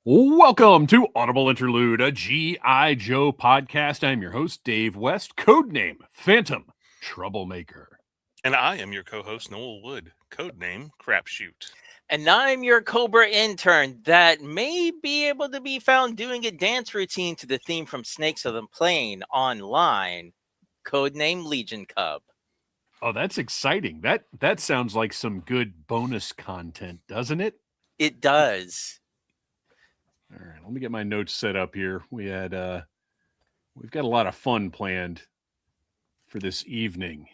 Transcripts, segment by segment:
Welcome to Audible Interlude, a G.I. Joe podcast. I'm your host, Dave West, codename Phantom Troublemaker. And I am your co-host, Noel Wood, codename Crapshoot. And I'm your Cobra intern that may be able to be found doing a dance routine to the theme from Snakes on the Plane online, codename Legion Cub. Oh, that's exciting. That sounds like some good bonus content, doesn't it? It does. All right, let me get my notes set up here. We've got a lot of fun planned for this evening,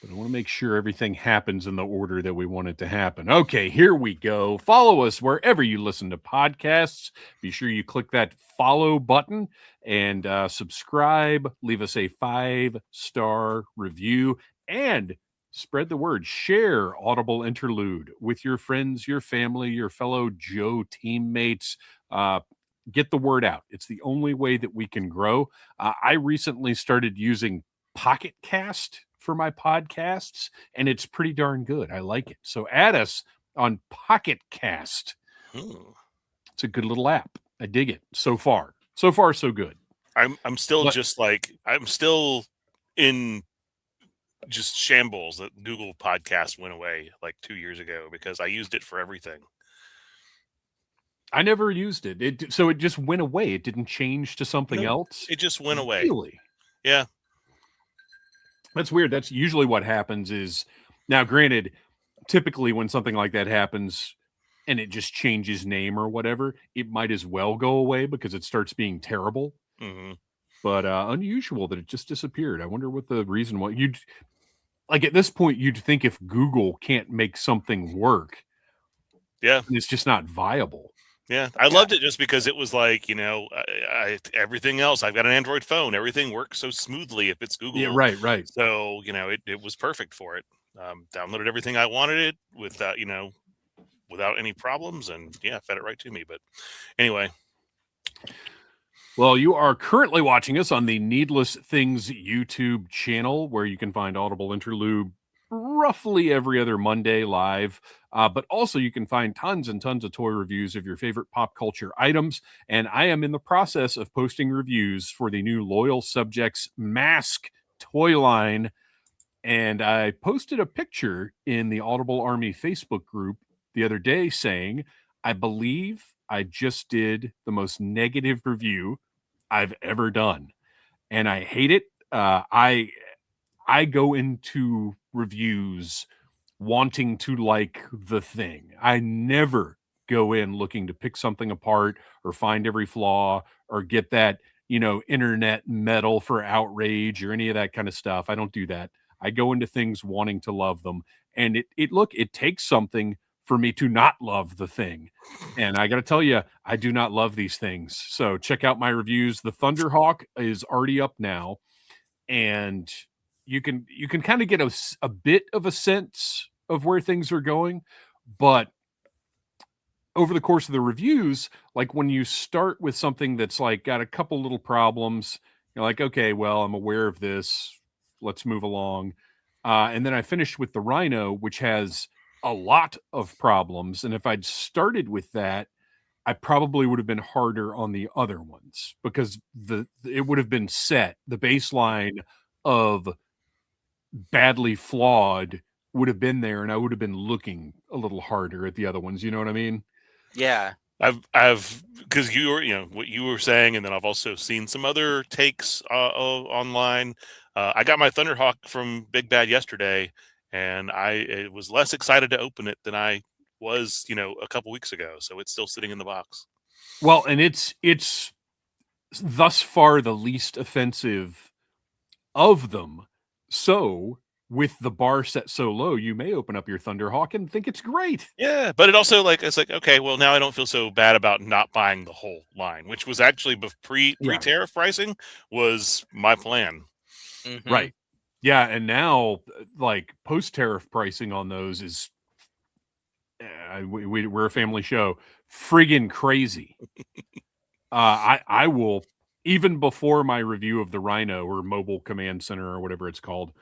but I want to make sure everything happens in the order that we want it to happen. Okay, here we go. Follow us wherever you listen to podcasts. Be sure you click that follow button and subscribe. Leave us a 5-star review and spread the word. Share Audible Interlude with your friends, your family, your fellow Joe teammates. Get the word out. It's the only way that we can grow. I recently started using Pocket Cast for my podcasts, and it's pretty darn good. I like it. So add us on Pocket Cast. It's a good little app. I dig it. So far, so good. I'm still in just shambles that Google Podcast went away like 2 years ago because I used it for everything. I never used it. So it just went away. It didn't change to something else. It just went away. Really? Yeah. That's weird. That's usually what happens is, now granted, typically when something like that happens and it just changes name or whatever, it might as well go away because it starts being terrible. Mm-hmm. But unusual that it just disappeared. I wonder what the reason was. Like at this point, you'd think if Google can't make something work, yeah, it's just not viable. Yeah, I loved it just because it was like, everything else. I've got an Android phone. Everything works so smoothly if it's Google. Yeah, right. So, it was perfect for it. Downloaded everything I wanted it without any problems, and fed it right to me. But anyway. Well, you are currently watching us on the Needless Things YouTube channel, where you can find Audible Interlude roughly every other Monday live. But also you can find tons and tons of toy reviews of your favorite pop culture items. And I am in the process of posting reviews for the new Loyal Subjects Mask toy line. And I posted a picture in the Audible Army Facebook group the other day saying, I believe I just did the most negative review I've ever done. And I hate it. I go into reviews wanting to like the thing. I never go in looking to pick something apart or find every flaw or get that, internet medal for outrage or any of that kind of stuff. I don't do that. I go into things wanting to love them. And it takes something for me to not love the thing. And I got to tell you, I do not love these things. So check out my reviews. The Thunderhawk is already up now. And you can kind of get a bit of a sense of where things are going, but over the course of the reviews, like when you start with something that's like got a couple little problems, you're like, okay, well, I'm aware of this. Let's move along. And then I finished with the Rhino, which has a lot of problems. And if I'd started with that, I probably would have been harder on the other ones because it would have been set. The baseline of badly flawed would have been there, and I would have been looking a little harder at the other ones. You know what I mean? Yeah. I've because you were, what you were saying, and then I've also seen some other takes online. I got my Thunderhawk from Big Bad yesterday, and I was less excited to open it than I was, a couple weeks ago. So it's still sitting in the box. Well, and it's thus far the least offensive of them. So with the bar set so low, you may open up your Thunderhawk and think it's great. Yeah, but it's like, okay, well, now I don't feel so bad about not buying the whole line, which was actually pre-tariff pricing was my plan. Mm-hmm. Right. Yeah, and now like post-tariff pricing on those is we're a family show, friggin' crazy. I will, even before my review of the Rhino or Mobile Command Center or whatever it's called,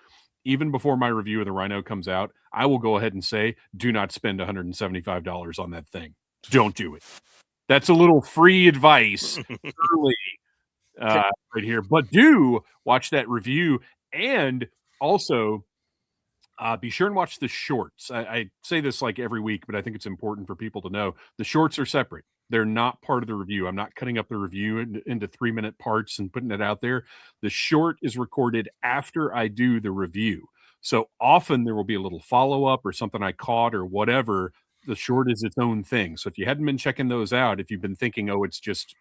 even before my review of the Rhino comes out, I will go ahead and say, do not spend $175 on that thing. Don't do it. That's a little free advice early right here. But do watch that review, and also be sure and watch the shorts. I say this like every week, but I think it's important for people to know the shorts are separate. They're not part of the review. I'm not cutting up the review into 3-minute parts and putting it out there. The short is recorded after I do the review. So often there will be a little follow up or something I caught or whatever. The short is its own thing. So if you hadn't been checking those out, if you've been thinking, oh, it's just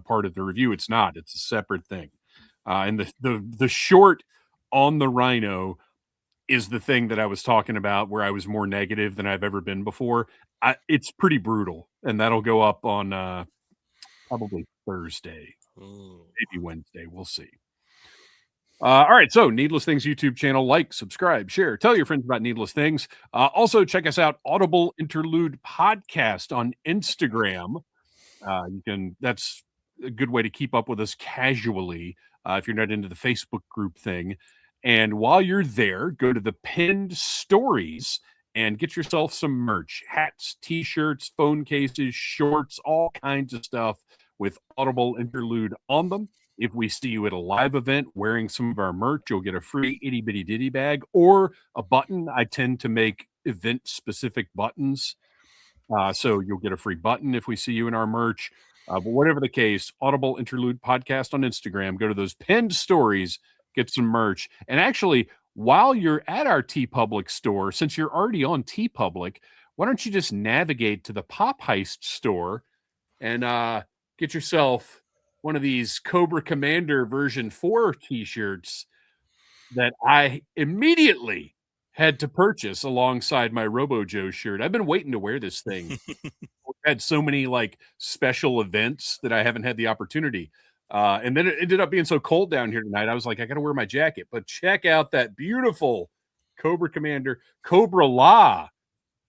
part of the review, it's not. It's a separate thing. And the short on the Rhino is the thing that I was talking about where I was more negative than I've ever been before. It's pretty brutal, and that'll go up on probably Thursday, maybe Wednesday. We'll see. All right, so Needless Things YouTube channel, like, subscribe, share, tell your friends about Needless Things. Also, check us out, Audible Interlude Podcast on Instagram. That's a good way to keep up with us casually if you're not into the Facebook group thing. And while you're there, go to the pinned stories and get yourself some merch, hats, t-shirts, phone cases, shorts, all kinds of stuff with Audible Interlude on them. If we see you at a live event wearing some of our merch, you'll get a free itty bitty ditty bag or a button. I tend to make event specific buttons. So you'll get a free button if we see you in our merch. But whatever the case, Audible Interlude Podcast on Instagram. Go to those pinned stories, get some merch. And actually, while you're at our TeePublic store, since you're already on TeePublic, why don't you just navigate to the Pop Heist store and get yourself one of these Cobra Commander version 4 t-shirts that I immediately had to purchase alongside my Robo Joe shirt. I've been waiting to wear this thing. We've had so many like special events that I haven't had the opportunity. And then it ended up being so cold down here tonight. I was like, I got to wear my jacket. But check out that beautiful Cobra Commander, Cobra-La,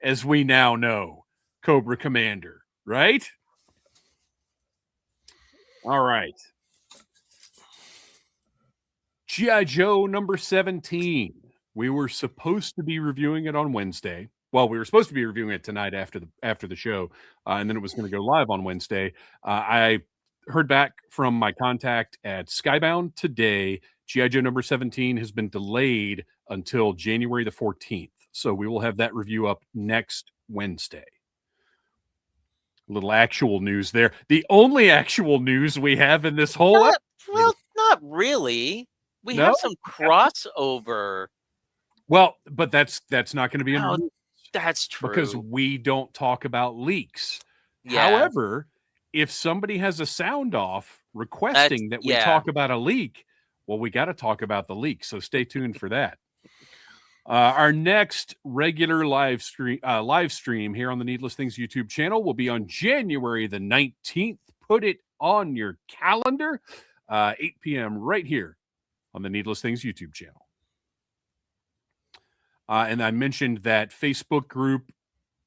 as we now know, Cobra Commander, right? All right. G.I. Joe number 17. We were supposed to be reviewing it on Wednesday. Well, we were supposed to be reviewing it tonight after the show, and then it was going to go live on Wednesday. I heard back from my contact at Skybound today. G.I. Joe number 17 has been delayed until January the 14th. So we will have that review up next Wednesday. A little actual news there. The only actual news we have in this whole episode. Well, not really. We have some crossover. Well, but that's not going to be in the that's true. because we don't talk about leaks. Yeah. However, if somebody has a sound off requesting that we talk about a leak, well, we got to talk about the leak. So stay tuned for that. Our next regular live stream here on the Needless Things YouTube channel will be on January the 19th. Put it on your calendar, 8 p.m. right here on the Needless Things YouTube channel. And I mentioned that Facebook group.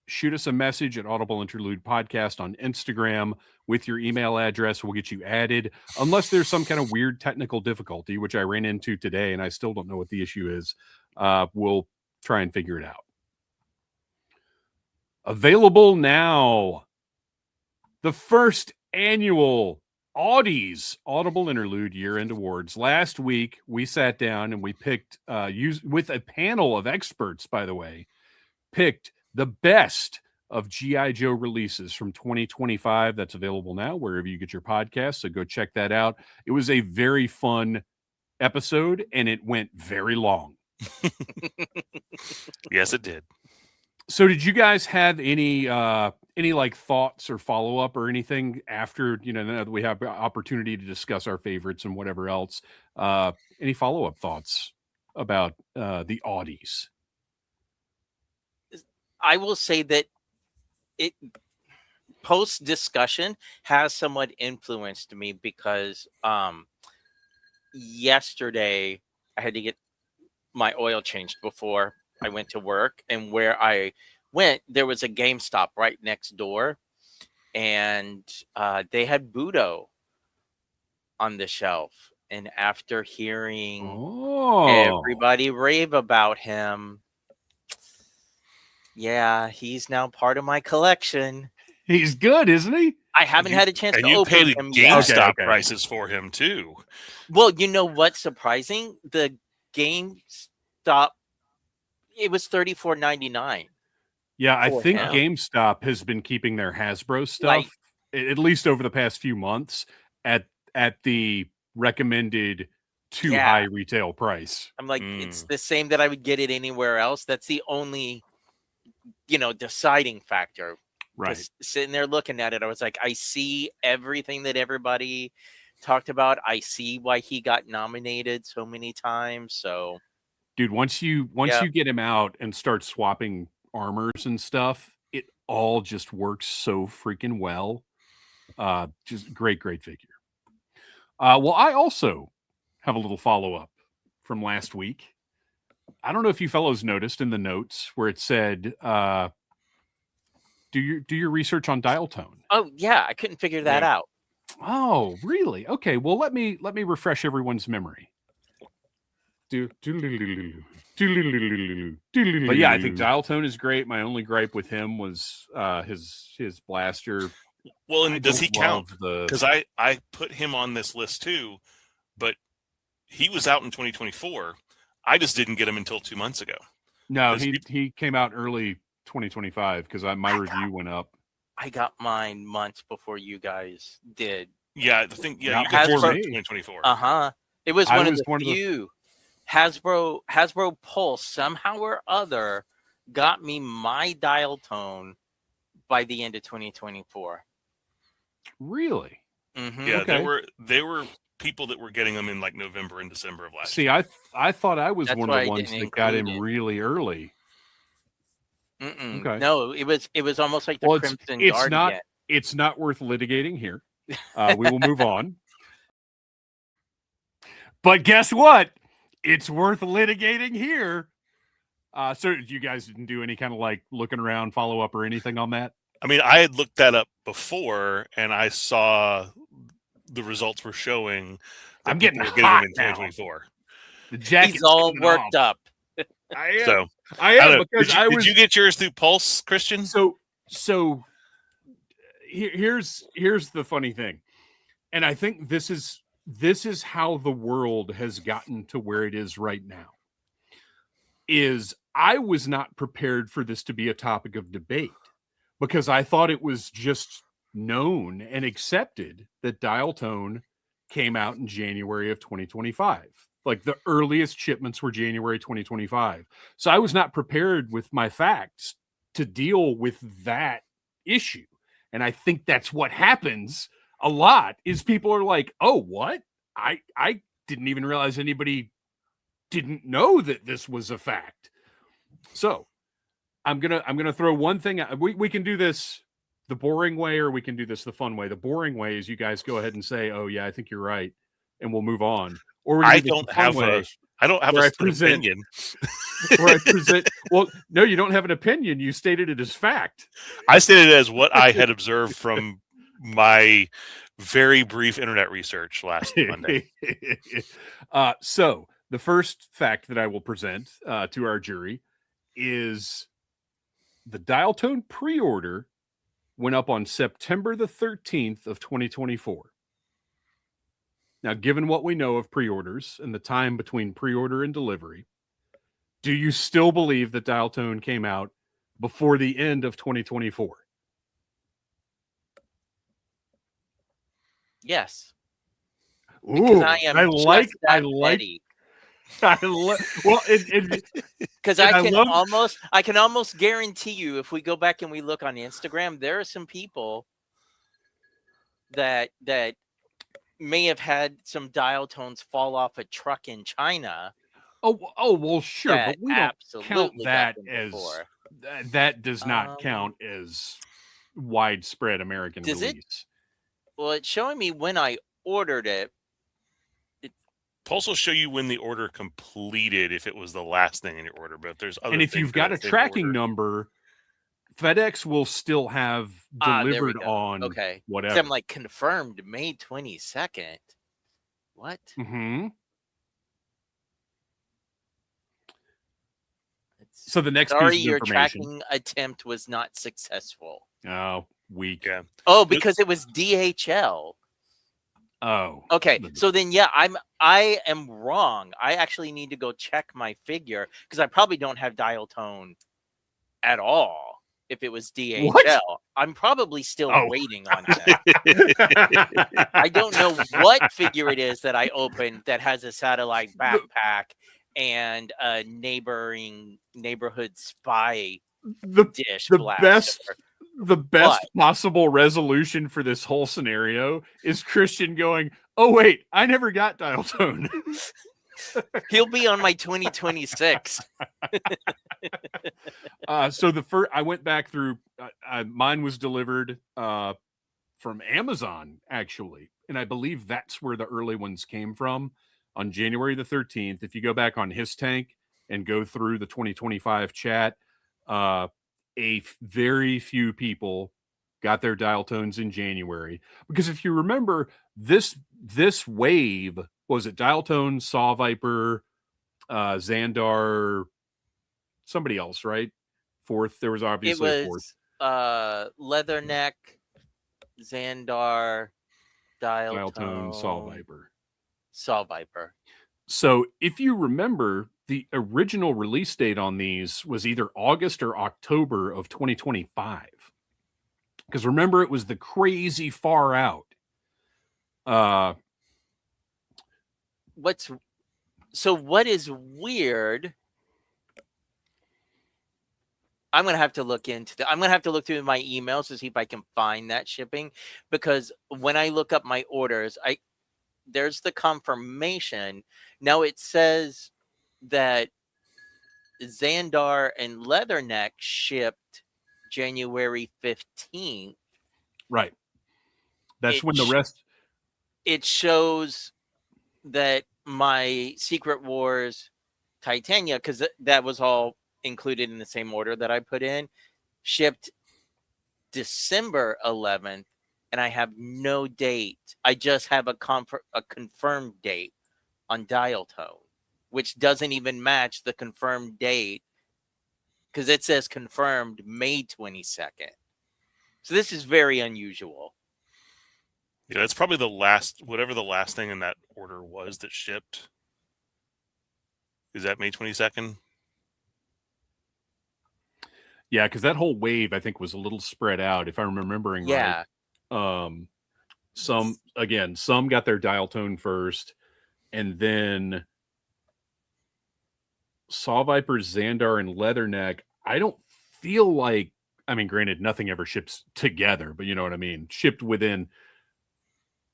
Shoot us a message at Audible Interlude Podcast on Instagram with your email address. We'll get you added, unless there's some kind of weird technical difficulty, which I ran into today, and I still don't know what the issue is. We'll try and figure it out. Available now, the first annual Audible Interlude Year-End Awards. Last week, we sat down and we picked, with a panel of experts, by the way, picked the best of G.I. Joe releases from 2025. That's available now wherever you get your podcasts, so go check that out. It was a very fun episode, and it went very long. Yes, it did. So did you guys have any like thoughts or follow-up or anything after, now that we have opportunity to discuss our favorites and whatever else? Any follow-up thoughts about the Audies? I will say that it post discussion has somewhat influenced me because yesterday I had to get my oil changed before I went to work, and where I went, there was a GameStop right next door, and they had Budo on the shelf. And after hearing everybody rave about him, yeah, he's now part of my collection. He's good, isn't he? I haven't had a chance And to you open paid them yet. GameStop prices for him too. Well, you know what's surprising? The GameStop, it was $34.99. Yeah, I for think him. GameStop has been keeping their Hasbro stuff, Like- at least over the past few months, at the recommended too Yeah. high retail price. I'm like, it's the same that I would get it anywhere else. That's the only, deciding factor. Right. Just sitting there looking at it, I was like, I see everything that everybody talked about. I see why he got nominated so many times. So, Dude, once you get him out and start swapping armors and stuff, it all just works so freaking well. Just great figure. Well, I also have a little follow-up from last week. I don't know if you fellows noticed in the notes where it said, do your research on dial tone. oh yeah, I couldn't figure that out. Oh, really? Okay. Well, let me refresh everyone's memory. But yeah, I think dial tone is great. My only gripe with him was his blaster. Well, and does he count? The Because I put him on this list too, but he was out in 2024. I just didn't get him until 2 months ago. No, he came out early 2025 because my review went up. I got mine months before you guys did. Yeah, the thing. Yeah, Not you got yours before in me. 2024. It was I one of was the one of the- few. Hasbro Pulse somehow or other got me my dial tone by the end of 2024. Really? Mm-hmm. Yeah, Okay. there were people that were getting them in like November and December of last See, year. I thought I was That's one why of the I ones didn't that got him include it. really early. Okay. No, it was almost like the Crimson Guard again. It's not worth litigating here. We will move on. But guess what? It's worth litigating here. So you guys didn't do any kind of like looking around, follow up, or anything on that? I mean, I had looked that up before, and I saw the results were showing that I'm getting people were hot them in now. 2024. The jacket's He's all coming worked off. up. I am. So I am because did you get yours through Pulse, Kristian? So here's the funny thing, and I think this is how the world has gotten to where it is right now. Is I was not prepared for this to be a topic of debate because I thought it was just known and accepted that dial tone came out in January of 2025. Like the earliest shipments were January 2025. So I was not prepared with my facts to deal with that issue. And I think that's what happens a lot is people are like, "Oh, what? I didn't even realize anybody didn't know that this was a fact." So I'm gonna throw one thing out. We can do this the boring way, or we can do this the fun way. The boring way is you guys go ahead and say, "Oh yeah, I think you're right," and we'll move on. Or we I do this don't the fun have way, I don't have where a I split present- opinion. where I present. Well, no, you don't have an opinion. You stated it as fact. I stated it as what I had observed from my very brief internet research last Monday. So the first fact that I will present to our jury is the dial tone pre-order went up on September the 13th of 2024. Now, given what we know of pre-orders and the time between pre-order and delivery, do you still believe that dial tone came out before the end of 2024? Yes. Ooh, Because I am like petty. well, Because I can almost guarantee you, if we go back and we look on Instagram, there are some people that may have had some dial tones fall off a truck in China. Oh, well, sure, but we don't count absolutely that got them as before. that does not count as widespread American Does it? release. Well, it's showing me when I ordered it. Pulse will show you when the order completed if it was the last thing in your order, but if there's other And if things you've got in a that same tracking order- number, FedEx will still have There we delivered go. on Okay. 'Cause whatever. I'm like confirmed May 22nd. What? Mm-hmm. So the next Sorry, piece of your information. tracking attempt was not successful. Oh, week. Yeah. Oh, because it was DHL. Oh, Okay, so then I am wrong. I actually need to go check my figure because I probably don't have dial tone at all. If it was DHL, What? I'm probably still Oh. waiting on that. I don't know what figure it is that I opened that has a satellite backpack and a neighborhood spy the dish the blaster. best possible resolution for this whole scenario is Kristian going, "Oh wait, I never got dial tone." He'll be on my 2026. So the first, I went back through. Mine was delivered from Amazon actually, and I believe that's where the early ones came from on January the 13th. If you go back on his tank and go through the 2025 chat, very few people got their dial tones in January, because if you remember, this wave was it dial tone, Saw Viper, Xandar, somebody else, right? Fourth, there was obviously It a fourth. was Leatherneck, Xandar, dial tone, Saw Viper. So if you remember, the original release date on these was either August or October of 2025. Because remember, it was the crazy far out. What is weird? I'm gonna have to look through my emails to see if I can find that shipping, because when I look up my orders, there's the confirmation. Now it says that Xandar and Leatherneck shipped January 15th. Right. That's when the rest. It shows that my Secret Wars Titania, because that was all included in the same order that I put in, shipped December 11th, and I have no date. I just have a confirmed date on dial tone, which doesn't even match the confirmed date, because it says confirmed May 22nd. So this is very unusual. Yeah, that's probably whatever the last thing in that order was that shipped. Is that May 22nd? Yeah, because that whole wave, I think, was a little spread out, if I'm remembering right. Some got their dial tone first, and then Saw Viper, Xandar, and Leatherneck. I don't feel like, I mean, granted, nothing ever ships together, but you know what I mean? Shipped within,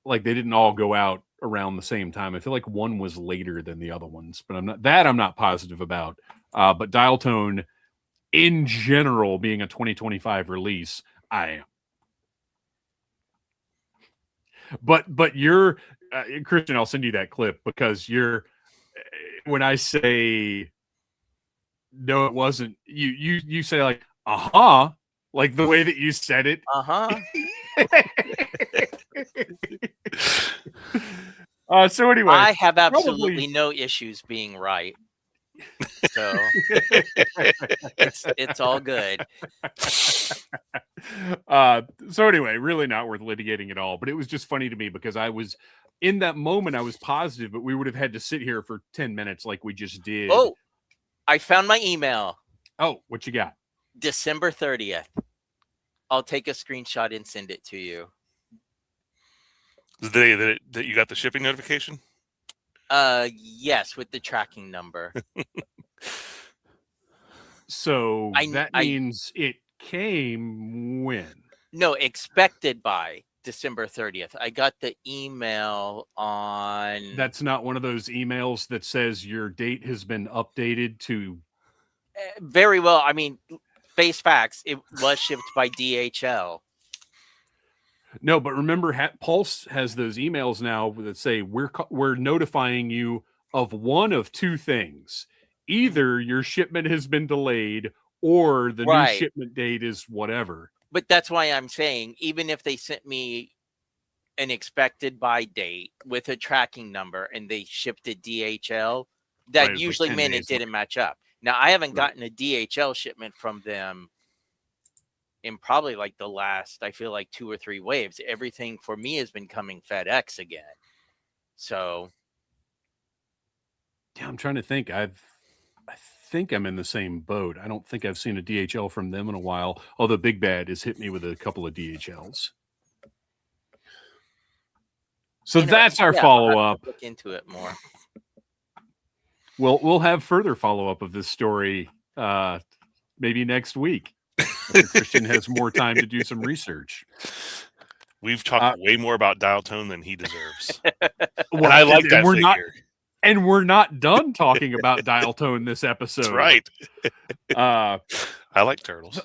like, they didn't all go out around the same time. I feel like one was later than the other ones, but I'm not positive about. But dial tone, in general, being a 2025 release, I am. But you're Kristian, I'll send you that clip, because when I say no, it wasn't, you say like, like the way that you said it. So anyway, I have absolutely no issues being right. So it's all good. So anyway, really not worth litigating at all. But it was just funny to me, because I was in that moment, I was positive, but we would have had to sit here for 10 minutes like we just did. Oh, I found my email. Oh, what you got? December 30th. I'll take a screenshot and send it to you. The day that you got the shipping notification? Yes, with the tracking number. So that means it came when? No, expected by December 30th. I got the email on... That's not one of those emails that says your date has been updated to... Very well. I mean, face facts, it was shipped by DHL. No, but remember, Pulse has those emails now that say we're notifying you of one of two things. Either your shipment has been delayed, or the new shipment date is whatever. But that's why I'm saying, even if they sent me an expected by date with a tracking number and they shipped it DHL, that usually meant it didn't match up. Now, I haven't gotten a DHL shipment from them in probably like the last, I feel like 2 or 3 waves. Everything for me has been coming FedEx again. So Yeah, I'm trying to think. I think I'm in the same boat. I don't think I've seen a DHL from them in a while. Although Big Bad has hit me with a couple of DHLs. So that's our follow-up. Look into it more. We'll have further follow-up of this story maybe next week. Kristian has more time to do some research. We've talked way more about dial tone than he deserves. Well, and I like that we're figure. We're not done talking about dial tone this episode. That's right. I like turtles.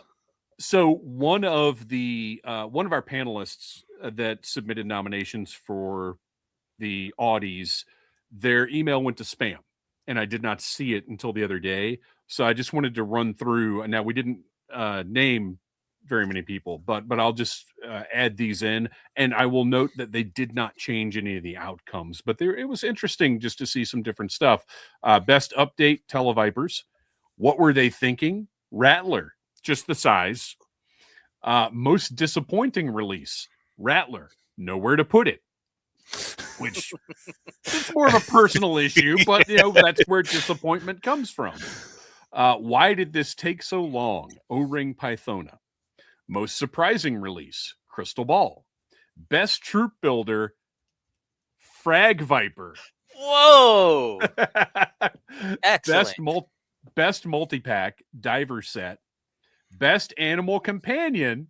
So one of our panelists that submitted nominations for the Audis, their email went to spam, and I did not see it until the other day. So I just wanted to run through. And now we didn't name very many people, but I'll just add these in, and I will note that they did not change any of the outcomes. But it was interesting just to see some different stuff. Best update, Televipers. What were they thinking? Rattler, just the size. Most disappointing release, Rattler, nowhere to put it. Which it's more of a personal issue, but that's where disappointment comes from. Why did this take so long? O-Ring Pythona. Most surprising release, Crystal Ball. Best troop builder, Frag Viper. Whoa! Excellent. Best multi-pack, Diver Set. Best animal companion,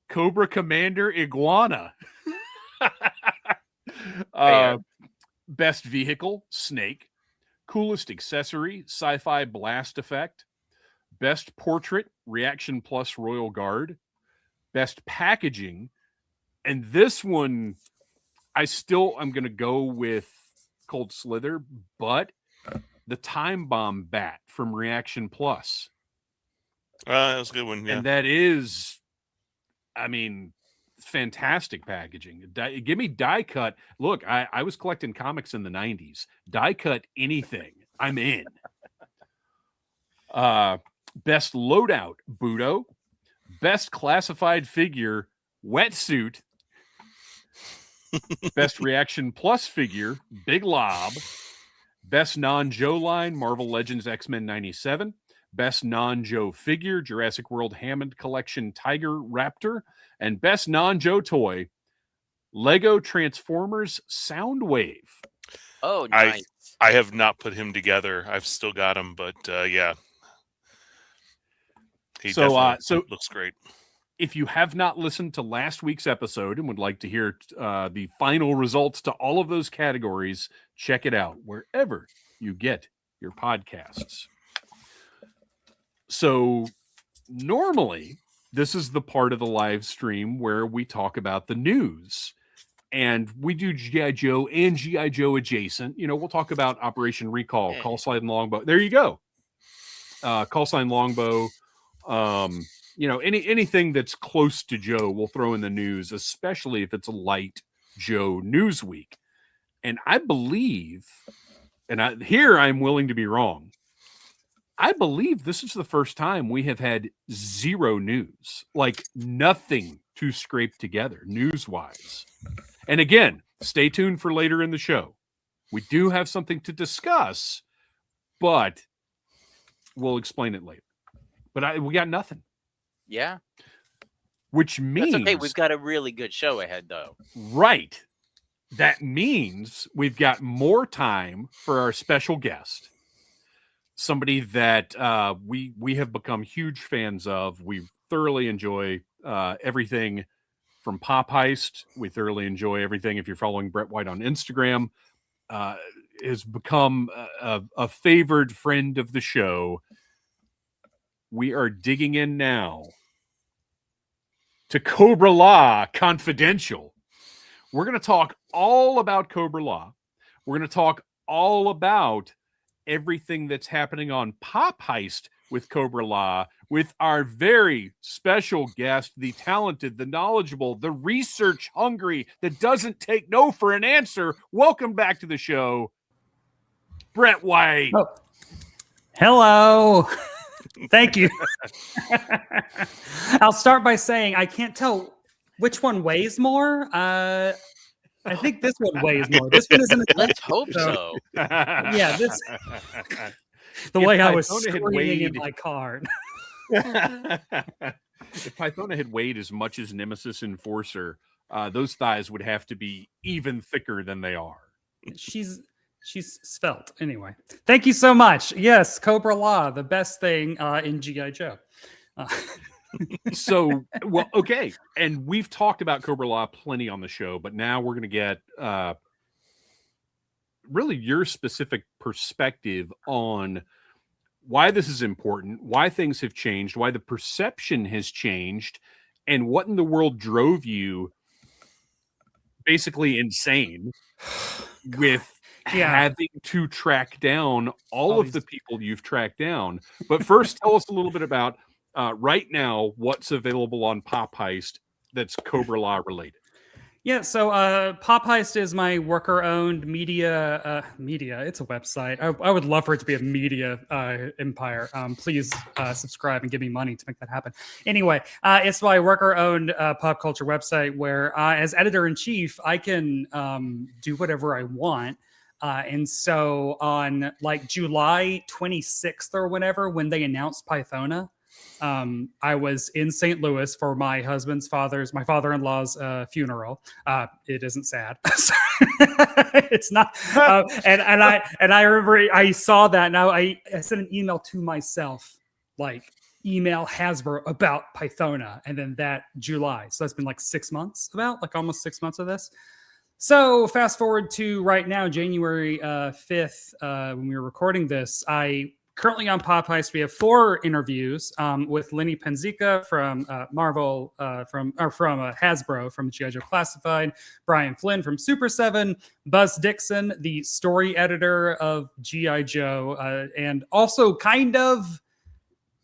Cobra Commander Iguana. Best vehicle, Snake. Coolest accessory, Sci-Fi Blast Effect. Best portrait, Reaction Plus Royal Guard. Best packaging, and this one, I'm going to go with Cold Slither, but the Time Bomb bat from Reaction Plus. That was a good one, yeah. And that is, fantastic packaging. Give me die cut. Look, I was collecting comics in the 90s. Die cut anything, I'm in. Best loadout, Budo. Best classified figure, Wetsuit. Best Reaction Plus figure, Big Lob. Best non-Joe line, Marvel Legends X-Men 97. Best non-Joe figure, Jurassic World Hammond Collection Tiger Raptor. And best non-Joe toy, Lego Transformers Soundwave. Oh, nice. I have not put him together. I've still got him, but yeah. He definitely looks great. If you have not listened to last week's episode and would like to hear the final results to all of those categories, check it out wherever you get your podcasts. So normally, this is the part of the live stream where we talk about the news. And we do G.I. Joe and G.I. Joe adjacent. We'll talk about Operation Recall, Call Sign Longbow. There you go. Call Sign Longbow. Anything that's close to Joe, we'll throw in the news, especially if it's a light Joe news week. And I believe, here I'm willing to be wrong, I believe this is the first time we have had zero news, like nothing to scrape together news-wise. And again, stay tuned for later in the show. We do have something to discuss, but we'll explain it later. But we got nothing. Yeah. Which means... That's okay. We've got a really good show ahead, though. Right. That means we've got more time for our special guest. Somebody that we have become huge fans of. We thoroughly enjoy everything from Pop Heist. We thoroughly enjoy everything. If you're following Brett White on Instagram, has become a favored friend of the show. We are digging in now to Cobra-La Confidential. We're going to talk all about Cobra-La. We're going to talk all about everything that's happening on Pop Heist with Cobra-La, with our very special guest, the talented, the knowledgeable, the research hungry, that doesn't take no for an answer. Welcome back to the show, Brett White. Oh. Hello. Thank you. I'll start by saying I can't tell which one weighs more. I think this one weighs more. This one isn't. Let's hope so. Yeah, this the If way I was Pythona had screaming in weighed- my car. If Pythona had weighed as much as Nemesis Enforcer, those thighs would have to be even thicker than they are. She's svelte. Anyway, thank you so much. Yes, Cobra-La, the best thing in G.I. Joe. So, well, okay. And we've talked about Cobra-La plenty on the show, but now we're going to get really your specific perspective on why this is important, why things have changed, why the perception has changed, and what in the world drove you basically insane with having to track down all of the people you've tracked down. But first, tell us a little bit about right now what's available on Pop Heist that's Cobra-La related. Yeah, so Pop Heist is my worker-owned media. It's a website. I would love for it to be a media empire. Please subscribe and give me money to make that happen. Anyway, it's my worker-owned pop culture website where, as editor-in-chief, I can do whatever I want. And so on like July 26th or whenever, when they announced Pythona, I was in St. Louis for my father-in-law's funeral. It isn't sad. It's not. And I remember I saw that. Now I sent an email to myself, like email Hasbro about Pythona, and then that July. So that's been like 6 months, almost 6 months of this. So fast forward to right now, January 5th, when we were recording this, currently on Pop Heist, we have 4 interviews with Lenny Penzica from Marvel, from Hasbro, from G.I. Joe Classified, Brian Flynn from Super 7, Buzz Dixon, the story editor of G.I. Joe, and also kind of,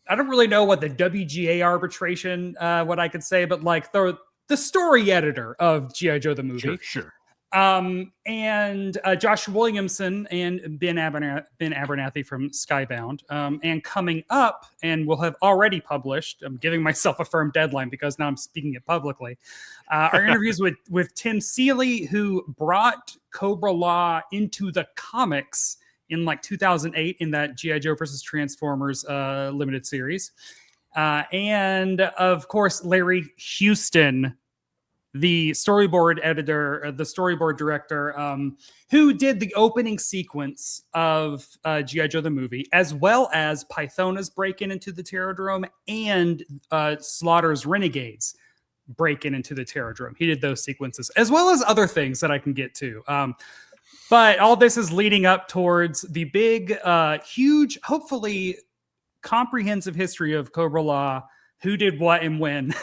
I don't really know what the WGA arbitration, what I could say, but like the story editor of G.I. Joe the movie. Sure. And Josh Williamson and Ben Abernathy from Skybound. And coming up, and we'll have already published, I'm giving myself a firm deadline because now I'm speaking it publicly, our interviews with Tim Seeley, who brought Cobra-La into the comics in like 2008 in that G.I. Joe versus Transformers limited series. And of course, Larry Houston, the storyboard editor, the storyboard director, who did the opening sequence of G.I. Joe the movie, as well as Pythona's break-in into the Terrordrome and Slaughter's Renegades break-in into the Terrordrome. He did those sequences, as well as other things that I can get to. But all this is leading up towards the big, huge, hopefully comprehensive history of Cobra-La, who did what and when.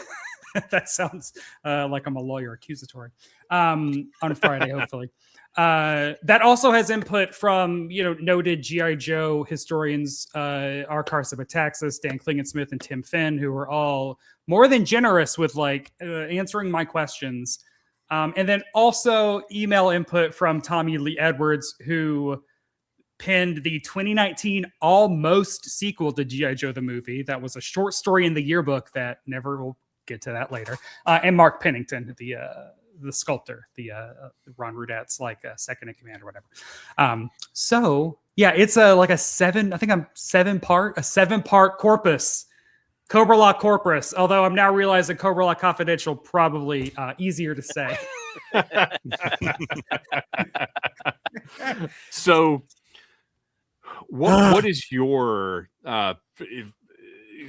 That sounds like I'm a lawyer, accusatory, on Friday, hopefully. That also has input from, noted G.I. Joe historians, R. Carson Metaxas, Dan Klingensmith, and Tim Finn, who are all more than generous with answering my questions. And then also email input from Tommy Lee Edwards, who penned the 2019 almost sequel to G.I. Joe the movie. That was a short story in the yearbook that never will get to that later. And Mark Pennington, the sculptor, the Ron Rudat's second in command or whatever. So yeah, it's a seven-part corpus, Cobra-La corpus. Although I'm now realizing Cobra-La Confidential probably easier to say. So what is your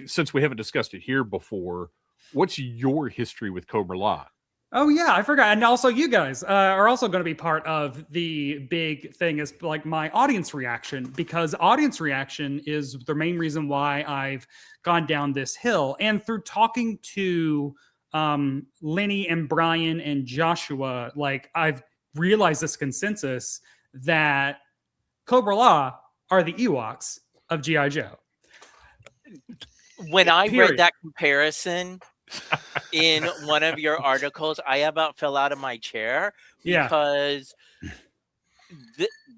since we haven't discussed it here before, what's your history with Cobra-La? Oh yeah, I forgot. And also you guys are also going to be part of the big thing is like my audience reaction, because audience reaction is the main reason why I've gone down this hill. And through talking to Lenny and Brian and Joshua, I've realized this consensus that Cobra-La are the Ewoks of G.I. Joe. When I read that comparison in one of your articles, I about fell out of my chair because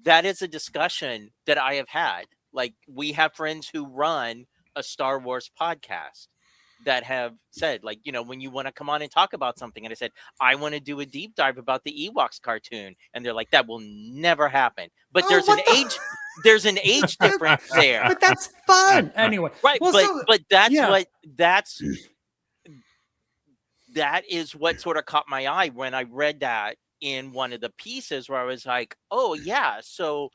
that is a discussion that I have had. Like, we have friends who run a Star Wars podcast that have said, like, when you want to come on and talk about something, and I said, I want to do a deep dive about the Ewoks cartoon, and they're like, that will never happen. But there's an age difference there. But that's fun anyway. Right. Well, but that's yeah. that is what sort of caught my eye when I read that in one of the pieces, where I was like, oh yeah, so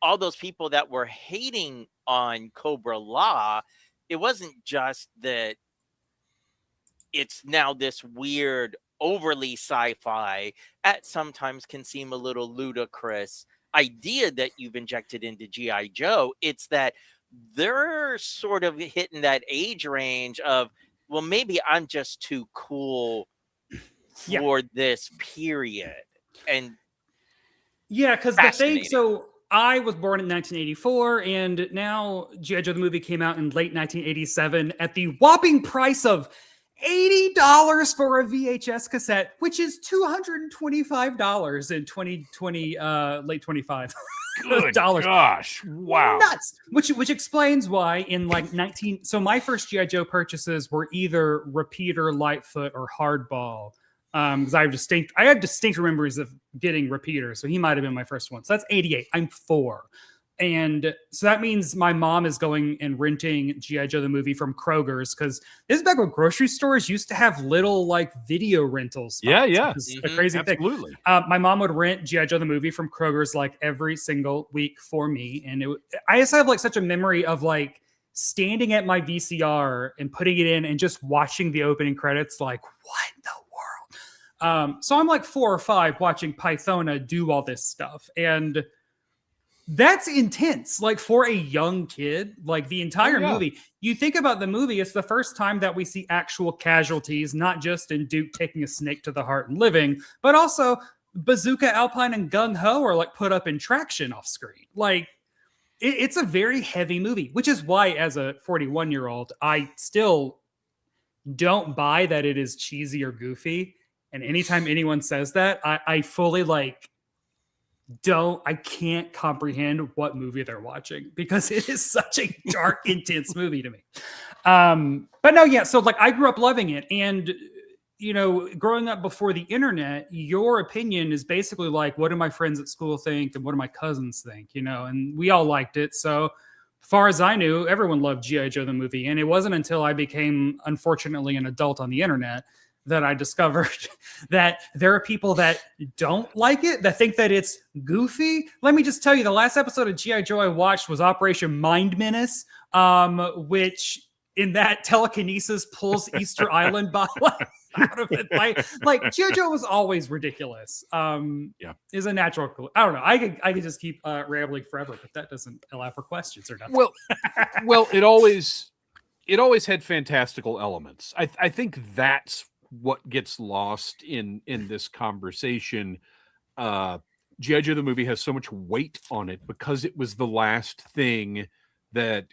all those people that were hating on Cobra-La, it wasn't just that it's now this weird, overly sci-fi, at sometimes can seem a little ludicrous idea that you've injected into G.I. Joe. It's that they're sort of hitting that age range of, well, maybe I'm just too cool for this period. And yeah, because the thing, so I was born in 1984, and now G.I. Joe the movie came out in late 1987 at the whopping price of $80 for a VHS cassette, which is $225 in 2020, late 25. Good gosh, wow, nuts. Which explains why in like so my first G.I. Joe purchases were either Repeater, Lightfoot, or Hardball. Because I have distinct memories of getting Repeater, so he might have been my first one. So that's 88. I'm 4. And so that means my mom is going and renting G.I. Joe the movie from Kroger's, because this is back when grocery stores used to have little like video rentals. Yeah. It's a crazy Absolutely. thing. My mom would rent G.I. Joe the movie from Kroger's like every single week for me. And I just have like such a memory of like standing at my VCR and putting it in and just watching the opening credits, like, what in the world? So I'm like 4 or 5 watching Pythona do all this stuff. And that's intense. Like for a young kid, like the entire movie, you think about the movie, it's the first time that we see actual casualties, not just in Duke taking a snake to the heart and living, but also Bazooka, Alpine, and Gung Ho are like put up in traction off screen. Like it's a very heavy movie, which is why as a 41-year-old, I still don't buy that it is cheesy or goofy. And anytime anyone says that, I fully like I can't comprehend what movie they're watching, because it is such a dark, intense movie to me. But no, yeah. So like I grew up loving it. And, growing up before the internet, your opinion is basically like, what do my friends at school think? And what do my cousins think? And we all liked it. So far as I knew, everyone loved G.I. Joe the movie. And it wasn't until I became, unfortunately, an adult on the internet that I discovered that there are people that don't like it, that think that it's goofy. Let me just tell you, the last episode of G.I. Joe I watched was Operation Mind Menace, which in that telekinesis pulls Easter Island out of it. Like G.I. Joe was always ridiculous. Is a natural. I don't know. I could just keep rambling forever, but that doesn't allow for questions or nothing. Well, it always had fantastical elements. I think that's what gets lost in this conversation. G.I. Joe the movie has so much weight on it because it was the last thing that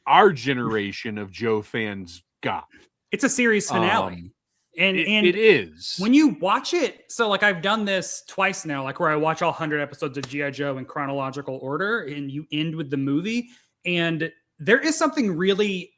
our generation of Joe fans got. It's a series finale. And it is. When you watch it, so like I've done this twice now, like where I watch all 100 episodes of G.I. Joe in chronological order, and you end with the movie, and there is something really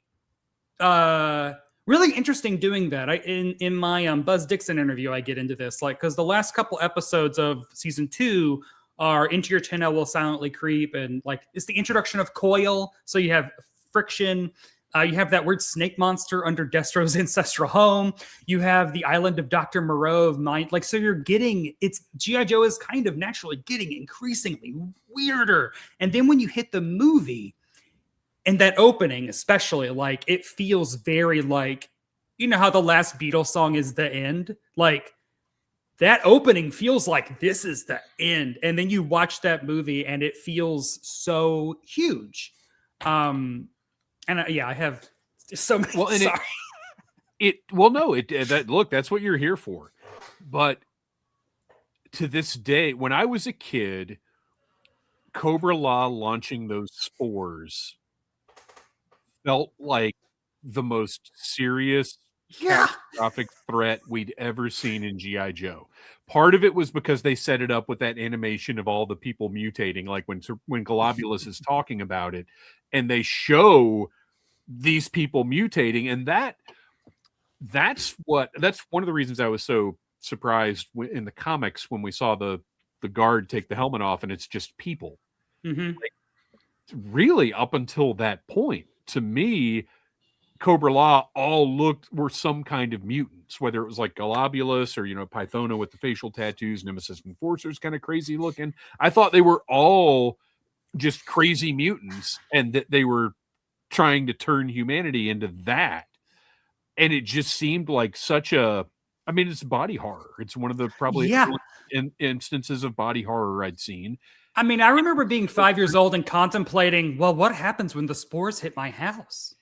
really interesting doing that. In my Buzz Dixon interview, I get into this, like, because the last couple episodes of season 2 are Into Your Tent I Will Silently Creep, and like it's the introduction of Coil. So you have friction. You have that weird snake monster under Destro's ancestral home. You have the island of Dr. Moreau of Mind. Like, so you're getting, G.I. Joe is kind of naturally getting increasingly weirder. And then when you hit the movie, and that opening, especially, like, it feels very like, how the last Beatles song is the end? Like, that opening feels like this is the end. And then you watch that movie and it feels so huge. I have so many. Well, and sorry. Look, that's what you're here for. But to this day, when I was a kid, Cobra-La launching those spores felt like the most serious catastrophic threat we'd ever seen in G.I. Joe. Part of it was because they set it up with that animation of all the people mutating, like when Globulus is talking about it, and they show these people mutating, and that's one of the reasons I was so surprised in the comics when we saw the guard take the helmet off and it's just people. Mm-hmm. Really, up until that point, to me, Cobra-La all were some kind of mutants, whether it was like Globulus or, Pythona with the facial tattoos, Nemesis Enforcers kind of crazy looking. I thought they were all just crazy mutants and that they were trying to turn humanity into that. And it just seemed like it's body horror. It's one of the probably instances of body horror I'd seen. I mean, I remember being 5 years old and contemplating, well, what happens when the spores hit my house?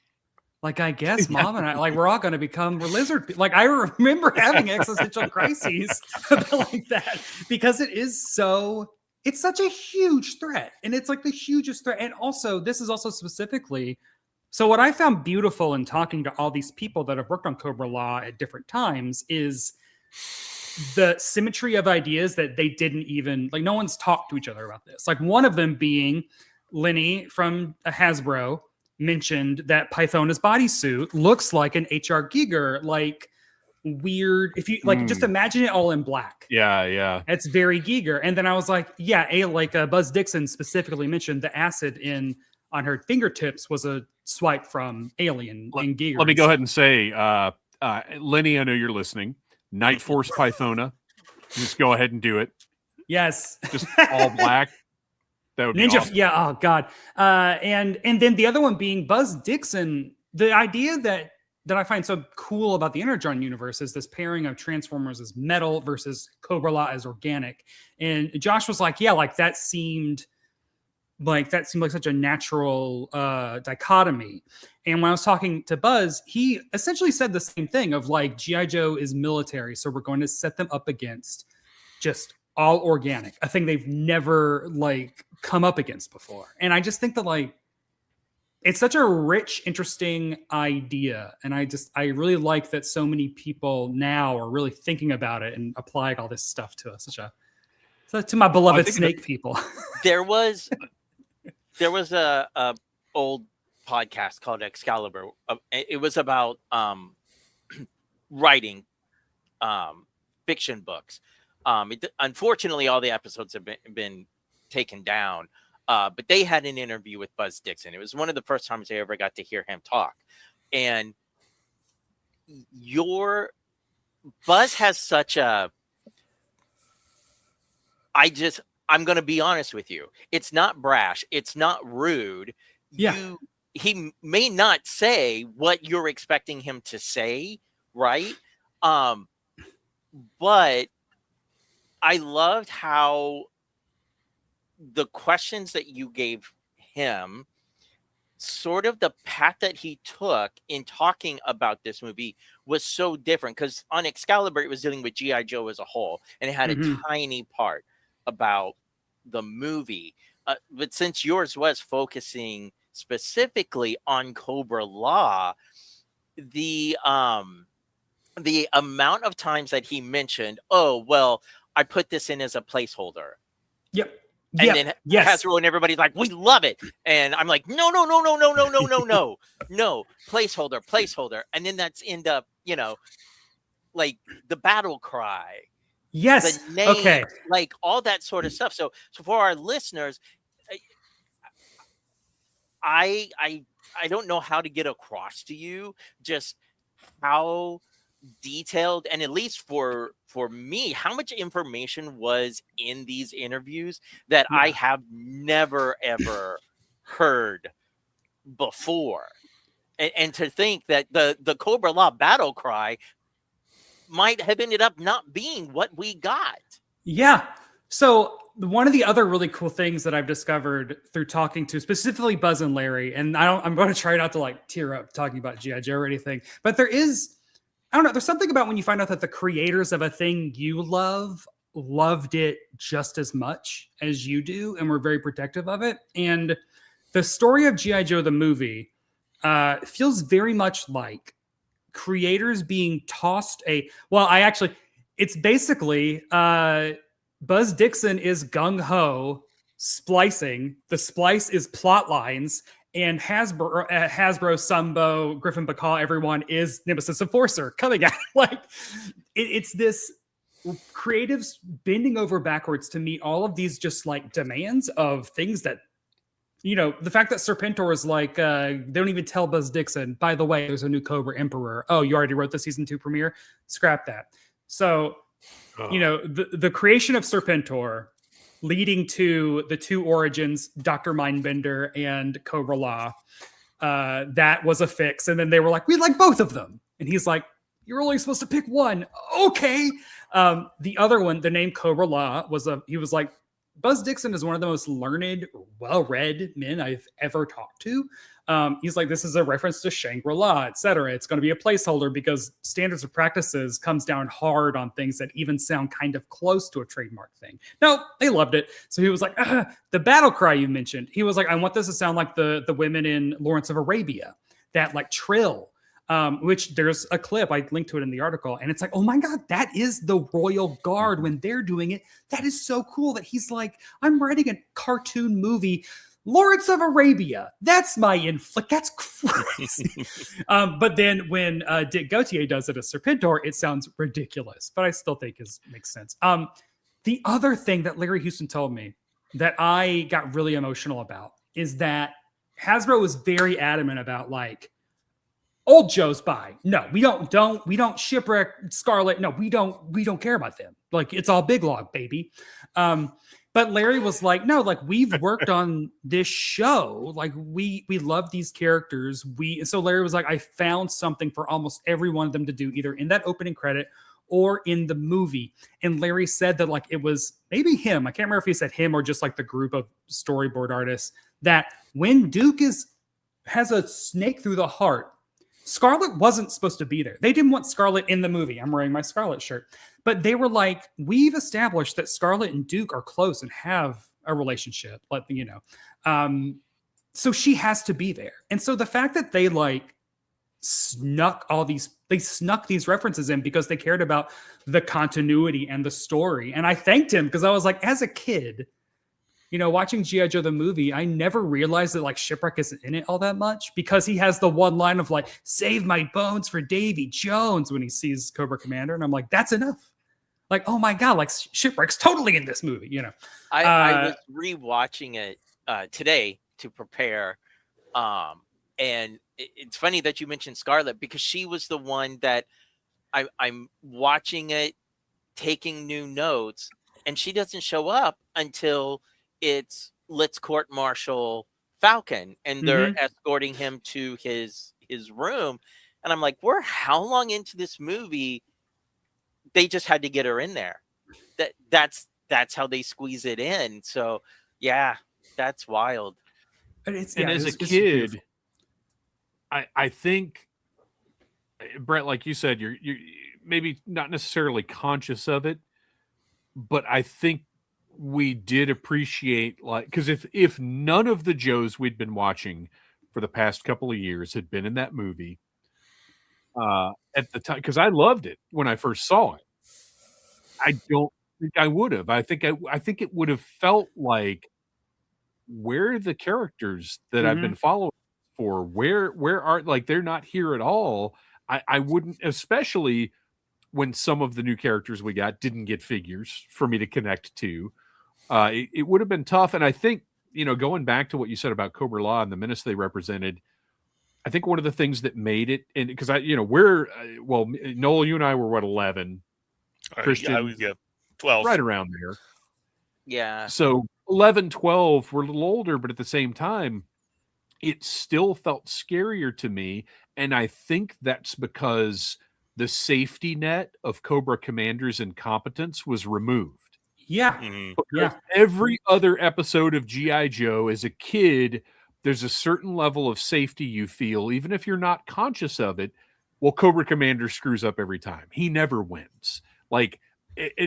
Like, I guess Mom and I, we're all going to become lizard. Like, I remember having existential crises like that because it's such a huge threat. And it's like the hugest threat. And also, this is also specifically, so what I found beautiful in talking to all these people that have worked on Cobra-La at different times is the symmetry of ideas that they didn't even, no one's talked to each other about this. Like, one of them being Lenny from Hasbro mentioned that Pythona's bodysuit looks like an H.R. Giger, weird. If you just imagine it all in black. Yeah. It's very Giger. And then I was like, Buzz Dixon specifically mentioned the acid on her fingertips was a swipe from Alien and Giger. Let me go ahead and say, Lenny, I know you're listening. Night Force Pythona. Just go ahead and do it. Yes. Just all black. That would be Ninja. awesome. Yeah. Oh God. And then the other one being Buzz Dixon. The idea that I find so cool about the Energon universe is this pairing of Transformers as metal versus Cobra-La as organic. And Josh was like, that seemed like such a natural dichotomy. And when I was talking to Buzz, he essentially said the same thing of G.I. Joe is military, so we're going to set them up against just all organic, a thing they've never come up against before. And I just think that it's such a rich, interesting idea. And I really like that so many people now are really thinking about it and applying all this stuff to us. To my beloved snake people. There was a old podcast called Excalibur. It was about writing fiction books. Unfortunately, all the episodes have been taken down. But they had an interview with Buzz Dixon. It was one of the first times I ever got to hear him talk. And Buzz has such a. I'm going to be honest with you. It's not brash. It's not rude. Yeah. He may not say what you're expecting him to say, right? But I loved how the questions that you gave him, sort of the path that he took in talking about this movie was so different. Because on Excalibur, it was dealing with G.I. Joe as a whole, and it had a tiny part about the movie. But since yours was focusing specifically on Cobra-La, the amount of times that he mentioned, I put this in as a placeholder. Yep. And then Hasbro and everybody's like, we love it. And I'm like, no, placeholder. And then that's end up, the battle cry. Yes. The name, okay. All that sort of stuff. So for our listeners, I don't know how to get across to you just how detailed, and at least for me, how much information was in these interviews that I have never ever heard before. And to think that the Cobra-La battle cry might have ended up not being what we got. Yeah. So one of the other really cool things that I've discovered through talking to specifically Buzz and Larry, and I'm going to try not to tear up talking about G.I. Joe or anything, but there's something about when you find out that the creators of a thing you loved it just as much as you do and were very protective of it. And the story of G.I. Joe, the movie, feels very much like creators being tossed it's basically Buzz Dixon is gung-ho splicing. The splice is plot lines, And Hasbro, Sambo, Griffin Bacall, everyone is Nemesis Enforcer coming out. Like it's this creatives bending over backwards to meet all of these just like demands of things that, you know, the fact that Serpentor is like, they don't even tell Buzz Dixon, by the way, there's a new Cobra Emperor. Oh, you already wrote the season 2 premiere? Scrap that. So, you know, the creation of Serpentor leading to the 2 origins, Dr. Mindbender and Cobra-La, that was a fix. And then they were like, we like both of them. And he's like, you're only supposed to pick one. Okay. The other one, the name Cobra-La, he was like, Buzz Dixon is one of the most learned, well-read men I've ever talked to. He's like, this is a reference to Shangri-La, etc. It's going to be a placeholder because standards of practices comes down hard on things that even sound kind of close to a trademark thing. No, they loved it. So he was like, the battle cry you mentioned. He was like, I want this to sound like the women in Lawrence of Arabia, that like trill. Which there's a clip, I linked to it in the article, and it's like, oh my God, that is the Royal Guard when they're doing it. That is so cool that he's like, I'm writing a cartoon movie, Lawrence of Arabia. That's my inflict. That's crazy. But then when Dick Gautier does it as Serpentor, it sounds ridiculous, but I still think makes sense. The other thing that Larry Houston told me that I got really emotional about is that Hasbro was very adamant about like, old Joe's buy. No, we don't shipwreck Scarlet. No, we don't care about them. Like it's all big log, baby. But Larry was like, no, like we've worked on this show. Like we love these characters. So Larry was like, I found something for almost every one of them to do either in that opening credit or in the movie. And Larry said that like it was maybe him. I can't remember if he said him or just like the group of storyboard artists that when Duke has a snake through the heart, Scarlet wasn't supposed to be there. They didn't want Scarlet in the movie. I'm wearing my Scarlet shirt. But they were like, we've established that Scarlet and Duke are close and have a relationship. Like, you know. So she has to be there. And so the fact that they like snuck these references in because they cared about the continuity and the story. And I thanked him because I was like, as a kid, you know, watching G.I. Joe the movie, I never realized that like Shipwreck isn't in it all that much because he has the one line of like, save my bones for Davy Jones when he sees Cobra Commander. And I'm like, that's enough. Like, oh my God, like Shipwreck's totally in this movie, you know. I was rewatching it today to prepare. And it's funny that you mentioned Scarlet because she was the one that I'm watching it, taking new notes, and she doesn't show up until it's let's court martial Falcon and they're escorting him to his room. And I'm like, we're how long into this movie? They just had to get her in there. That's how they squeeze it in. So yeah, that's wild. And as a kid, I think, Brett, like you said, you're maybe not necessarily conscious of it, but I think we did appreciate, like, because if none of the Joes we'd been watching for the past couple of years had been in that movie at the time, because I loved it when I first saw it, I don't think I would have. I think it would have felt like, where are the characters that I've been following for? Where are, like, they're not here at all. I wouldn't, especially when some of the new characters we got didn't get figures for me to connect to. It would have been tough. And I think, you know, going back to what you said about Cobra-La and the menace they represented, I think one of the things that made it, and because Noel, you and I were what, 11? Kristian, yeah, 12. Right around there. Yeah. So 11, 12, we're a little older, but at the same time, it still felt scarier to me. And I think that's because the safety net of Cobra Commander's incompetence was removed. Yeah. Because every other episode of G.I. Joe as a kid, there's a certain level of safety you feel, even if you're not conscious of it. Well, Cobra Commander screws up every time. He never wins. Like,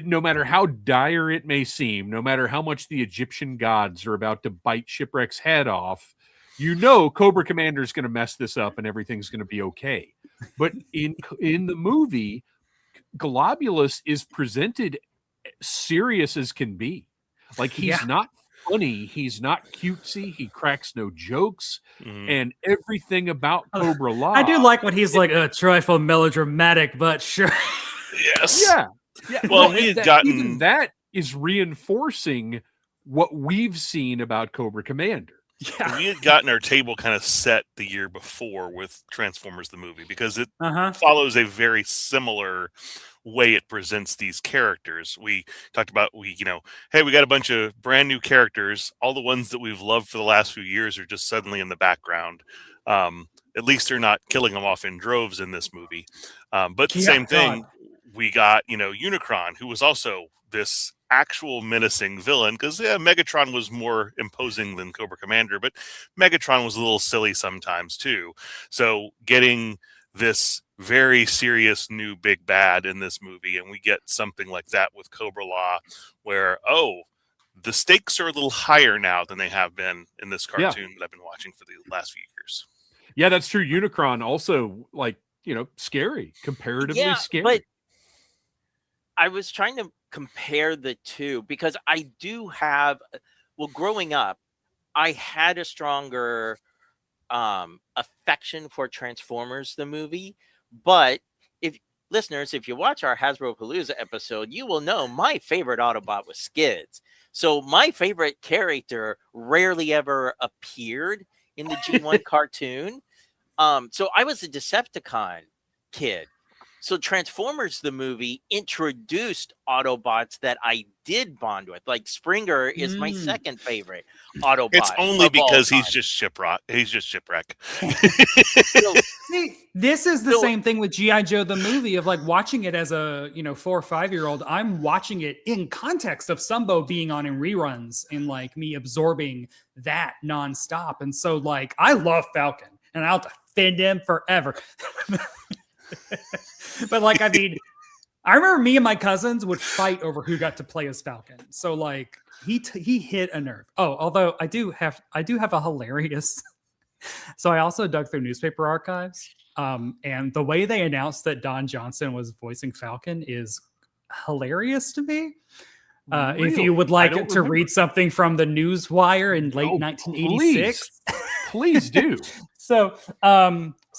no matter how dire it may seem, no matter how much the Egyptian gods are about to bite Shipwreck's head off, you know Cobra Commander is going to mess this up and everything's going to be okay. But in the movie, Globulus is presented serious as can be. Like, he's not funny. He's not cutesy. He cracks no jokes, Mhm. and everything about Cobra-La. I do like when he's like a trifle melodramatic, but sure. Yes. Yeah. Yeah. Well, we had gotten even that is reinforcing what we've seen about Cobra Commander. Yeah. we had gotten our table kind of set the year before with Transformers the movie because it Uh-huh. follows a very similar way it presents these characters. We talked about hey, we got a bunch of brand new characters. All the ones that we've loved for the last few years are just suddenly in the background. At least they're not killing them off in droves in this movie. But the same thing, we got Unicron, who was also this actual menacing villain, because Megatron was more imposing than Cobra Commander, but Megatron was a little silly sometimes too. So getting this very serious new big bad in this movie, and we get something like that with Cobra-La, where the stakes are a little higher now than they have been in this cartoon that I've been watching for the last few years. Yeah, that's true. Unicron also, scary, comparatively scary. But I was trying to compare the two because I do have, growing up, I had a stronger affection for Transformers the movie. But if you watch our Hasbro Palooza episode, you will know my favorite Autobot was Skids. So my favorite character rarely ever appeared in the G1 cartoon. So I was a Decepticon kid. So Transformers the movie introduced Autobots that I did bond with. Like Springer is my second favorite Autobot. It's only because he's just shipwreck. See, this is the same thing with G.I. Joe the movie, of like watching it as a 4 or 5 year old. I'm watching it in context of Sumbo being on in reruns and like me absorbing that nonstop. And so like I love Falcon and I'll defend him forever. But like, I mean, I remember me and my cousins would fight over who got to play as Falcon. So like he hit a nerve. Oh, although I do have a hilarious. So I also dug through newspaper archives, and the way they announced that Don Johnson was voicing Falcon is hilarious to me. If you would like to read something from the Newswire in late 1986, please do.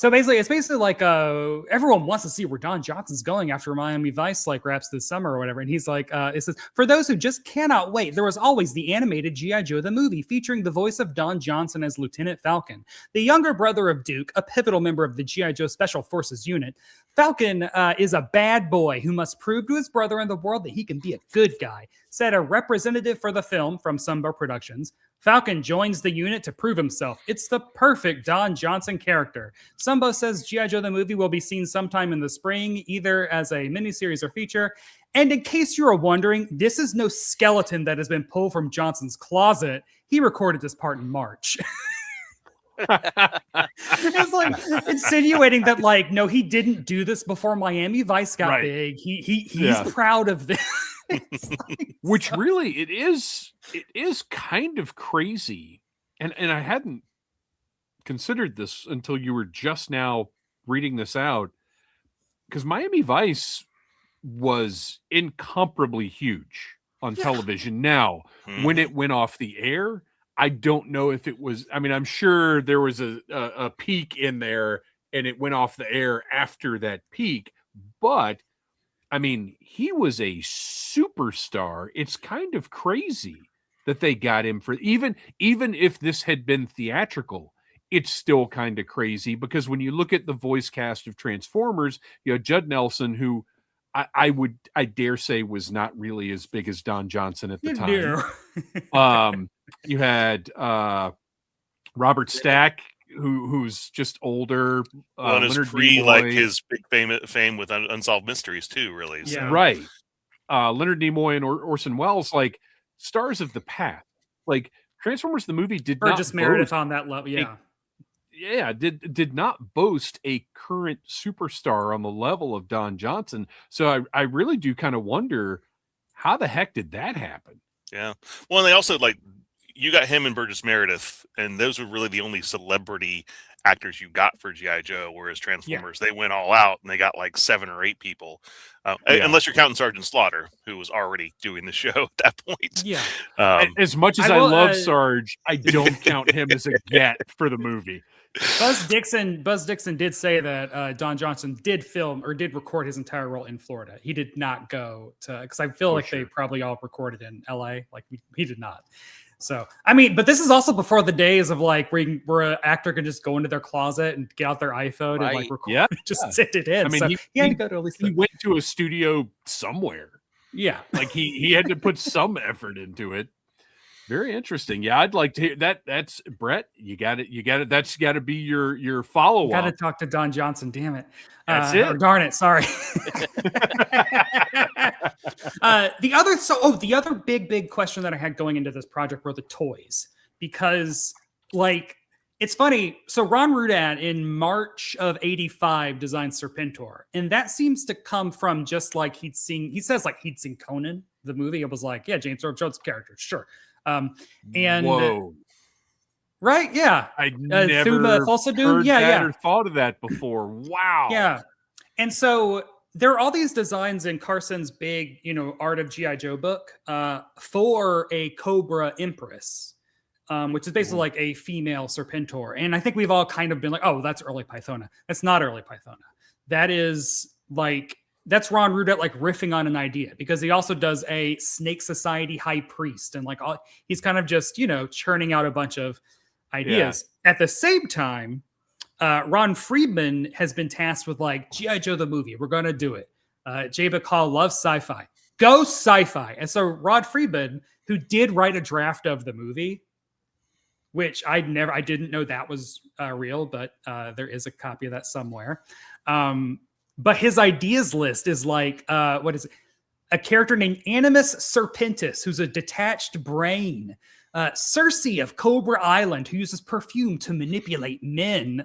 So basically, it's basically like everyone wants to see where Don Johnson's going after Miami Vice like wraps this summer or whatever. And he's like, it says, for those who just cannot wait, there was always the animated G.I. Joe the movie featuring the voice of Don Johnson as Lieutenant Falcon, the younger brother of Duke, a pivotal member of the G.I. Joe Special Forces unit. Falcon is a bad boy who must prove to his brother and the world that he can be a good guy, said a representative for the film from Sumbo Productions. Falcon joins the unit to prove himself. It's the perfect Don Johnson character. Sumbo says G.I. Joe the movie will be seen sometime in the spring, either as a miniseries or feature. And in case you are wondering, this is no skeleton that has been pulled from Johnson's closet. He recorded this part in March. It's like insinuating that, like, no, he didn't do this before Miami Vice got big. He's proud of this. Which really it is kind of crazy. And I hadn't considered this until you were just now reading this out, because Miami Vice was incomparably huge on television. Now, when it went off the air, I don't know if it was, I mean, I'm sure there was a peak in there and it went off the air after that peak, but I mean, he was a superstar. It's kind of crazy that they got him for, even if this had been theatrical, it's still kind of crazy, because when you look at the voice cast of Transformers, you know, Judd Nelson, who I dare say was not really as big as Don Johnson at the time. You had Robert Stack, who's just older. Well, and is free, like his big fame with Unsolved Mysteries too, really. So. Yeah. Right. Leonard Nimoy and Orson Welles, like stars of the past. Like Transformers the movie did not just Meredith on that level. Yeah. Did not boast a current superstar on the level of Don Johnson. So I really do kind of wonder, how the heck did that happen? Yeah. Well, and they also, like, you got him and Burgess Meredith, and those were really the only celebrity actors you got for G.I. Joe, whereas Transformers, they went all out and they got like 7 or 8 people. Unless you're counting Sergeant Slaughter, who was already doing the show at that point. Yeah. As much as I love Sarge, I don't count him as a get for the movie. Buzz Dixon did say that Don Johnson did film or did record his entire role in Florida. He did not go to, because I feel like they probably all recorded in LA. Like he did not. So, I mean, but this is also before the days of like where an actor can just go into their closet and get out their iPhone and like record, just send it in. I mean, so he had to go to at least he went to a studio somewhere. Yeah, like he had to put some effort into it. Very interesting. Yeah, I'd like to hear that. That's Brett. You got it. That's got to be your follow up. Got to talk to Don Johnson. Damn it. That's it. Or darn it. Sorry. The other big question that I had going into this project were the toys, because like it's funny. So Ron Rudat in March of '85 designed Serpentor, and that seems to come from just like he says like he'd seen Conan the movie. It was like, yeah, James Earl Jones character, sure. And whoa. Right, yeah. I never heard that or thought of that before. Wow. Yeah. And so there are all these designs in Carson's big, Art of G.I. Joe book for a Cobra Empress, which is basically like a female Serpentor. And I think we've all kind of been like, oh, that's early Pythona. That's not early Pythona. That is like, that's Ron Rudat like riffing on an idea, because he also does a Snake Society high priest, and like he's kind of just, churning out a bunch of ideas. Yeah. At the same time, Ron Friedman has been tasked with like G.I. Joe the movie. We're going to do it. Jay Bacall loves sci-fi. Go sci-fi. And so Rod Friedman, who did write a draft of the movie, which I didn't know that was real, but there is a copy of that somewhere. But his ideas list is like, what is it? A character named Animus Serpentis, who's a detached brain. Cersei of Cobra Island, who uses perfume to manipulate men.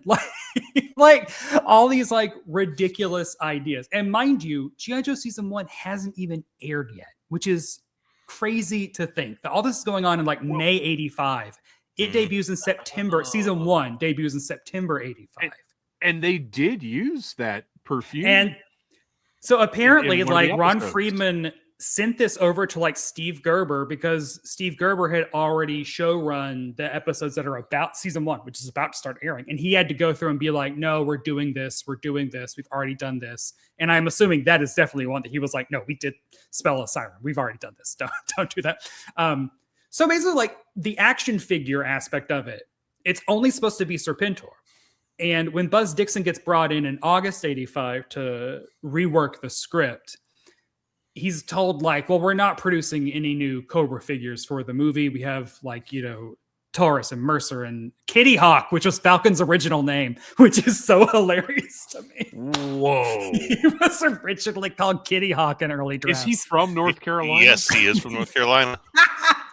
Like all these like ridiculous ideas. And mind you, G.I. Joe Season 1 hasn't even aired yet, which is crazy to think. All this is going on in like May 85. It debuts in September. Season 1 debuts in September 85. And they did use that perfume. And so apparently like Ron Friedman sent this over to like Steve Gerber, because Steve Gerber had already showrun the episodes that are about Season 1, which is about to start airing. And he had to go through and be like, no, we're doing this. We've already done this. And I'm assuming that is definitely one that he was like, no, we did spell a siren. We've already done this. Don't do that. So basically like the action figure aspect of it, it's only supposed to be Serpentor. And when Buzz Dixon gets brought in August 85 to rework the script, he's told like, well, we're not producing any new Cobra figures for the movie. We have like, Taurus and Mercer and Kitty Hawk, which was Falcon's original name, which is so hilarious to me. Whoa. He was originally called Kitty Hawk in early drafts. Is he from North Carolina? Yes, he is from North Carolina.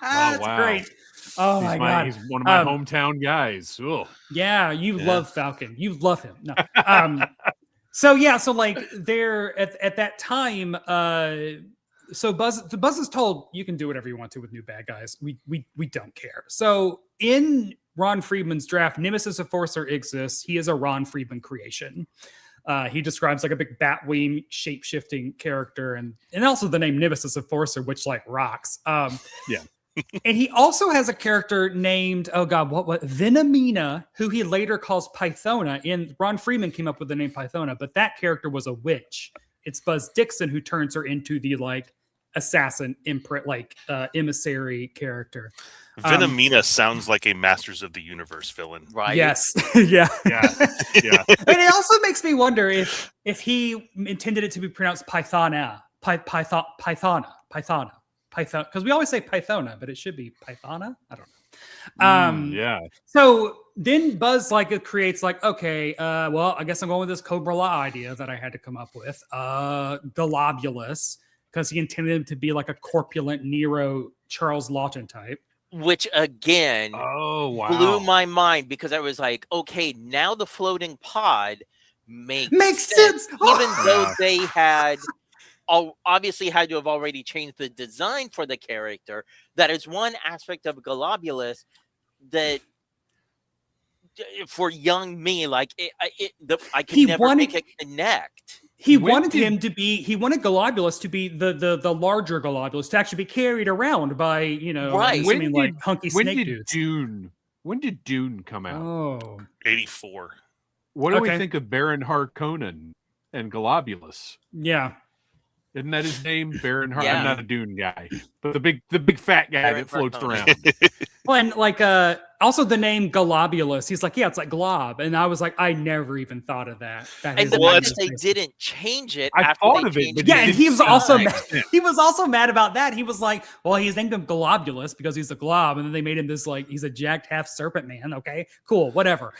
That's great. Oh my God. He's one of my hometown guys. Ugh. Yeah, you love Falcon. You love him. No. So like they're at that time, so Buzz is told you can do whatever you want to with new bad guys. We don't care. So in Ron Friedman's draft, Nemesis Enforcer exists. He is a Ron Friedman creation. He describes like a big batwing shape-shifting character, and also the name Nemesis Enforcer, which like rocks. Yeah. And he also has a character named, what Venomina, who he later calls Pythona. And Ron Friedman came up with the name Pythona, but that character was a witch. It's Buzz Dixon who turns her into the like assassin imprint, like emissary character. Venomina sounds like a Masters of the Universe villain, right? Yes, yeah. Yeah. And it also makes me wonder if he intended it to be pronounced Pythona, Pythona, because we always say Pythona, but it should be Pythona. I don't know. Yeah. So then Buzz like creates like, okay, well, I guess I'm going with this Cobra-La idea that I had to come up with. Globulus, because he intended him to be like a corpulent Nero Charles Lawton type. Which again blew my mind, because I was like, okay, now the floating pod makes sense. Even though they had obviously had to have already changed the design for the character. That is one aspect of Globulus that for young me, like I could never make it connect. He wanted Globulus to be the larger Globulus, to actually be carried around by, Right. like hunky snake dudes. When did Dune come out? Oh, 84. What do we think of Baron Harkonnen and Globulus? Yeah. Isn't that his name? Baron Har. Yeah. I'm not a Dune guy, but the big fat guy Baron that floats Harkonnen. around. Well, and like also the name Globulus, he's like, yeah, it's like glob, and I was like, I never even thought of that. And his the name fact is that they basically- didn't change it I after thought they of it, changed but it. Yeah, and he was also Right. mad. He was also mad about that. He was like, well, he's named him Globulus because he's a glob, and then they made him this like he's a jacked half serpent man. Okay, cool, whatever.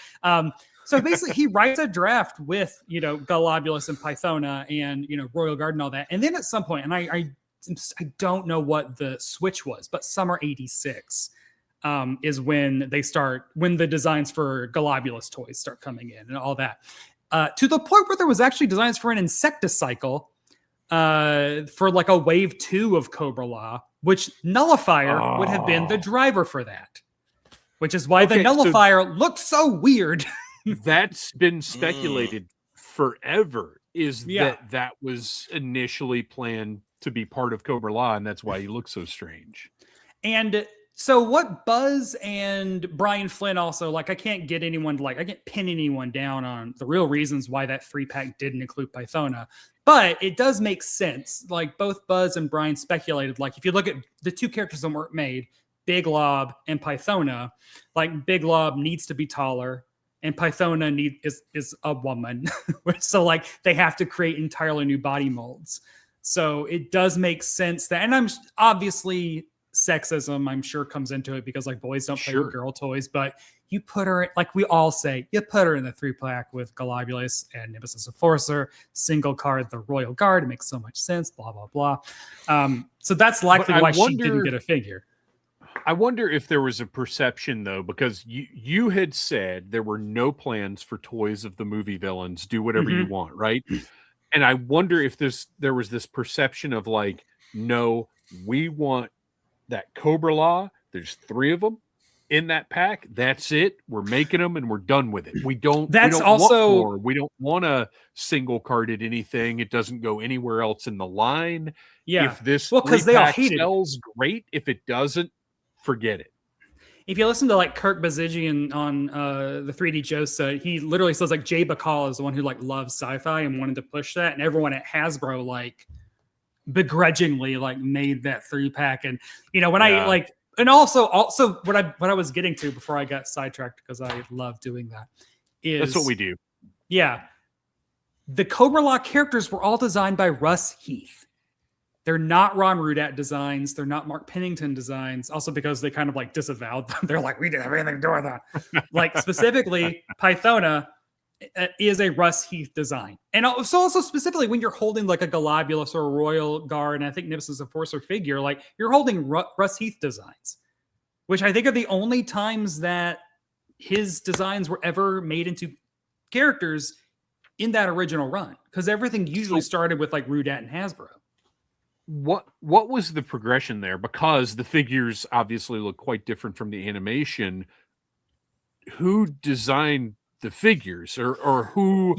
So basically, he writes a draft with Globulus and Pythona and Royal Guard and all that, and then at some point, and I don't know what the switch was, but summer '86 is when the designs for Globulus toys start coming in and all that. To the point where there was actually designs for an Insecticycle for like a wave 2 of Cobra-La, which Nullifier would have been the driver for that. Which is why the Nullifier looked so weird. That's been speculated forever. That was initially planned to be part of Cobra-La, and that's why he looks so strange. And so what Buzz and Brian Flynn also, like, I can't pin anyone down on the real reasons why that 3-pack didn't include Pythona, but it does make sense. Like, both Buzz and Brian speculated, like, if you look at the two characters that weren't made, Big Lob and Pythona, like, Big Lob needs to be taller, and Pythona is a woman. So, like, they have to create entirely new body molds. So it does make sense that, and I'm obviously sexism, I'm sure, comes into it because like boys don't play with girl toys, but you put her, like we all say, you put her in the 3-pack with Globulus and Nemesis Enforcer, single card the Royal Guard. It makes so much sense, blah, blah, blah. So that's likely why she didn't get a figure. I wonder if there was a perception, though, because you had said there were no plans for toys of the movie villains. Do whatever you want, right? And I wonder if there was this perception of like, no, we want that Cobra-La. There's 3 of them in that pack. That's it. We're making them and we're done with it. We don't want more. We don't want to single carded anything. It doesn't go anywhere else in the line. Yeah. If this because they all hate sells, great. If it doesn't, forget it. If you listen to like Kirk Bazigian on the 3D Joe set, he literally says like Jay Bacall is the one who like loves sci-fi and wanted to push that, and everyone at Hasbro like begrudgingly like made that 3-pack. And when I like, and also what I was getting to before I got sidetracked, because I love doing that, is that's what we do. Yeah, the Cobra-La characters were all designed by Russ Heath. They're not Ron Rudat designs. They're not Mark Pennington designs. Also because they kind of like disavowed them. They're like, we didn't have anything to do with that. Like specifically, Pythona is a Russ Heath design. And also specifically when you're holding like a Globulus or a Royal Guard, and I think Nemesis Enforcer figure, like you're holding Russ Heath designs, which I think are the only times that his designs were ever made into characters in that original run. Because everything usually started with like Rudat and Hasbro. What was the progression there? Because the figures obviously look quite different from the animation. Who designed the figures, or who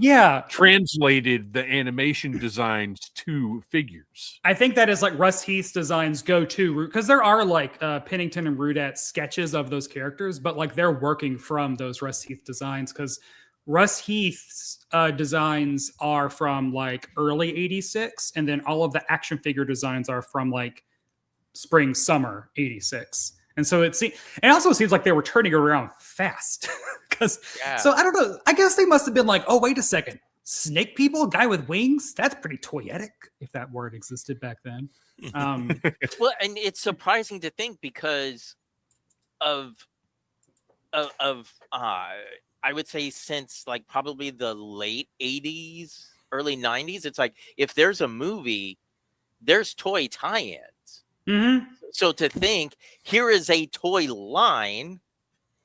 translated the animation designs to figures? I think that is like Russ Heath's designs go to, because there are like Pennington and Rudat sketches of those characters, but like they're working from those Russ Heath designs, because Russ Heath's designs are from like early 86, and then all of the action figure designs are from like spring, summer 86. And so it also seems like they were turning around fast. So I don't know. I guess they must have been like, oh, wait a second. Snake people, guy with wings? That's pretty toyetic, if that word existed back then. Well, and it's surprising to think because of I would say since like probably the late 80s, early 90s, it's like if there's a movie, there's toy tie-ins. Mm-hmm. So to think here is a toy line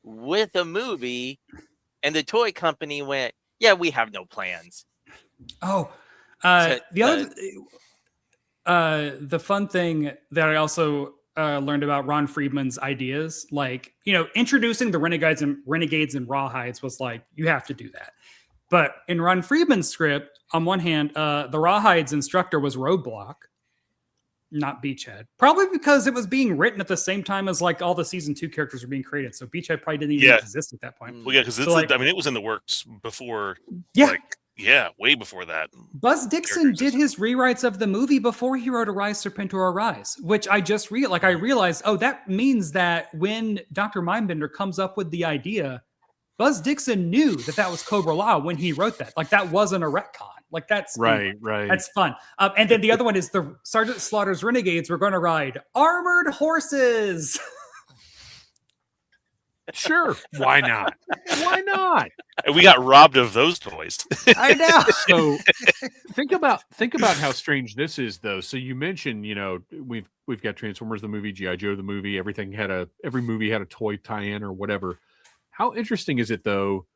with a movie, and the toy company went, yeah, we have no plans. Oh, the other the fun thing that I also learned about Ron Friedman's ideas, like, introducing the renegades and rawhides was like, you have to do that. But in Ron Friedman's script, on one hand, the rawhides instructor was Roadblock, not Beachhead. Probably because it was being written at the same time as like all the season 2 characters were being created. So Beachhead probably didn't even exist at that point. Well, yeah, because it was in the works before. Yeah. Way before that. Buzz Dixon did his rewrites of the movie before he wrote Arise, Serpentor, Arise, which I just I realized, that means that when Dr. Mindbender comes up with the idea, Buzz Dixon knew that was Cobra-La when he wrote that. Like, that wasn't a retcon. Like, that's right. That's fun. And then the other one is the Sergeant Slaughter's Renegades were going to ride armored horses. Sure. Why not? Why not? And we got robbed of those toys. I know. So think about how strange this is, though. So you mentioned, we've got Transformers the movie, G.I. Joe the movie, every movie had a toy tie-in or whatever. How interesting is it, though,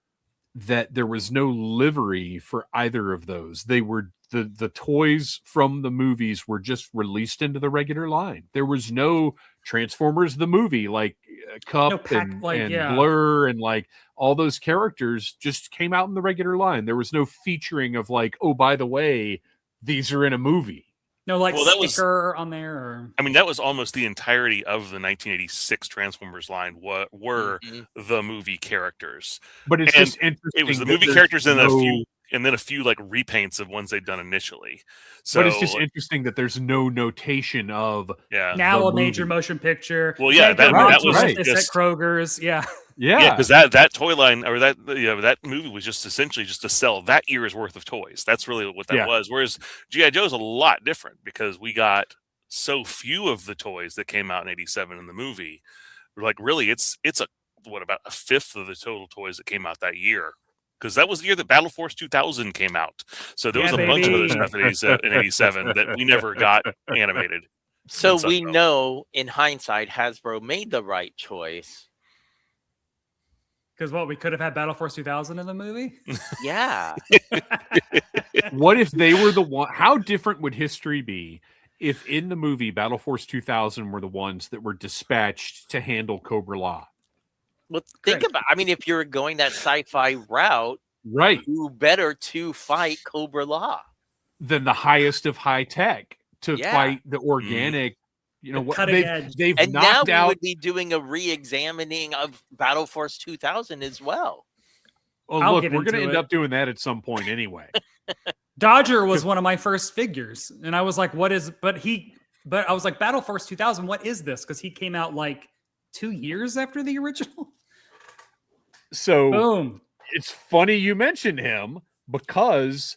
that there was no livery for either of those? They were the toys from the movies were just released into the regular line. There was no Transformers the movie, like Cup and Blur and like all those characters just came out in the regular line. There was no featuring of like, oh, by the way, these are in a movie. No, sticker on there. Or... I mean, that was almost the entirety of the 1986 Transformers line were the movie characters. But it's just interesting. It was the movie characters and a few like repaints of ones they'd done initially. So, but it's just interesting that there's no notation of now a major motion picture. Well, yeah, that was right. Just at Kroger's. Yeah, because that toy line or that movie was just essentially just to sell that year's worth of toys. That's really what that was. Whereas G.I. Joe's a lot different because we got so few of the toys that came out in '87 in the movie. Like, really, it's about a fifth of the total toys that came out that year. Because that was the year that Battle Force 2000 came out. So there was a bunch of other stuff in 87 that we never got animated. So we know, in hindsight, Hasbro made the right choice. Because we could have had Battle Force 2000 in the movie? Yeah. What if they were the one? How different would history be if in the movie Battle Force 2000 were the ones that were dispatched to handle Cobra-La? Well, think about. I mean, if you're going that sci-fi route, right, who better to fight Cobra-La than the highest of high tech to fight the organic? What they've and knocked now out. We would be doing a re-examining of Battle Force 2000 as well. Well, look, we're going to end up doing that at some point anyway. Dodger was one of my first figures, and I was like, "What is?" But I was like, "Battle Force 2000, what is this?" Because he came out like 2 years after the original. So boom. It's funny you mentioned him because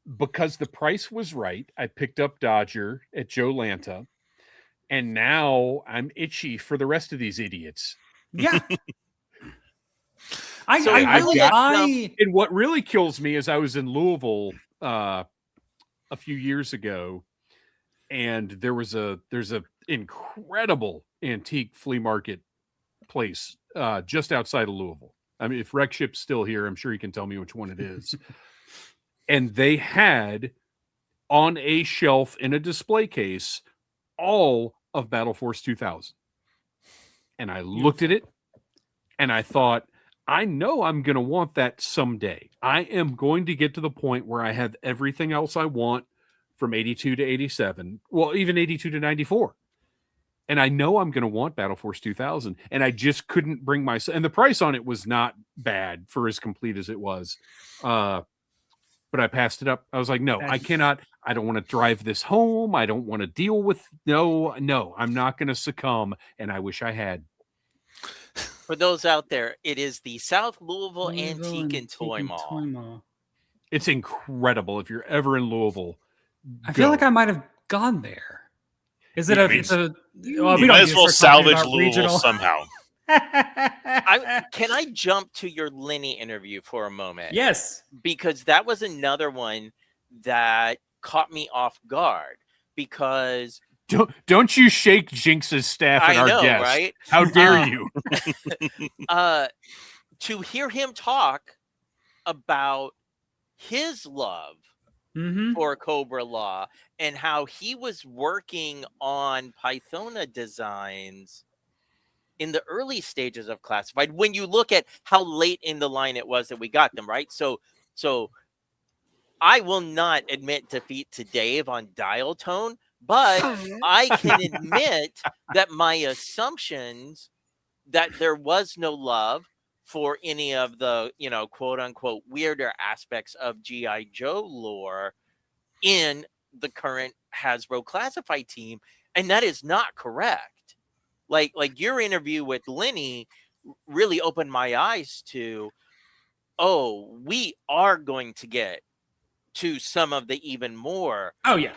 the price was right. I picked up Dodger at Joe Lanta, and now I'm itchy for the rest of these idiots. Yeah. And what really kills me is I was in Louisville a few years ago, and there's a incredible antique flea market place just outside of Louisville. I mean, if Rec Ship's still here, I'm sure he can tell me which one it is. And they had on a shelf in a display case all of Battle Force 2000. And I looked at it and I thought, I know I'm going to want that someday. I am going to get to the point where I have everything else I want from 82 to 87. Well, even 82 to 94. And I know I'm going to want Battle Force 2000. And I just couldn't bring myself. And the price on it was not bad for as complete as it was. But I passed it up. I was like, no, I cannot. I don't want to drive this home. I don't want to deal with. No, I'm not going to succumb. And I wish I had. For those out there, it is the South Louisville Antique and Toy Mall. It's incredible. If you're ever in Louisville, I feel like I might have gone there. Is it you might as well salvage Louisville somehow. Can I jump to your Lenny interview for a moment? Yes. Because that was another one that caught me off guard. Because don't you shake Jinx's staff at our guest. Right? How dare you? To hear him talk about his love for Cobra-La, and how he was working on Pythona designs in the early stages of Classified. When you look at how late in the line it was that we got them, right? So I will not admit defeat to Dave on dial tone, but I can admit that my assumptions that there was no love for any of the, quote unquote weirder aspects of G.I. Joe lore in the current Hasbro Classified team, and that is not correct. Like your interview with Lenny really opened my eyes to, we are going to get to some of the even more. Oh yeah.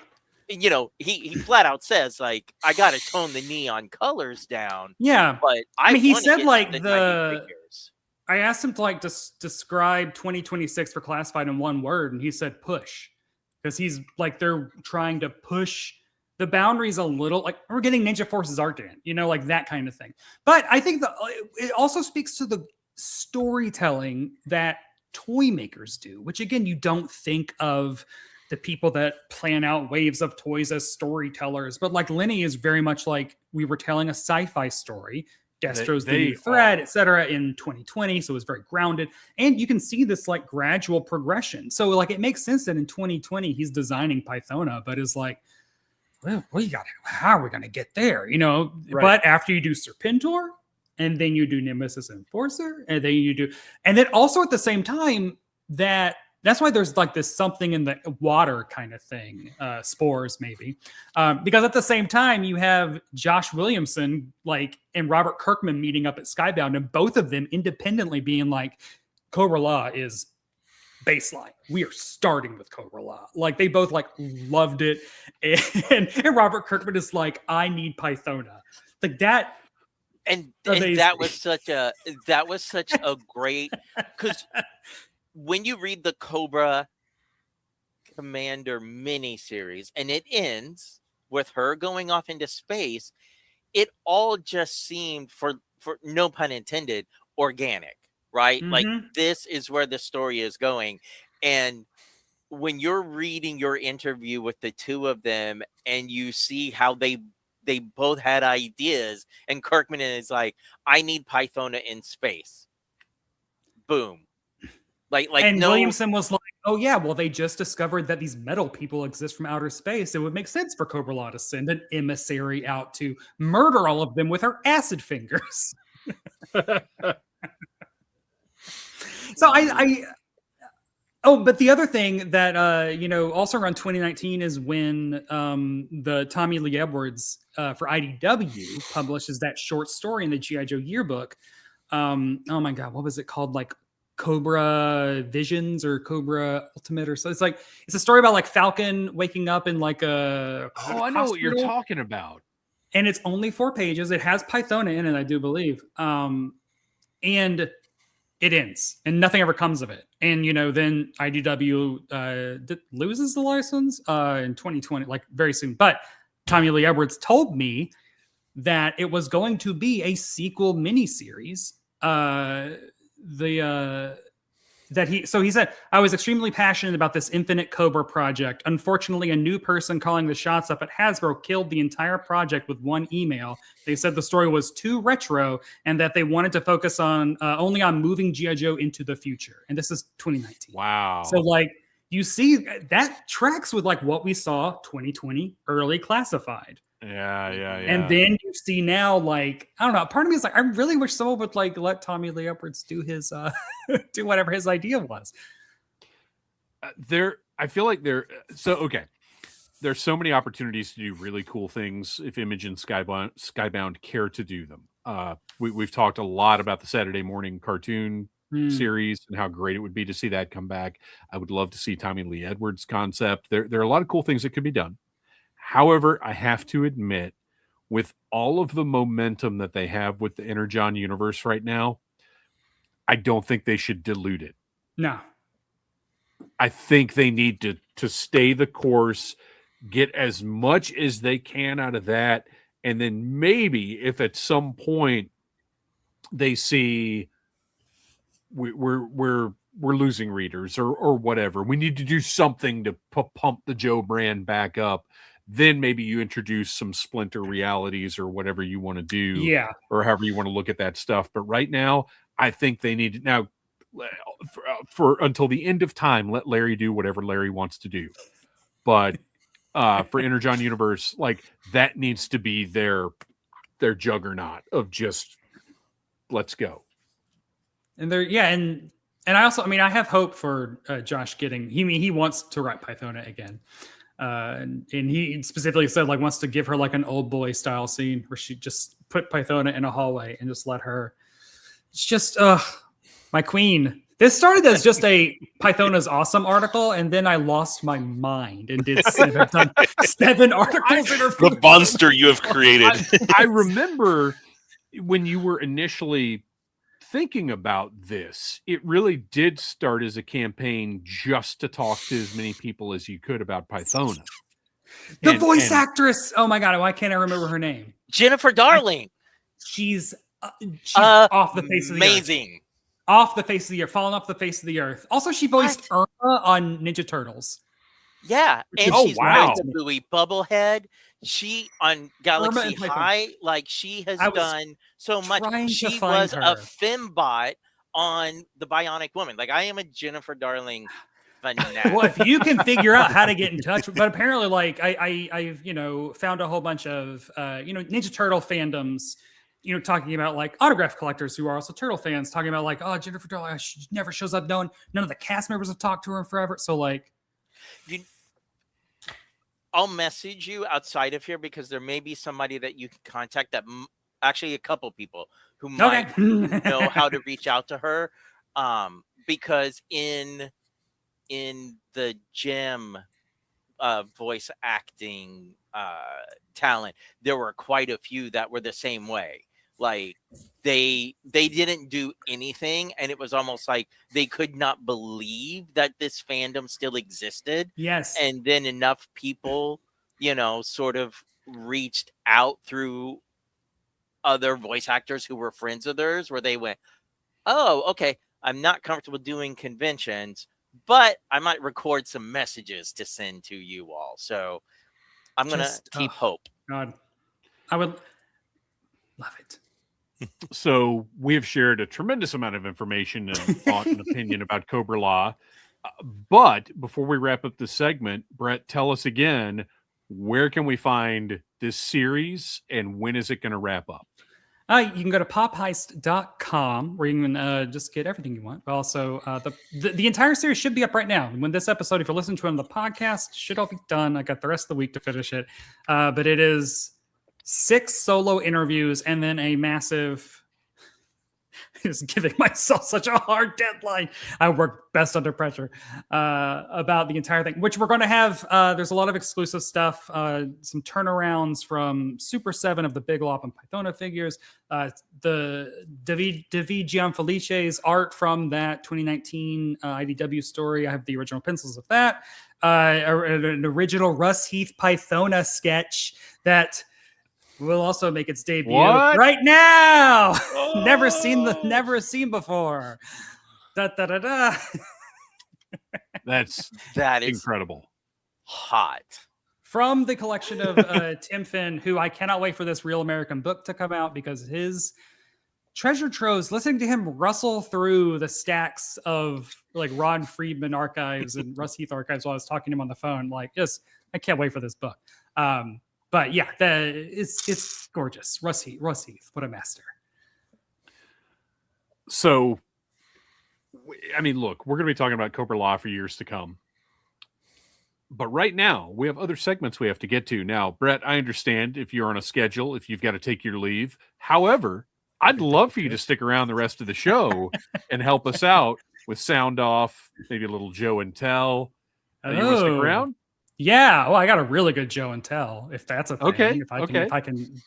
He flat out says, like, I got to tone the neon colors down. Yeah. But I mean, he wanna said get like to 90 figures. I asked him to like describe 2026 for Classified in one word, and he said push, because he's like, they're trying to push the boundaries a little. Like, we're getting Ninja Forces art in, like that kind of thing. But I think it also speaks to the storytelling that toy makers do, which again, you don't think of the people that plan out waves of toys as storytellers, but like Lenny is very much like, we were telling a sci-fi story. Destro's the new thread, etc. in 2020, so it was very grounded, and you can see this like gradual progression. So like it makes sense that in 2020 he's designing Pythona, but is like, well, how are we going to get there? Right. But after you do Serpentor, and then you do Nemesis Enforcer, and then you do, and then also at the same time that's why there's like this something in the water kind of thing, spores maybe, because at the same time you have Josh Williamson and Robert Kirkman meeting up at Skybound, and both of them independently being like, Cobra-La is baseline. We are starting with Cobra-La. Like they both like loved it, and Robert Kirkman is like, I need Pythona, like that. And that was such a great, because when you read the Cobra Commander miniseries and it ends with her going off into space, it all just seemed, for no pun intended, organic, right? Like this is where the story is going. And when you're reading your interview with the two of them and you see how they both had ideas, and Kirkman is like, I need Pythona in space. Boom. And Williamson was like, oh yeah, well they just discovered that these metal people exist from outer space. It would make sense for Cobra-La to send an emissary out to murder all of them with her acid fingers. So but the other thing that also around 2019 is when the Tommy Lee Edwards for IDW publishes that short story in the G.I. Joe yearbook. Oh my god, what was it called? Like Cobra Visions or Cobra Ultimate or so. It's a story about like Falcon waking up in like a I know what you're talking about. And it's only 4 pages. It has Pythona in it, I do believe. And it ends and nothing ever comes of it. And then IDW loses the license in 2020, like very soon. But Tommy Lee Edwards told me that it was going to be a sequel miniseries. He said, I was extremely passionate about this Infinite Cobra project. Unfortunately, a new person calling the shots up at Hasbro killed the entire project with one email. They said the story was too retro and that they wanted to focus on only on moving G.I. Joe into the future. And this is 2019. Wow. So you see that tracks with what we saw 2020 early Classified. Yeah. And then you see now, I don't know. Part of me is I really wish someone would let Tommy Lee Edwards do his, do whatever his idea was. I feel like okay. There's so many opportunities to do really cool things if Image and Skybound care to do them. We've talked a lot about the Saturday morning cartoon series and how great it would be to see that come back. I would love to see Tommy Lee Edwards concept. There are a lot of cool things that could be done. However, I have to admit, with all of the momentum that they have with the Energon universe right now, I don't think they should dilute it. No. I think they need to stay the course, get as much as they can out of that, and then maybe if at some point they see we're we're losing readers or whatever. We need to do something to pump the Joe brand back up. Then maybe you introduce some splinter realities or whatever you want to do, Yeah. or however you want to look at that stuff. But right now, I think they need to now for until the end of time, let Larry do whatever Larry wants to do. But for Energon Universe, like that needs to be their juggernaut of just let's go. And and I also, I mean, I have hope for Josh getting. He wants to write Pythona again, and he specifically said like wants to give her like an old boy style scene where she just put Pythona in a hallway and just let her. It's just my queen. This started as just a Pythona's awesome article, and then I lost my mind and did 7 articles in her. The monster you have created. I remember when you were initially thinking about this, it really did start as a campaign just to talk to as many people as you could about Pythona. The voice actress. Oh my god, why can't I remember her name? Jennifer Darling. She's off the face of the earth. Amazing. Off the face of the earth, falling off the face of the earth. Also, she voiced Irma on Ninja Turtles. Yeah, and Oh, she's wow. voiced Louie Bubblehead. She on Galaxy High, like she has done so much. She was a fembot on the Bionic Woman. Like I am a Jennifer Darling fanatic. Well, if you can figure out how to get in touch, but apparently, like I've found a whole bunch of Ninja Turtle fandoms. Talking about like autograph collectors who are also Turtle fans, talking about like, oh, Jennifer Darling, she never shows up. None of the cast members have talked to her in forever. So like, I'll message you outside of here because there may be somebody that you can contact that actually a couple people who might know how to reach out to her. Because in the gym voice acting talent, there were quite a few that were the same way. Like they didn't do anything, and it was almost like they could not believe that this fandom still existed. Yes. And then enough people, sort of reached out through other voice actors who were friends of theirs, where they went, oh, okay, I'm not comfortable doing conventions, but I might record some messages to send to you all. So I'm going to keep hope. God, I would love it. So we have shared a tremendous amount of information and thought and opinion about Cobra-La. But before we wrap up this segment, Brett, tell us again, where can we find this series and when is it going to wrap up? You can go to popheist.com where you can just get everything you want. But also, the entire series should be up right now. When this episode, if you're listening to it on the podcast, should all be done. I got the rest of the week to finish it. But it is 6 solo interviews and then a massive... Just giving myself such a hard deadline. I work best under pressure about the entire thing, which we're going to have. There's a lot of exclusive stuff, some turnarounds from Super 7 of the Big Lop and Pythona figures, the David Gianfelice's art from that 2019 IDW story. I have the original pencils of that. An original Russ Heath Pythona sketch that will also make its debut right now. Oh. never seen before. That is incredible. Hot. From the collection of Tim Finn, who I cannot wait for this Real American book to come out because his treasure troves, listening to him rustle through the stacks of like Ron Friedman archives and Russ Heath archives while I was talking to him on the phone, like just I can't wait for this book. But yeah, it's gorgeous. Russ Heath, what a master. So, I mean, look, we're going to be talking about Cobra-La for years to come. But right now, we have other segments we have to get to. Now, Brett, I understand if you're on a schedule, if you've got to take your leave. However, I'd love for you to stick around the rest of the show and help us out with Sound Off, maybe a little Joe and Tell. You want to stick around? Yeah, well, I got a really good Joe and Tell, if that's a thing. Okay, if I can.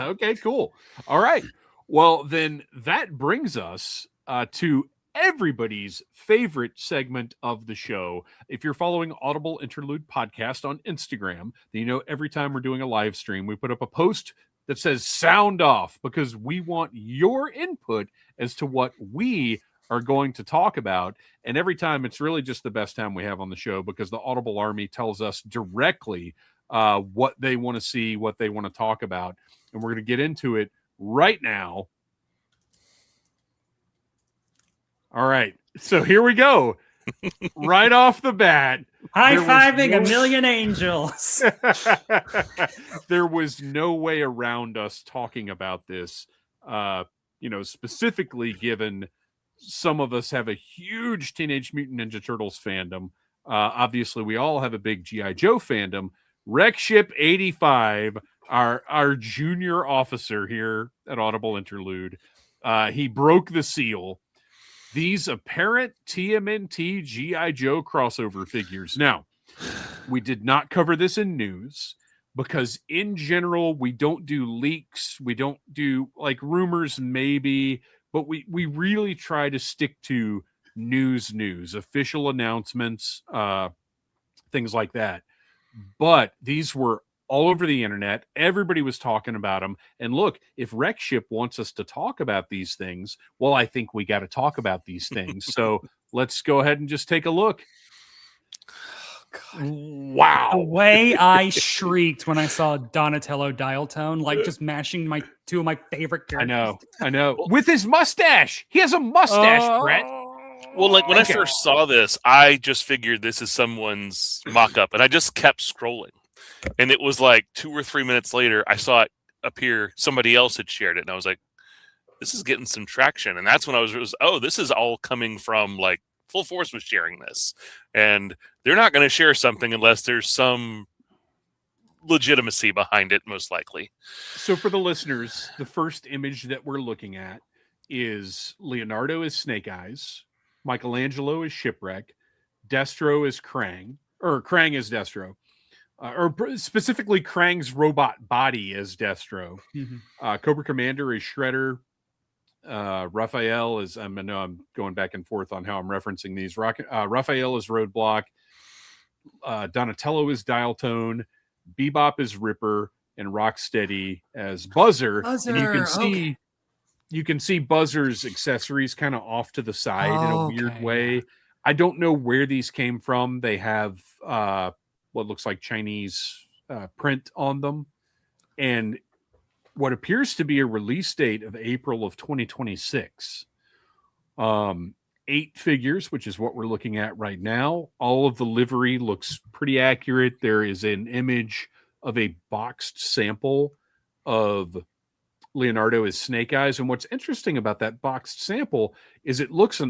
Okay, cool. All right. Well, then that brings us to everybody's favorite segment of the show. If you're following Audible Interlude Podcast on Instagram, then you know every time we're doing a live stream, we put up a post that says sound off, because we want your input as to what we are going to talk about. And every time, it's really just the best time we have on the show, because the Audible Army tells us directly what they want to see, what they want to talk about. And we're going to get into it right now. All right. So here we go. Right off the bat. High-fiving a million angels. There was no way around us talking about this, specifically given some of us have a huge Teenage Mutant Ninja Turtles fandom. Obviously, we all have a big G.I. Joe fandom. Wreckship 85, our junior officer here at Audible Interlude, he broke the seal. These apparent TMNT G.I. Joe crossover figures. Now, we did not cover this in news because in general, we don't do leaks. We don't do like rumors, maybe, but we really try to stick to news, official announcements, things like that. But these were all over the internet. Everybody was talking about them. And look, if Wreckship wants us to talk about these things, well, I think we got to talk about these things. So let's go ahead and just take a look. Wow. The way I shrieked when I saw Donatello dial tone, like just mashing two of my favorite characters. I know. With his mustache. He has a mustache, Brett. Well, like when I first saw this, I just figured this is someone's mock-up, and I just kept scrolling. And it was like 2 or 3 minutes later, I saw it appear. Somebody else had shared it, and I was like, "This is getting some traction." And that's when I was this is all coming from like Full Force was sharing this, and they're not going to share something unless there's some legitimacy behind it, most likely. So, for the listeners, the first image that we're looking at is Leonardo as Snake Eyes, Michelangelo is Shipwreck, Destro is Krang, or Krang is Destro. Or specifically Krang's robot body as Destro. Mm-hmm. Cobra Commander is Shredder. Raphael is, I know I'm going back and forth on how I'm referencing these. Raphael is Roadblock. Donatello is Dial Tone. Bebop is Ripper. And Rocksteady as Buzzer. And you can see Buzzer's accessories kind of off to the side in a weird way. I don't know where these came from. They have what looks like Chinese print on them, and what appears to be a release date of April of 2026. 8 figures, which is what we're looking at right now. All of the livery looks pretty accurate. There is an image of a boxed sample of Leonardo as Snake Eyes, and what's interesting about that boxed sample is it looks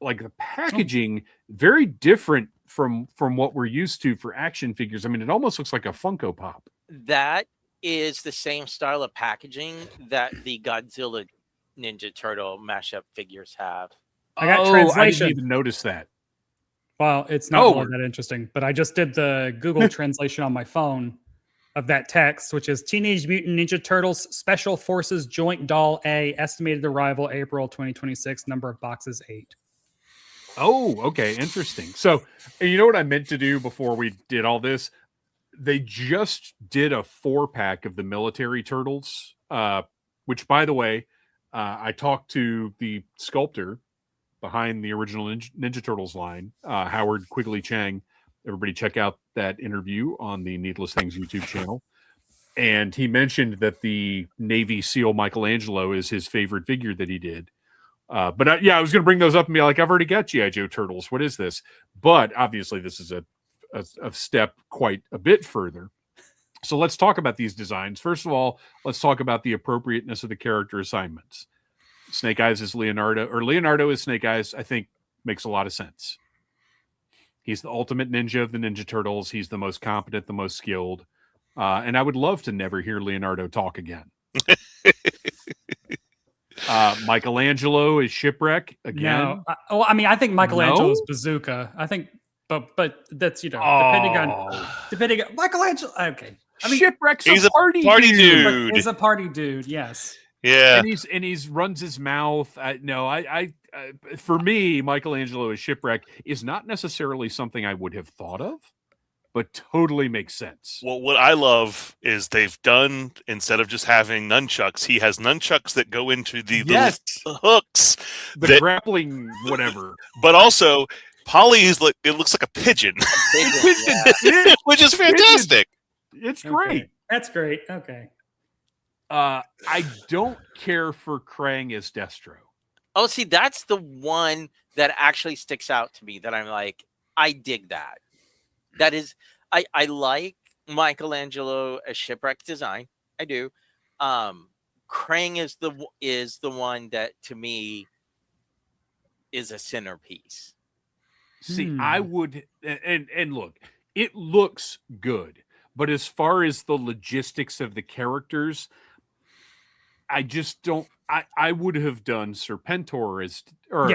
like the packaging very different from what we're used to for action figures. I mean, it almost looks like a Funko Pop. That is the same style of packaging that the Godzilla Ninja Turtle mashup figures have. I got translation. I didn't even notice that. Well, it's not really that interesting, but I just did the Google translation on my phone of that text, which is Teenage Mutant Ninja Turtles Special Forces Joint Doll A, estimated arrival April 2026, number of boxes 8. Oh, okay. Interesting. So, you know what I meant to do before we did all this? They just did a 4-pack of the military turtles, which, by the way, I talked to the sculptor behind the original Ninja Turtles line, Howard Quigley Chang. Everybody check out that interview on the Needless Things YouTube channel. And he mentioned that the Navy SEAL Michelangelo is his favorite figure that he did. But I was going to bring those up and be like, I've already got G.I. Joe Turtles. What is this? But obviously this is a step quite a bit further. So let's talk about these designs. First of all, let's talk about the appropriateness of the character assignments. Snake Eyes is Leonardo, or Leonardo is Snake Eyes, I think makes a lot of sense. He's the ultimate ninja of the Ninja Turtles. He's the most competent, the most skilled. And I would love to never hear Leonardo talk again. Michelangelo is Shipwreck again. No. I think Michelangelo is Bazooka. I think, but that's, depending on Michelangelo. Okay. I mean, Shipwreck's he's a party dude. He's a party dude. Yes. Yeah. And he's runs his mouth. For me, Michelangelo as Shipwreck is not necessarily something I would have thought of. but totally makes sense. Well, what I love is they've done, instead of just having nunchucks, he has nunchucks that go into the Yes, hooks, the grappling whatever. but also Polly's like, it looks like a pigeon, Yeah. which is fantastic. It's Okay. great. That's great. Okay. I don't care for Krang as Destro. Oh, see, that's the one that actually sticks out to me. That I'm like, I dig that. That is, I like Michelangelo as shipwreck design. I do. Krang is the one that to me is a centerpiece. See, I would, and look, it looks good, but as far as the logistics of the characters, I just don't. I would have done Serpentor as or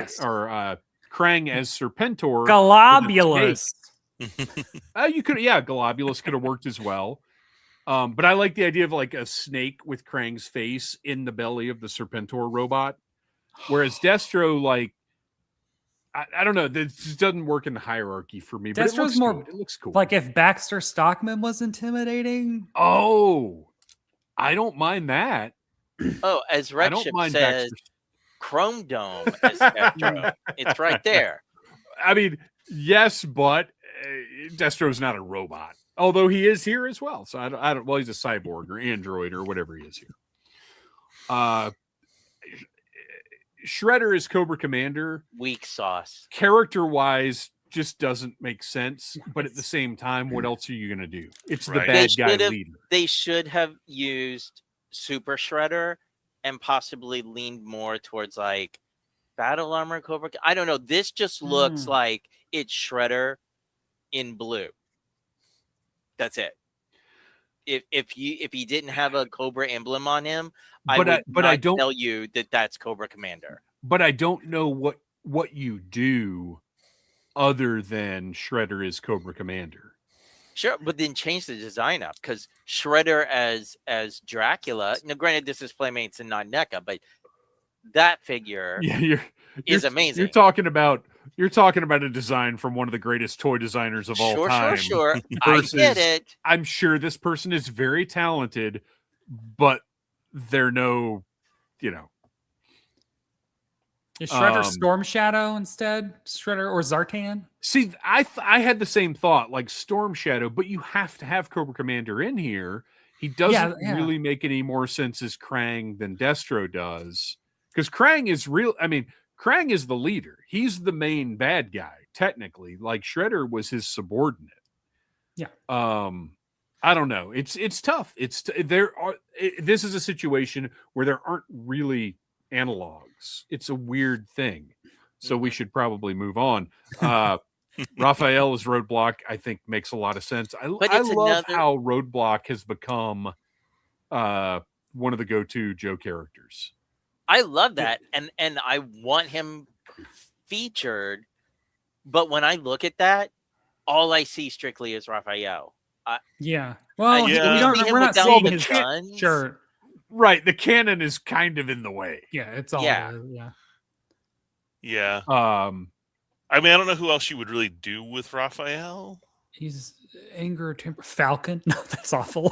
Krang as Serpentor. Globulus. You could, Globulus could have worked as well. But I like the idea of like a snake with Krang's face in the belly of the Serpentor robot, whereas Destro, like, I don't know, this doesn't work in the hierarchy for me. But Destro's it looks more good. It looks cool. Like if Baxter Stockman was intimidating. Oh, I don't mind that. Oh, as Redshift says, Chrome Dome as Destro. It's right there. I mean, yes, but Destro's not a robot, although he is here as well. So I don't. Well, he's a cyborg or android or whatever he is here. Shredder is Cobra Commander. Weak sauce. Character-wise, just doesn't make sense. But at the same time, what else are you going to do? It's the bad guy leader. They should have used Super Shredder and possibly leaned more towards like Battle Armor Cobra. I don't know. This just looks like it's Shredder in blue. That's it. If he didn't have a Cobra emblem on him, I don't tell you that that's Cobra Commander. But I don't know what you do other than Shredder is Cobra Commander. Sure, but then change the design up because Shredder as Dracula. Now, granted, this is Playmates and not NECA, but that figure is amazing. You're talking about a design from one of the greatest toy designers of all time. Sure. I get it. I'm sure this person is very talented, but they're no, Is Shredder Storm Shadow instead? Shredder or Zartan? See, I had the same thought, like Storm Shadow, but you have to have Cobra Commander in here. He doesn't really make any more sense as Krang than Destro does. Because Krang is real. I mean, Krang is the leader. He's the main bad guy, technically. Like Shredder was his subordinate. Yeah. I don't know. It's tough. This is a situation where there aren't really analogs. It's a weird thing. So we should probably move on. Raphael as Roadblock, I think, makes a lot of sense. I love how Roadblock has become one of the go-to Joe characters. I love that, and I want him featured. But when I look at that, all I see strictly is Raphael. Well, we're not seeing his guns. Sure. Right, the cannon is kind of in the way. Yeah, it's all. Yeah. Yeah. I mean, I don't know who else you would really do with Raphael. He's anger, temper, Falcon. No, that's awful.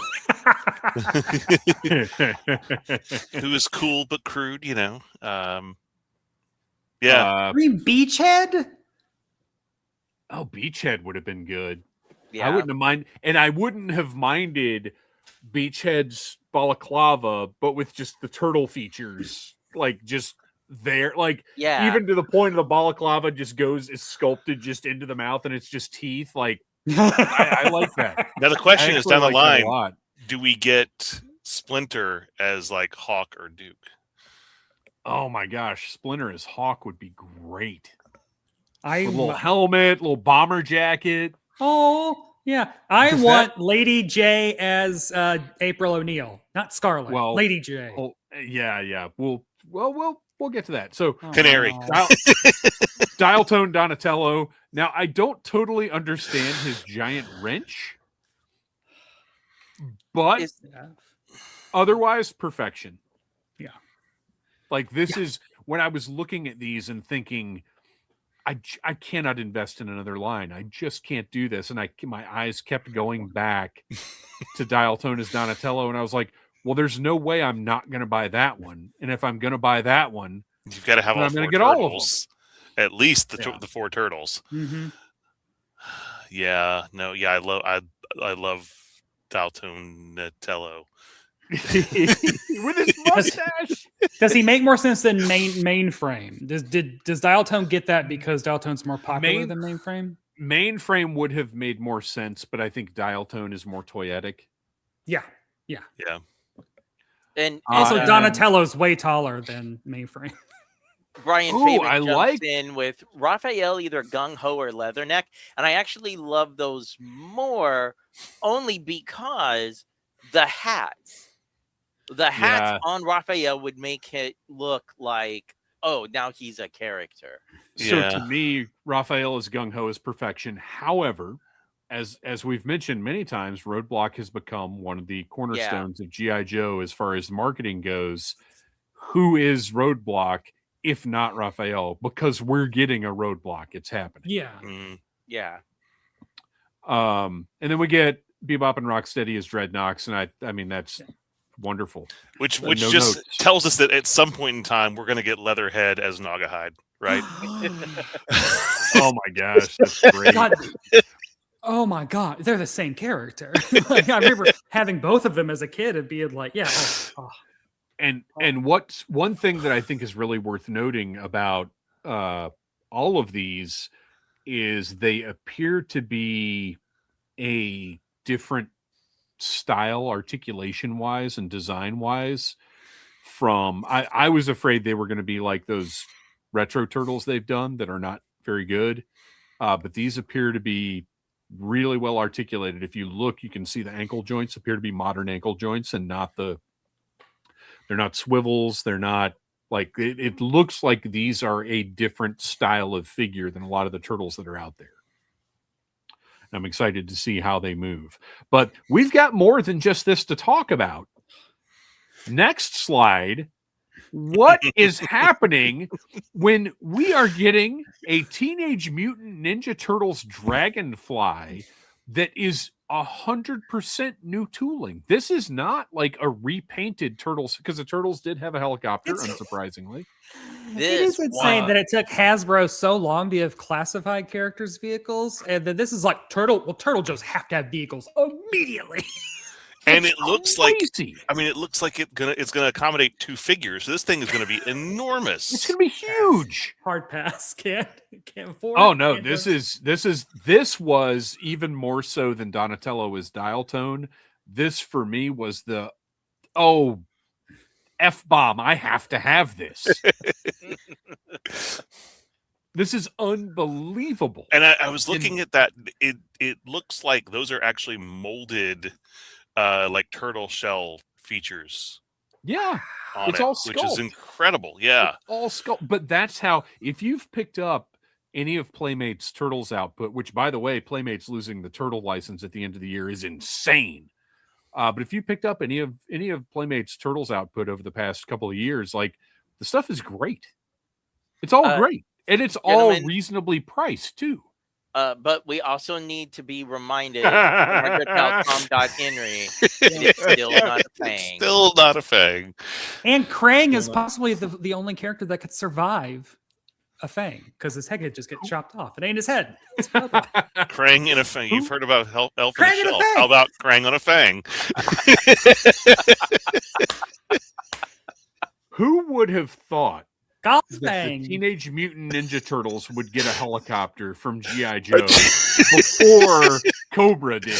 Who is cool but crude, Yeah. I mean, Beachhead. Oh, Beachhead would have been good. Yeah. I wouldn't have minded, and I wouldn't have minded Beachhead's balaclava, but with just the turtle features, like just there, like even to the point of the balaclava just is sculpted just into the mouth, and it's just teeth. Like I like that. Now the question is down the line: lot. Do we get Splinter as like Hawk or Duke? Oh my gosh, Splinter as Hawk would be great. A little helmet, little bomber jacket. Oh, yeah. I want Lady J as April O'Neil, not Scarlet. Well, Lady J. Well, yeah. We'll get to that. So Canary. Dial tone Donatello. Now, I don't totally understand his giant wrench, but otherwise perfection. Yeah. Like this is when I was looking at these and thinking, I cannot invest in another line. I just can't do this. And my eyes kept going back to Dial Tone as Donatello. And I was like, well, there's no way I'm not going to buy that one. And if I'm going to buy that one, You've got to have then all I'm going four to get all of them. turtles. At least the Yeah. the four turtles. Mm-hmm. Yeah, no, yeah, I love Donatello. With his mustache. Does he make more sense than Mainframe? Does Dial Tone get that because Dial Tone's more popular than Mainframe? Mainframe would have made more sense, but I think Dial Tone is more toyetic. Yeah. And Also, Donatello's way taller than Mainframe. Brian Ooh, Favorite I jumps like- in with Raphael, either gung ho or leatherneck, and I actually love those more, only because the hats Yeah. on Raphael would make it look like, oh, now he's a character. So Yeah. to me, Raphael is gung ho as perfection. However, as we've mentioned many times, Roadblock has become one of the cornerstones of G.I. Joe as far as marketing goes. Who is Roadblock if not Raphael? Because we're getting a Roadblock. It's happening. Yeah. Mm. Yeah. And then we get Bebop and Rocksteady as Dreadnoks, and I mean that's wonderful. Which No just notes. tells us that at some point in time we're going to get Leatherhead as Nagahide, right? Oh my gosh, that's great. God. Oh my God, they're the same character. Like, I remember having both of them as a kid and being like, yeah. And what's one thing that I think is really worth noting about all of these is they appear to be a different style, articulation wise and design wise. From I was afraid they were going to be like those retro turtles they've done that are not very good, but these appear to be really well articulated. If you look, you can see the ankle joints appear to be modern ankle joints and not they're not swivels. They're not like it looks like these are a different style of figure than a lot of the turtles that are out there. I'm excited to see how they move. But we've got more than just this to talk about. Next slide. What is happening when we are getting a Teenage Mutant Ninja Turtles Dragonfly that is 100% new tooling? This is not like a repainted Turtles, because the Turtles did have a helicopter, unsurprisingly. It is insane that it took Hasbro so long to have classified characters' vehicles, and then this is like Turtle. Well, Turtle Joes have to have vehicles immediately. And it looks Crazy. it looks like it's gonna accommodate two figures. So this thing is gonna be enormous. It's going to be huge. Hard pass. Can't afford. Oh no, can't this do- was even more so than Donatello as Dial Tone. This for me was the F-bomb. I have to have this. This is unbelievable. And I was looking at that. It looks like those are actually molded like turtle shell features. Yeah. On It's it, all which is sculpt. incredible. Yeah. It's all sculpt. But that's how, if you've picked up any of Playmate's Turtles output, which by the way, Playmate's losing the turtle license at the end of the year is insane. But if you picked up any of Playmate's Turtles output over the past couple of years, like the stuff is great. It's all great. And it's all reasonably priced too. But we also need to be reminded about Tom.Henry, and it's still not a thing. Still not a thing. And Krang is possibly the only character that could survive a fang because his head could just get chopped off. It ain't his head. It's Krang in a fang. You've heard about Elf in Krang a in a Shell. fang. How about Krang on a fang? Who would have thought Golf that the fang. Teenage Mutant Ninja Turtles would get a helicopter from G.I. Joe before Cobra did?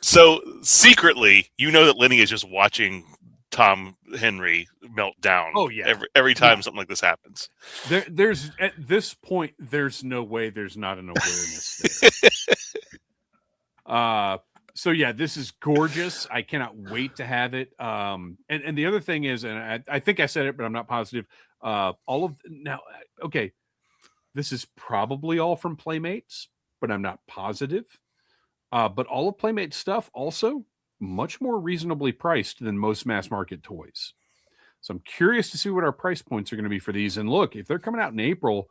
So secretly, you know that Lenny is just watching Tom Henry melt down. Oh, yeah. Every time something like this happens. There's at this point, there's no way there's not an awareness there. So yeah, this is gorgeous. I cannot wait to have it. And the other thing is, and I think I said it, but I'm not positive. Okay, this is probably all from Playmates, but I'm not positive. But all of Playmates stuff also much more reasonably priced than most mass market toys. So I'm curious to see what our price points are going to be for these. And look, if they're coming out in April,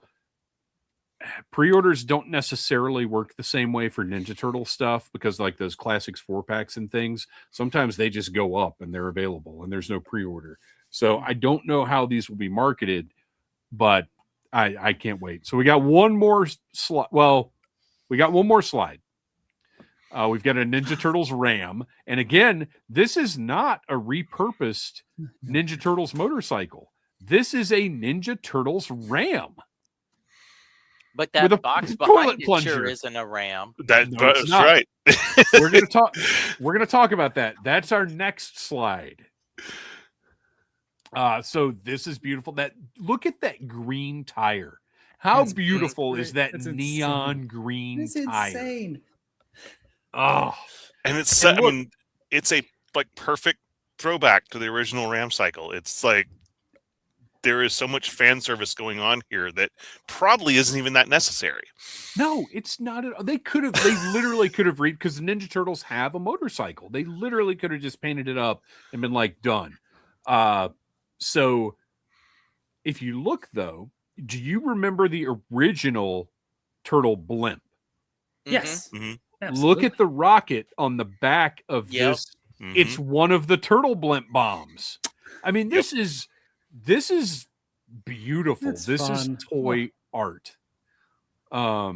pre-orders don't necessarily work the same way for Ninja Turtle stuff, because like those classics 4-packs and things, sometimes they just go up and they're available and there's no pre-order. So I don't know how these will be marketed, but I can't wait. So we got one more slide. Well, we got one more slide. We've got a Ninja Turtles Ram. And again, this is not a repurposed Ninja Turtles motorcycle. This is a Ninja Turtles Ram. But With a that box toilet behind it plunger. sure isn't a Ram. That's it's not. right. We're gonna talk about that. That's our next slide. So this is beautiful. Look at that green tire. How That's beautiful great. is that That's neon insane. green It's tire? insane. Oh, And it's And I look- mean, it's a like perfect throwback to the original Ram cycle. It's like there is so much fan service going on here that probably isn't even that necessary. no, it's not. They literally could have because the Ninja Turtles have a motorcycle. They literally could have just painted it up and been like, done. So if you look though, do you remember the original Turtle blimp? Yes. Mhm. Look at the rocket on the back of Yep. this. Mhm. It's one of the Turtle blimp bombs. I mean, this is beautiful. It's this fun. is toy art. All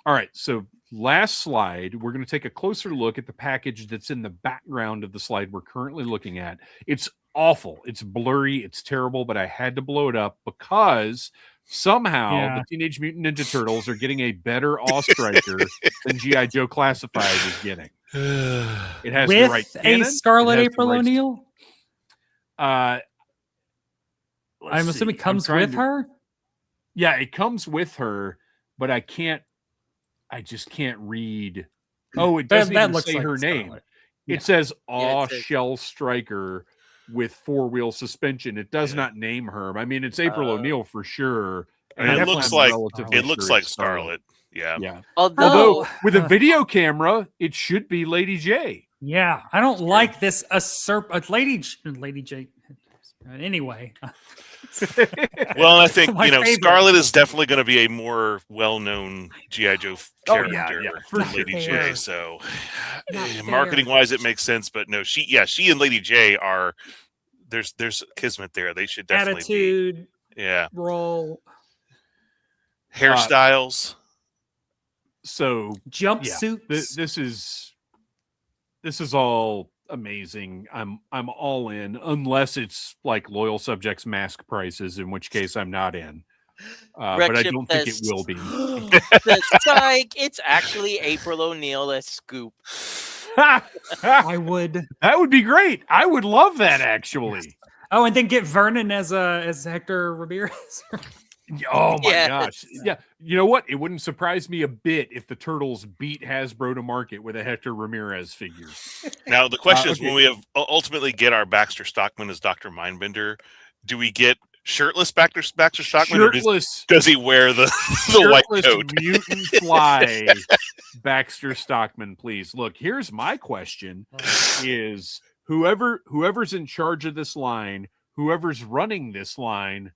right, so last slide, we're going to take a closer look at the package that's in the background of the slide we're currently looking at. It's awful. It's blurry. It's terrible, but I had to blow it up because somehow Yeah. the Teenage Mutant Ninja Turtles are getting a better Awe Striker than G.I. Joe Classified is getting. It has the With right a cannon, Scarlet it has the April right- O'Neil? let's I'm assuming see. it comes trying with to- her? Yeah, it comes with her, but I just can't read. Oh, it doesn't even say her name. Scarlet. It says Aw it says- Shell Striker with 4-wheel suspension. It does Yeah. not name her. I mean, it's April O'Neil for sure. I mean, it definitely looks I'm like relatively it looks sure like it's Scarlet. Yeah. Yeah. Although, Although with a video camera, it should be Lady J. Yeah, I don't like this Lady J. Anyway, Well, I think My favorite. Scarlet is definitely going to be a more well-known GI Joe Oh, character yeah, than for Lady sure. J. So, Not fair. marketing-wise, it makes sense. But no, she and Lady J are there's kismet there. They should definitely attitude, be. Yeah, role, hairstyles. So jumpsuits. this is all amazing. I'm all in, unless it's like Loyal Subjects mask prices, in which case I'm not in. But I Gretchen don't think it says- will be. the psych, it's actually April O'Neil as Scoop. I would. That would be great. I would love that actually. Oh, and then get Vernon as Hector Ramirez. Oh my Yes. gosh. Yeah. You know what? It wouldn't surprise me a bit if the Turtles beat Hasbro to market with a Hector Ramirez figure. Now the question is, okay. when we have ultimately get our Baxter Stockman as Dr. Mindbender, do we get shirtless Baxter Stockman, or Shirtless, does he wear the white shirtless coat? mutant fly Baxter Stockman, please. Look, here's my question is whoever's in charge of this line, whoever's running this line,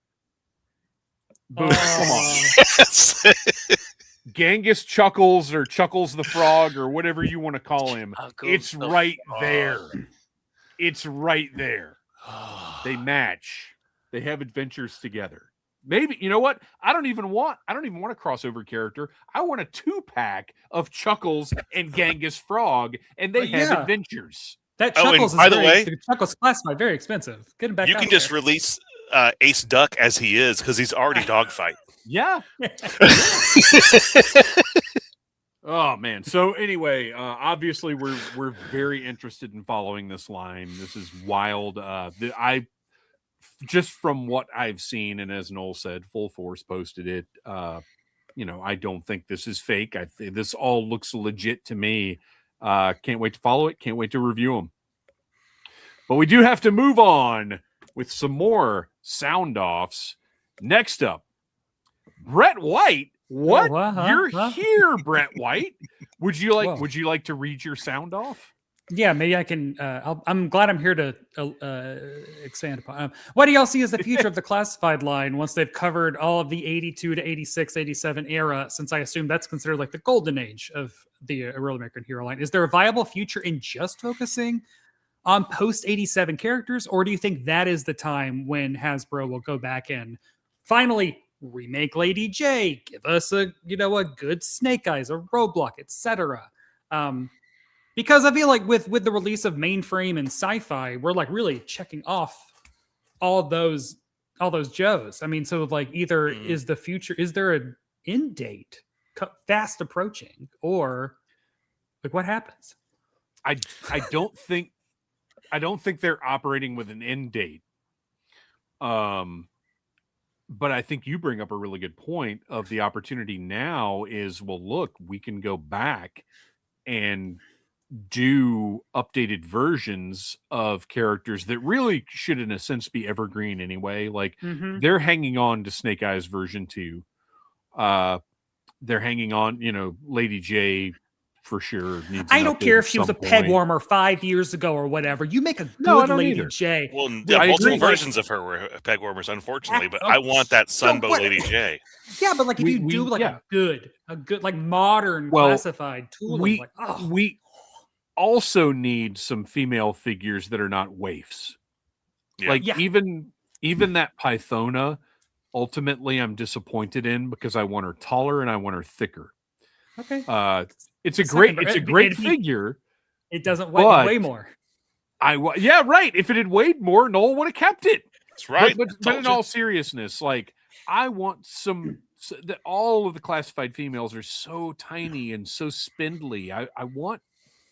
boom, come on. Yes. Genghis Chuckles or Chuckles the Frog or whatever you want to call him. It's the right frog. there. It's right there. They match. They have adventures together. Maybe, you know what? I don't even want a crossover character. I want a 2-pack of Chuckles and Genghis Frog, and they have Yeah. adventures. That Oh, and Chuckles by is the way- the Chuckles classified, very expensive. Get him back. You out can just there. release Ace Duck as he is, because he's already dogfight. Yeah. Oh man. So anyway, obviously we're very interested in following this line. This is wild. I just from what I've seen, and as Noel said, Full Force posted it. I don't think this is fake. This all looks legit to me. Can't wait to follow it. Can't wait to review them. But we do have to move on with some more sound offs. Next up, Brett White. What? Oh, You're huh? here, Brett White. Would you Whoa. like to read your sound off? Yeah, maybe I can. I'm glad I'm here to expand upon. What do y'all see as the future of the classified line once they've covered all of the 82 to 86, 87 era? Since I assume that's considered like the golden age of the Real American Hero line, is there a viable future in just focusing on post 87 characters, or do you think that is the time when Hasbro will go back and finally remake Lady J, give us a good Snake Eyes, a Roadblock, etc. Because I feel like with the release of Mainframe and Sci-Fi, we're like really checking off all those Joes. I mean, so like either is the future, is there an end date fast approaching, or like what happens? I don't think they're operating with an end date. But I think you bring up a really good point of the opportunity now is, well, look, we can go back and do updated versions of characters that really should in a sense be evergreen anyway. Like they're hanging on to Snake Eyes version 2. They're hanging on, Lady J for sure needs I don't care if she was a peg warmer 5 years ago or whatever. You make a good Lady J. Well, multiple versions of her were peg warmers, unfortunately, but I want that Sunbow Lady J. Yeah, but like if you do like a good like modern classified tool, we also need some female figures that are not waifs. Yeah. Like even that Pythona, ultimately I'm disappointed in because I want her taller and I want her thicker. Okay. It's a great figure. It doesn't weigh more. Yeah, right. If it had weighed more, Noel would have kept it. That's right. But in all seriousness, like I want that all of the classified females are so tiny and so spindly. I want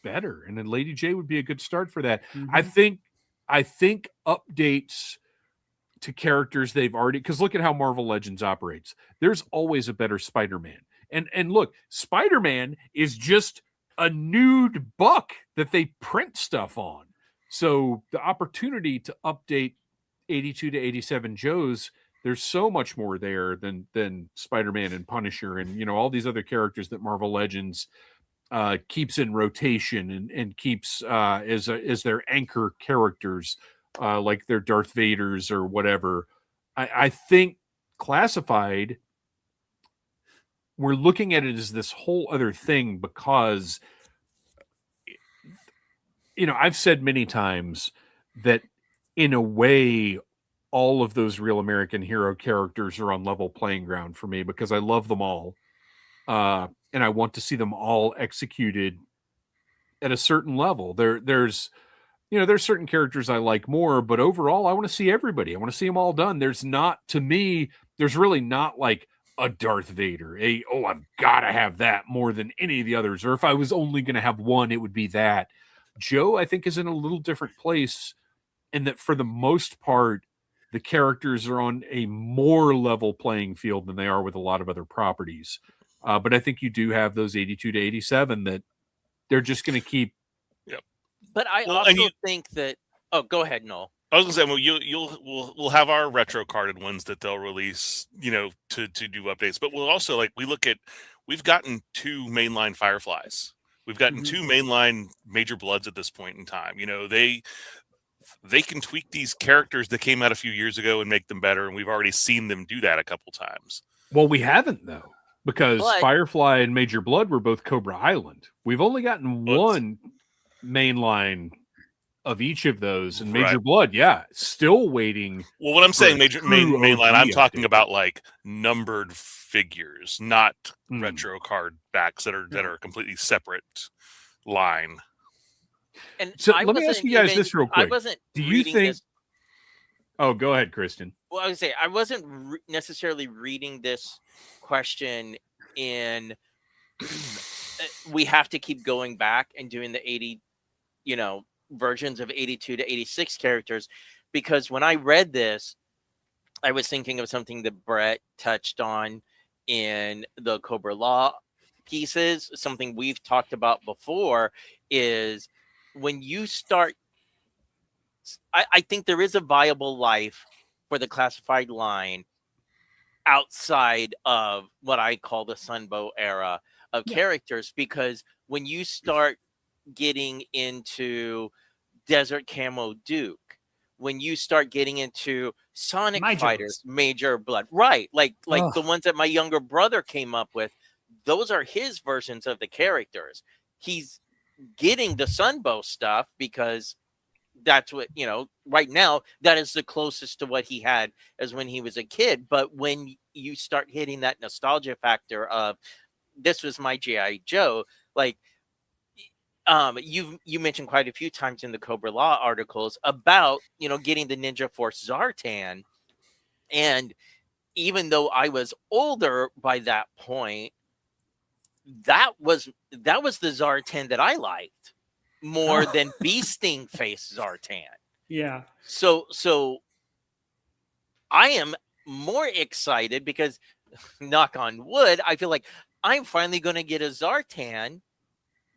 better, and then Lady J would be a good start for that. I think updates to characters they've already, because look at how Marvel Legends operates. There's always a better Spider-Man. And look, Spider-Man is just a nude buck that they print stuff on. So the opportunity to update 82 to 87 Joes, there's so much more there than Spider-Man and Punisher and all these other characters that Marvel Legends keeps in rotation and keeps as their anchor characters, like their Darth Vaders or whatever. I think classified, we're looking at it as this whole other thing because, I've said many times that in a way, all of those Real American Hero characters are on level playing ground for me because I love them all. And I want to see them all executed at a certain level. There's certain characters I like more, but overall, I want to see everybody. I want to see them all done. There's really not like a Darth Vader. I've got to have that more than any of the others. Or if I was only going to have one, it would be that. Joe, I think, is in a little different place in that for the most part, the characters are on a more level playing field than they are with a lot of other properties. But I think you do have those 82 to 87 that they're just going to keep. Yep. But I think that. Oh, go ahead, Noel. I was gonna say, we'll have our retro carded ones that they'll release, to do updates. But we'll also we've gotten 2 mainline Fireflies. We've gotten 2 mainline Major Bloods at this point in time. They can tweak these characters that came out a few years ago and make them better, and we've already seen them do that a couple times. Well, we haven't though, because Firefly and Major Blood were both Cobra Island. We've only gotten one mainline of each of those, and Major Blood, still waiting. Well, what I'm saying, mainline, I'm talking about like numbered figures, not retro card backs that are a completely separate line. And so let me ask you guys this real quick. Do you think? Oh, go ahead, Kristian. Well, I was gonna say I wasn't necessarily reading this question in. We have to keep going back and doing the 80, versions of 82 to 86 characters, because when I read this, I was thinking of something that Brett touched on in the Cobra-La pieces. Something we've talked about before is when you start, I think there is a viable life for the classified line outside of what I call the Sunbow era of characters, because when you start getting into Desert Camo Duke, when you start getting into Sonic My Fighters, Jones. Major Blood, right? Like Ugh. the ones that my younger brother came up with, those are his versions of the characters. He's getting the Sunbow stuff because that's what, right now, that is the closest to what he had as when he was a kid. But when you start hitting that nostalgia factor of this was my G.I. Joe, like, you mentioned quite a few times in the Cobra-La articles about, getting the Ninja Force Zartan. And even though I was older by that point, that was the Zartan that I liked more than Beasting Face Zartan. Yeah. So I am more excited because, knock on wood, I feel like I'm finally going to get a Zartan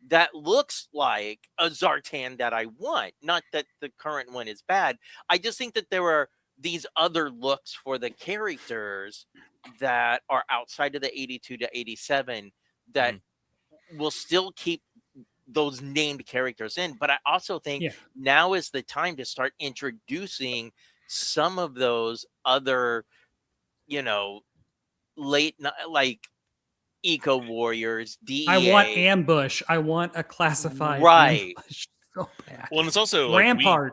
that looks like a Zartan that I want. Not that the current one is bad. I just think that there are these other looks for the characters that are outside of the 82 to 87 that will still keep those named characters in. But I also think now is the time to start introducing some of those other, like Eco Warriors, DEA. I want Ambush. I want a classified Ambush so bad. Well, and it's also like Rampart.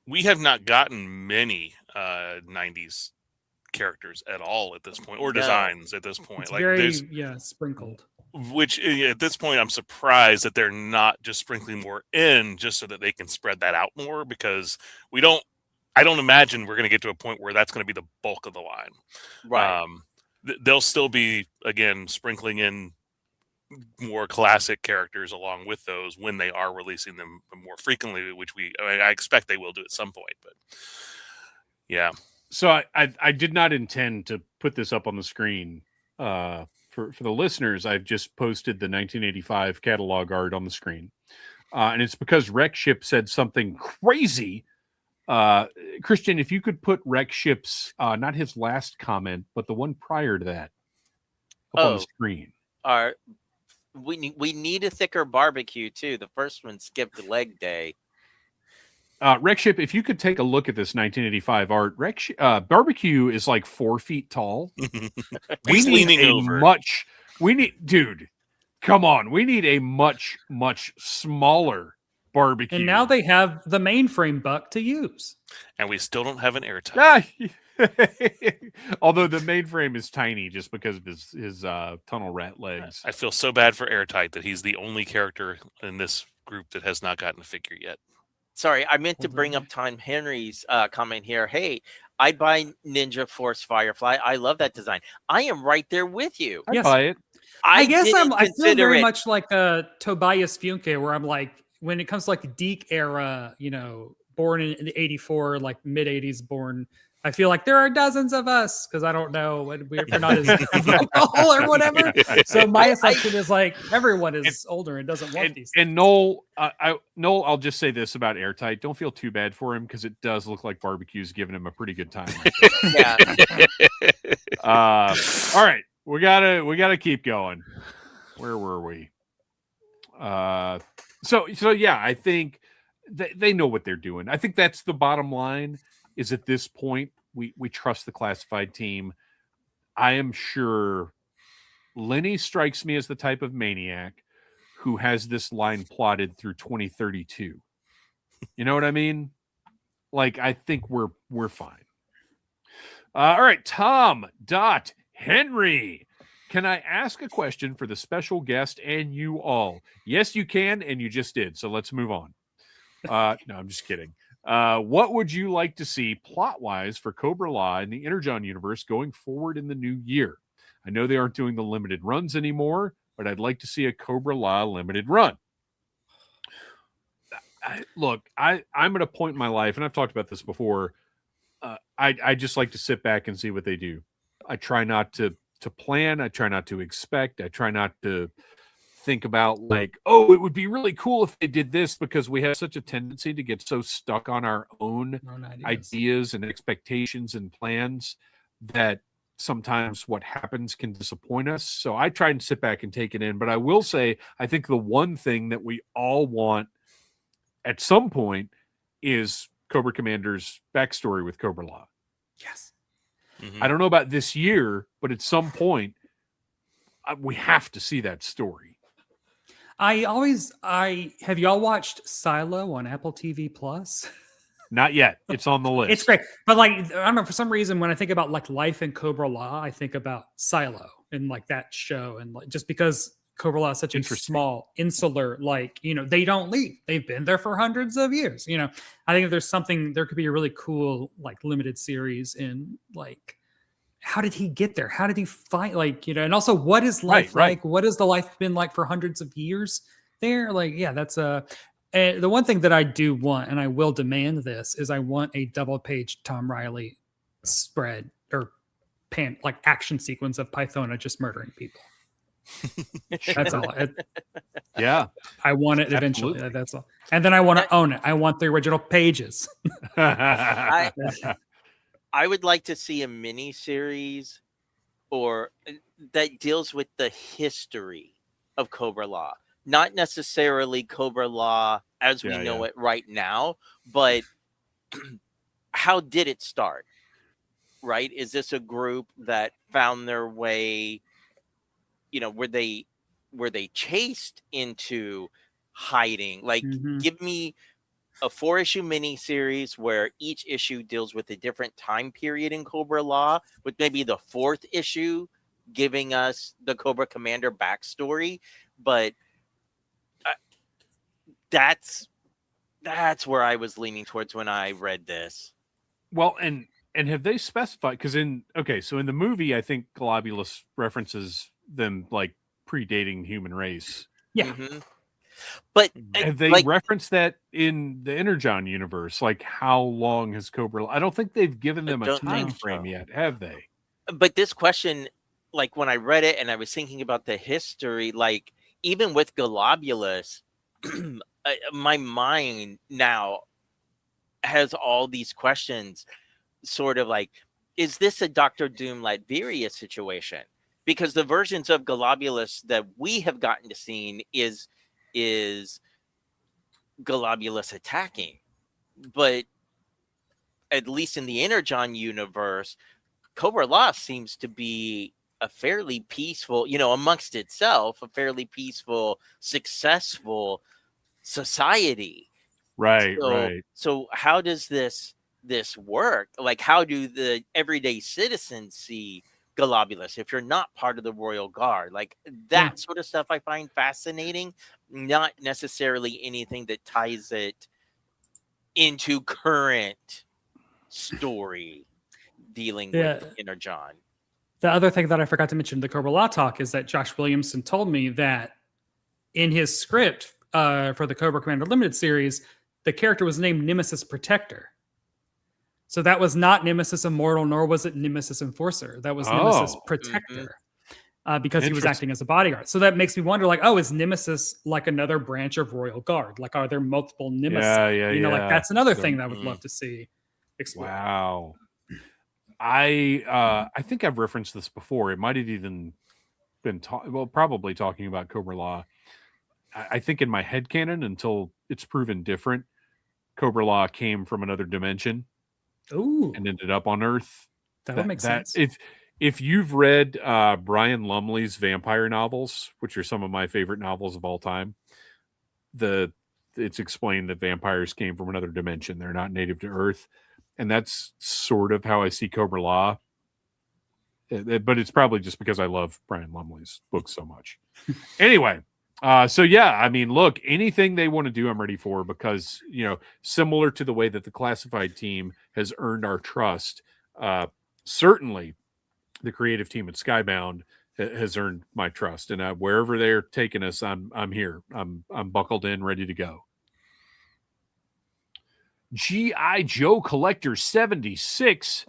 We have not gotten many 90s characters at all at this point, or designs at this point. It's like very there's sprinkled. Which at this point, I'm surprised that they're not just sprinkling more in just so that they can spread that out more, because I don't imagine we're going to get to a point where that's going to be the bulk of the line. Right. They'll still be, again, sprinkling in more classic characters along with those when they are releasing them more frequently, which I expect they will do at some point. But yeah. So I did not intend to put this up on the screen. For the listeners, I've just posted the 1985 catalog art on the screen. And it's because Wreckship said something crazy. Kristian, if you could put Wreckship's, not his last comment, but the one prior to that up on the screen. We need a thicker barbecue, too. The first one skipped leg day. Wreckship, if you could take a look at this 1985 art, barbecue is like 4 feet tall. He's leaning over. Dude, come on. We need a much, much smaller barbecue. And now they have the mainframe buck to use. And we still don't have an airtight. Although the mainframe is tiny just because of his tunnel rat legs. I feel so bad for Airtight that he's the only character in this group that has not gotten a figure yet. Sorry, I meant to bring up Tom Henry's comment here. Hey, I'd buy Ninja Force Firefly. I love that design. I am right there with you. I'd buy it. I guess I feel very much like Tobias Funke, where I'm like, when it comes to like Deke era, born in the 84, like mid 80s born, I feel like there are dozens of us because I don't know, we're not as vocal or whatever. So my assumption is like everyone is older and doesn't want these. And Noel, I'll just say this about Airtight: don't feel too bad for him because it does look like barbecue's giving him a pretty good time. Yeah. All right, we gotta keep going. Where were we? So yeah, I think they know what they're doing. I think that's the bottom line. Is at this point, we trust the classified team. I am sure Lenny strikes me as the type of maniac who has this line plotted through 2032. You know what I mean? Like, I think we're fine. All right, Tom Henry. Can I ask a question for the special guest and you all? Yes, you can, and you just did. So let's move on. No, I'm just kidding. What would you like to see plot-wise for Cobra-La in the Energon universe going forward in the new year? I know they aren't doing the limited runs anymore, but I'd like to see a Cobra-La limited run. Look, I'm at a point in my life, and I've talked about this before, I just like to sit back and see what they do. I try not to plan. I try not to expect. I try not to think about like, oh, it would be really cool if they did this, because we have such a tendency to get so stuck on our own ideas and expectations and plans that sometimes what happens can disappoint us. So I try and sit back and take it in. But I will say, I think the one thing that we all want at some point is Cobra Commander's backstory with Cobra-La. Yes. Mhm. I don't know about this year, but at some point, we have to see that story. Have y'all watched Silo on Apple TV Plus? Not yet. It's on the list. It's great. But like, I don't know, for some reason, when I think about like life in Cobra-La, I think about Silo and like that show. And like, just because Cobra-La is such a Interesting. small, insular, like, you know, they don't leave. They've been there for hundreds of years. You know, I think if there's something, there could be a really cool, like, limited series in like, how did he get there? How did he fight? Like, you know, and also what is life Right. like? What has the life been like for hundreds of years there? Like, yeah, that's and the one thing that I do want, and I will demand this, is I want a double-page Tom Riley spread or like action sequence of Pythona just murdering people. That's all. Yeah. I want it eventually. Absolutely. That's all. And then I want to own it. I want the original pages. I would like to see a mini series or that deals with the history of Cobra-La. Not necessarily Cobra-La as we know it right now, but how did it start? Right? Is this a group that found their way, you know, were they chased into hiding? Like, give me a 4-issue miniseries where each issue deals with a different time period in Cobra-La, with maybe the 4th issue giving us the Cobra Commander backstory. But that's where I was leaning towards when I read this. Well, and have they specified? Because in the movie, I think Globulus references them like predating human race. Yeah. But have they referenced that in the Energon universe? Like, how long has Cobra? I don't think they've given them a time frame yet, have they? But this question, like when I read it and I was thinking about the history, like even with Globulus, my mind now has all these questions, sort of like, is this a Dr. Doom Latveria situation? Because the versions of Globulus that we have gotten to see is Globulus attacking. But at least in the Energon universe, Cobra-La seems to be a fairly peaceful, you know, amongst itself, a fairly peaceful, successful society. Right. So how does this work? Like, how do the everyday citizens see Globulus if you're not part of the Royal Guard? Like that sort of stuff I find fascinating, not necessarily anything that ties it into current story dealing with Energon. The other thing that I forgot to mention in the Cobra-La talk is that Josh Williamson told me that in his script for the Cobra Commander Limited series, the character was named Nemesis Protector. So that was not Nemesis Immortal, nor was it Nemesis Enforcer. That was Nemesis Protector, because he was acting as a bodyguard. So that makes me wonder, like, is Nemesis like another branch of Royal Guard? Like, are there multiple Nemesis? Like that's another thing that I would love to see explored. Wow. I think I've referenced this before. It might have even been probably talking about Cobra-La. I think in my headcanon, until it's proven different, Cobra-La came from another dimension. Ooh. And ended up on Earth. That would make sense. If you've read Brian Lumley's vampire novels, which are some of my favorite novels of all time, it's explained that vampires came from another dimension. They're not native to Earth. And that's sort of how I see Cobra-La. But it's probably just because I love Brian Lumley's books so much. Anyway. So yeah, I mean, look, anything they want to do, I'm ready for, because, you know, similar to the way that the classified team has earned our trust, certainly the creative team at Skybound has earned my trust, and wherever they're taking us, I'm here. I'm buckled in, ready to go. G.I. Joe Collector 76.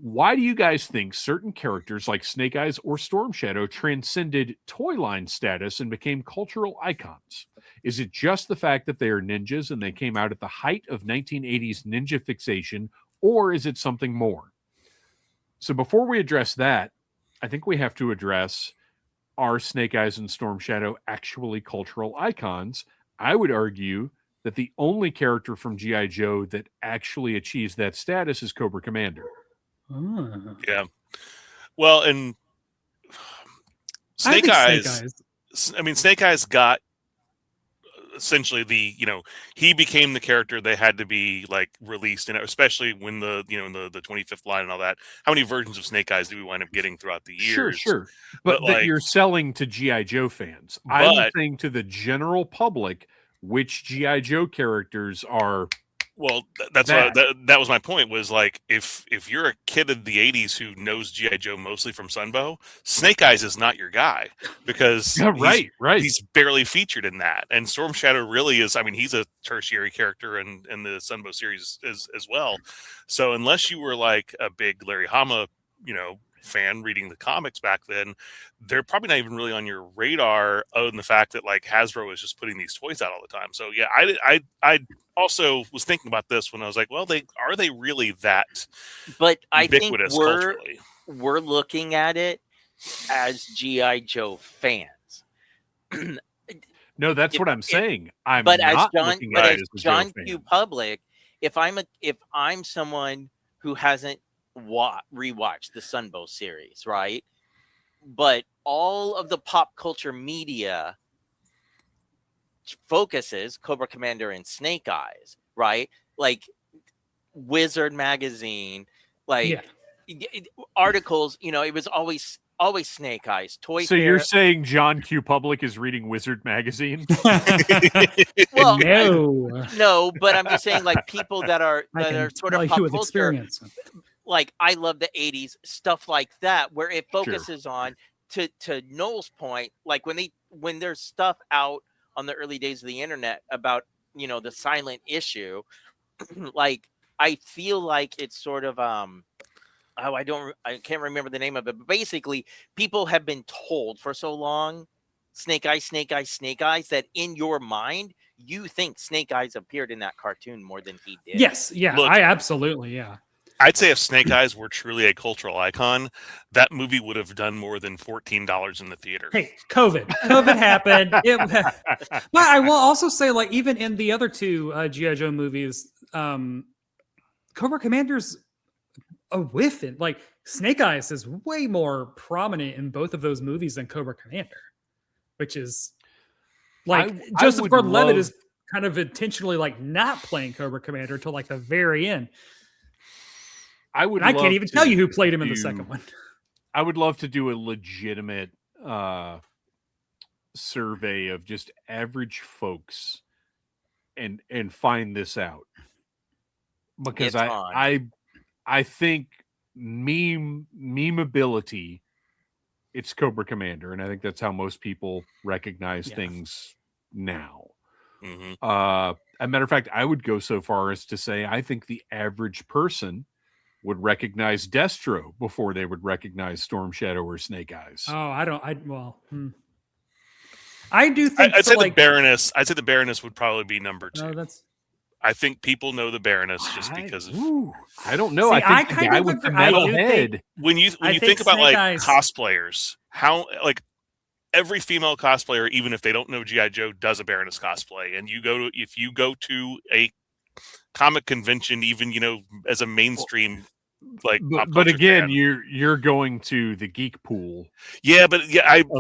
Why do you guys think certain characters like Snake Eyes or Storm Shadow transcended toy line status and became cultural icons? Is it just the fact that they are ninjas and they came out at the height of 1980s ninja fixation, or is it something more? So before we address that, I think we have to address, are Snake Eyes and Storm Shadow actually cultural icons? I would argue that the only character from G.I. Joe that actually achieves that status is Cobra Commander. Oh. Yeah. Well, and I Snake think Eyes. Snake Eyes. Snake Eyes got essentially he became the character they had to be like released, and especially when the 25th line and all that. How many versions of Snake Eyes do we wind up getting throughout the years? Sure. But that like, you're selling to G.I. Joe fans. I'm saying to the general public, which G.I. Joe characters are. Well, that was my point. Was like if you're a kid of the '80s who knows G.I. Joe mostly from Sunbow, Snake Eyes is not your guy because right. He's barely featured in that, and Storm Shadow really is. I mean, he's a tertiary character in the Sunbow series as well. So unless you were like a big Larry Hama, fan reading the comics back then, they're probably not even really on your radar, other than the fact that like Hasbro is just putting these toys out all the time. So yeah, I also was thinking about this when I was like, well, are they really that But I think ubiquitous culturally? We're looking at it as G.I. Joe fans. No, that's what I'm saying. I'm but not as looking at it as a John Joe Q. fan. Public, if I'm someone who hasn't rewatched the Sunbow series, right? But all of the pop culture media focuses Cobra Commander and Snake Eyes, right? Like Wizard magazine, like articles, it was always Snake Eyes. Toy So Fair. you're saying John Q. Public is reading Wizard magazine? Well, no, but I'm just saying, like, people that are sort of pop culture. Experience. Like, I love the 80s, stuff like that, where it focuses on, to Noel's point, like when there's stuff out on the early days of the internet about, the silent issue, like, I feel like it's sort of, I can't remember the name of it, but basically people have been told for so long, Snake Eyes, that in your mind, you think Snake Eyes appeared in that cartoon more than he did. Yes. Yeah. Look, I absolutely. Yeah. I'd say if Snake Eyes were truly a cultural icon, that movie would have done more than $14 in the theater. Hey, COVID happened. But I will also say, like, even in the other two G.I. Joe movies, Cobra Commander's a whiff in. Like, Snake Eyes is way more prominent in both of those movies than Cobra Commander, which is like Joseph Gordon-Levitt is kind of intentionally like not playing Cobra Commander until like the very end. I can't even tell you who played him in the second one. I would love to do a legitimate survey of just average folks and find this out, because I think memeability, it's Cobra Commander, and I think that's how most people recognize things now. Mm-hmm. As a matter of fact, I would go so far as to say I think the average person would recognize Destro before they would recognize Storm Shadow or Snake Eyes. Oh, I do think I'd say the Baroness. I'd say the Baroness would probably be number 2. I think people know the Baroness just because of. I don't know. See, I think the guy with the metal head. When you think about like cosplayers, how like every female cosplayer, even if they don't know G.I. Joe, does a Baroness cosplay, and if you go to a comic convention, even as a mainstream but again, you're going to the geek pool. Yeah, but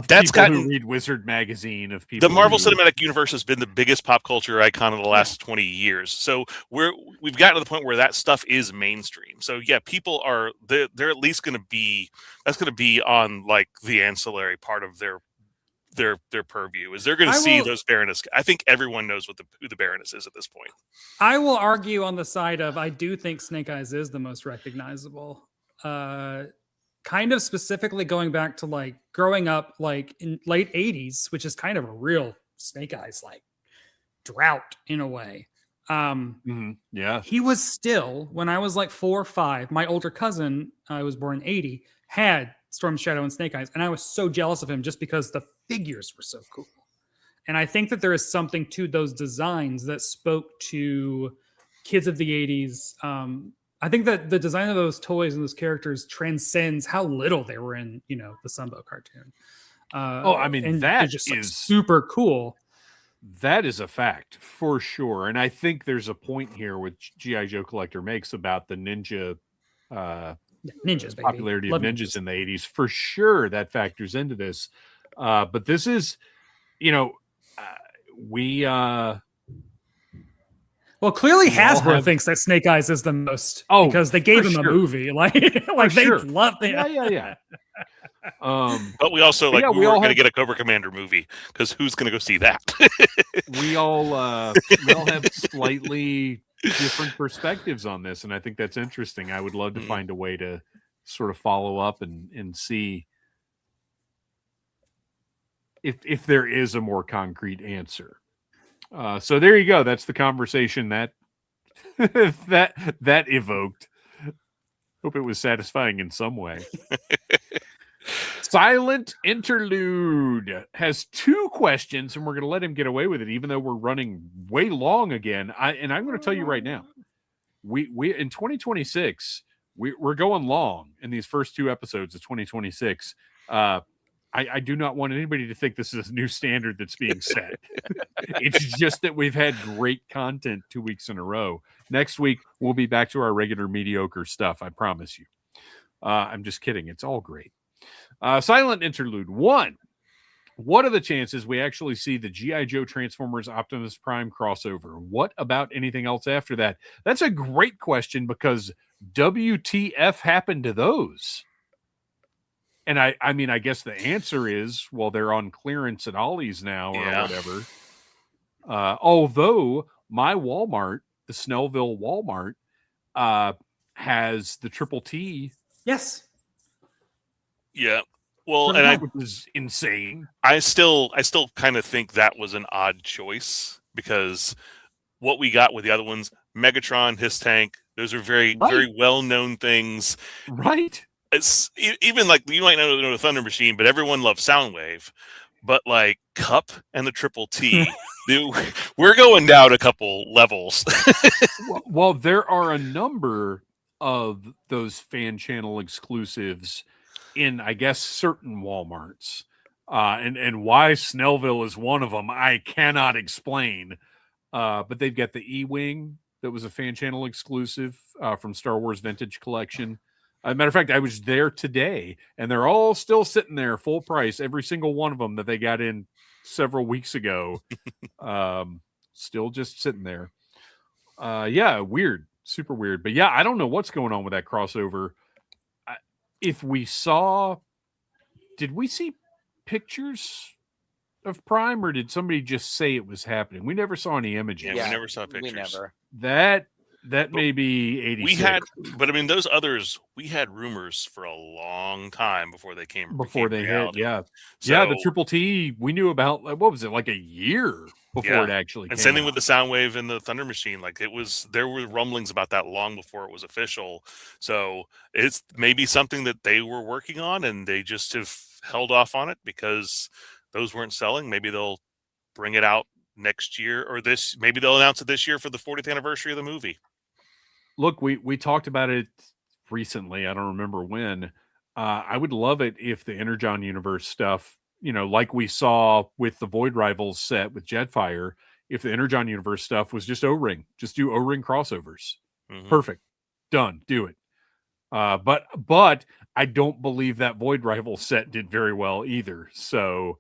that's who read Wizard magazine, of people. The Marvel Cinematic Universe has been the biggest pop culture icon of the last 20 years. So we've gotten to the point where that stuff is mainstream. So yeah, people are they're at least going to be on like the ancillary part of their purview. Is they're going to see those Baroness. I think everyone knows who the Baroness is at this point. I will argue on the side of I do think Snake Eyes is the most recognizable. Kind of specifically going back to like growing up like in late 80s, which is kind of a real Snake Eyes like drought in a way. Yeah. He was still, when I was like 4 or 5, my older cousin, I was born in 80, had Storm Shadow and Snake Eyes, and I was so jealous of him just because the figures were so cool. And I think that there is something to those designs that spoke to kids of the 80s. I think that the design of those toys and those characters transcends how little they were in, the Sunbow cartoon. I mean, and that they're just like, is super cool. That is a fact for sure. And I think there's a point here which G.I. Joe Collector makes about the ninja Ninjas, baby. popularity Love of ninjas in the 80s. For sure, that factors into this. But this is, we Well, clearly we all Hasbro have- thinks that Snake Eyes is the most Oh, because they gave for him a sure. movie. Like they sure. love it. Yeah. But we also But like yeah, we we were all going to have- get a Cobra Commander movie because who's going to go see that? we all have slightly different perspectives on this, and I think that's interesting. I would love to find a way to sort of follow up and see if there is a more concrete answer. So there you go. That's the conversation that that evoked. Hope it was satisfying in some way. Silent Interlude has 2 questions, and we're going to let him get away with it, even though we're running way long again. I'm going to tell you right now, we in 2026, we're going long in these first 2 episodes of 2026. I do not want anybody to think this is a new standard that's being set. It's just that we've had great content 2 weeks in a row. Next week, we'll be back to our regular mediocre stuff. I promise you. I'm just kidding. It's all great. Silent Interlude 1. What are the chances we actually see the G.I. Joe Transformers Optimus Prime crossover? What about anything else after that? That's a great question because WTF happened to those? And I mean, I guess the answer is, well, they're on clearance at Ollie's now or whatever. Although my Walmart, the Snellville Walmart, has the Triple T. Yes. Yeah. Well, and which is insane. I still kind of think that was an odd choice because what we got with the other ones, Megatron, his tank, those are very well known things. Right. It's even like you might know the Thunder Machine, but everyone loves Soundwave. But like Cup and the Triple T, we're going down a couple levels. Well, there are a number of those fan channel exclusives in, I guess, certain Walmarts. And why Snellville is one of them, I cannot explain. But they've got the E-Wing that was a fan channel exclusive from Star Wars Vintage Collection. As a matter of fact, I was there today, and they're all still sitting there full price, every single one of them that they got in several weeks ago. Still just sitting there. Yeah, weird. Super weird. But yeah, I don't know what's going on with that crossover. If we saw, did we see pictures of Prime, or did somebody just say it was happening? We never saw any images. Yeah, we never saw pictures. We never. That may be 86. We had, but I mean, those others, we had rumors for a long time before they came. Before they reality. hit, yeah. So, yeah, the Triple T, we knew about, what was it, like a year before it actually came and same thing out. with the Soundwave and the Thunder Machine. Like there were rumblings about that long before it was official. So it's maybe something that they were working on and they just have held off on it because those weren't selling. Maybe they'll bring it out next year or maybe they'll announce it this year for the 40th anniversary of the movie. Look, we talked about it recently. I don't remember when. I would love it if the Energon Universe stuff, like we saw with the Void Rivals set with Jetfire, if the Energon Universe stuff was just O-Ring, just do O-Ring crossovers. Mm-hmm. Perfect. Done. Do it. But I don't believe that Void Rivals set did very well either. So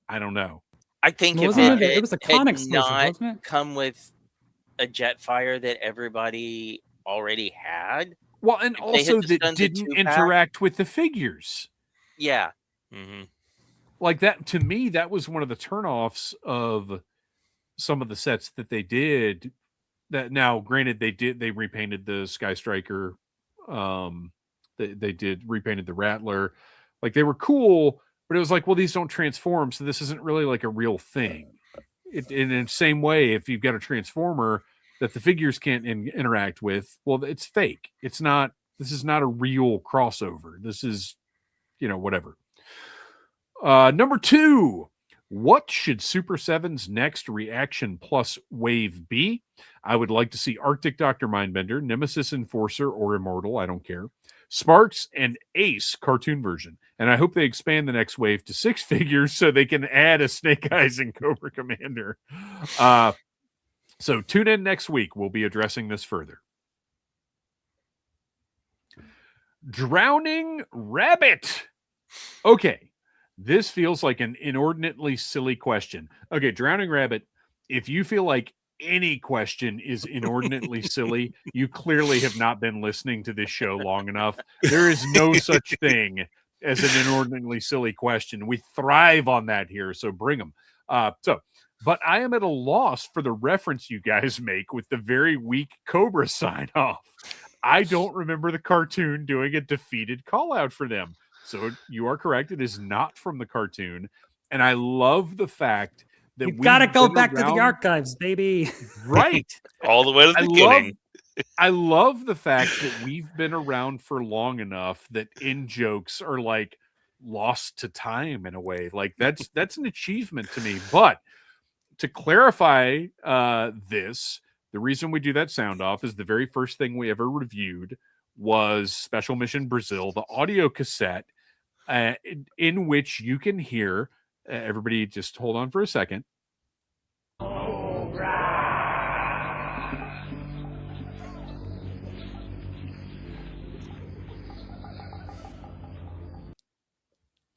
I don't know. I think Well, if it was a con had exclusive, not wasn't it? come with a Jetfire that everybody already had. Well, and If they had also just that done the didn't 2-pack. interact with the figures. Yeah. Mm-hmm. Like that, to me, that was one of the turnoffs of some of the sets that they did. That now, granted, they repainted the Sky Striker. They repainted the Rattler. Like they were cool, but it was like, well, these don't transform, so this isn't really like a real thing. In the same way, if you've got a Transformer that the figures can't interact with, well, it's fake. It's not. This is not a real crossover. This is, whatever. Number 2, what should Super 7's next Reaction Plus wave be? I would like to see Arctic Dr. Mindbender, Nemesis Enforcer, or Immortal. I don't care. Sparks and Ace cartoon version. And I hope they expand the next wave to 6 figures so they can add a Snake Eyes and Cobra Commander. So tune in next week. We'll be addressing this further. Drowning Rabbit. Okay. This feels like an inordinately silly question. Okay, Drowning Rabbit, if you feel like any question is inordinately silly, you clearly have not been listening to this show long enough. There is no such thing as an inordinately silly question. We thrive on that here, so bring them. But I am at a loss for the reference you guys make with the very weak Cobra sign off. I don't remember the cartoon doing a defeated call out for them. So you are correct. It is not from the cartoon. And I love the fact that you got to go back to the archives, baby. Right. All the way to the beginning. I love the fact that we've been around for long enough that in-jokes are like lost to time in a way. Like that's an achievement to me. But to clarify this, the reason we do that sound off is the very first thing we ever reviewed was Special Mission Brazil, the audio cassette in which you can hear, everybody just hold on for a second.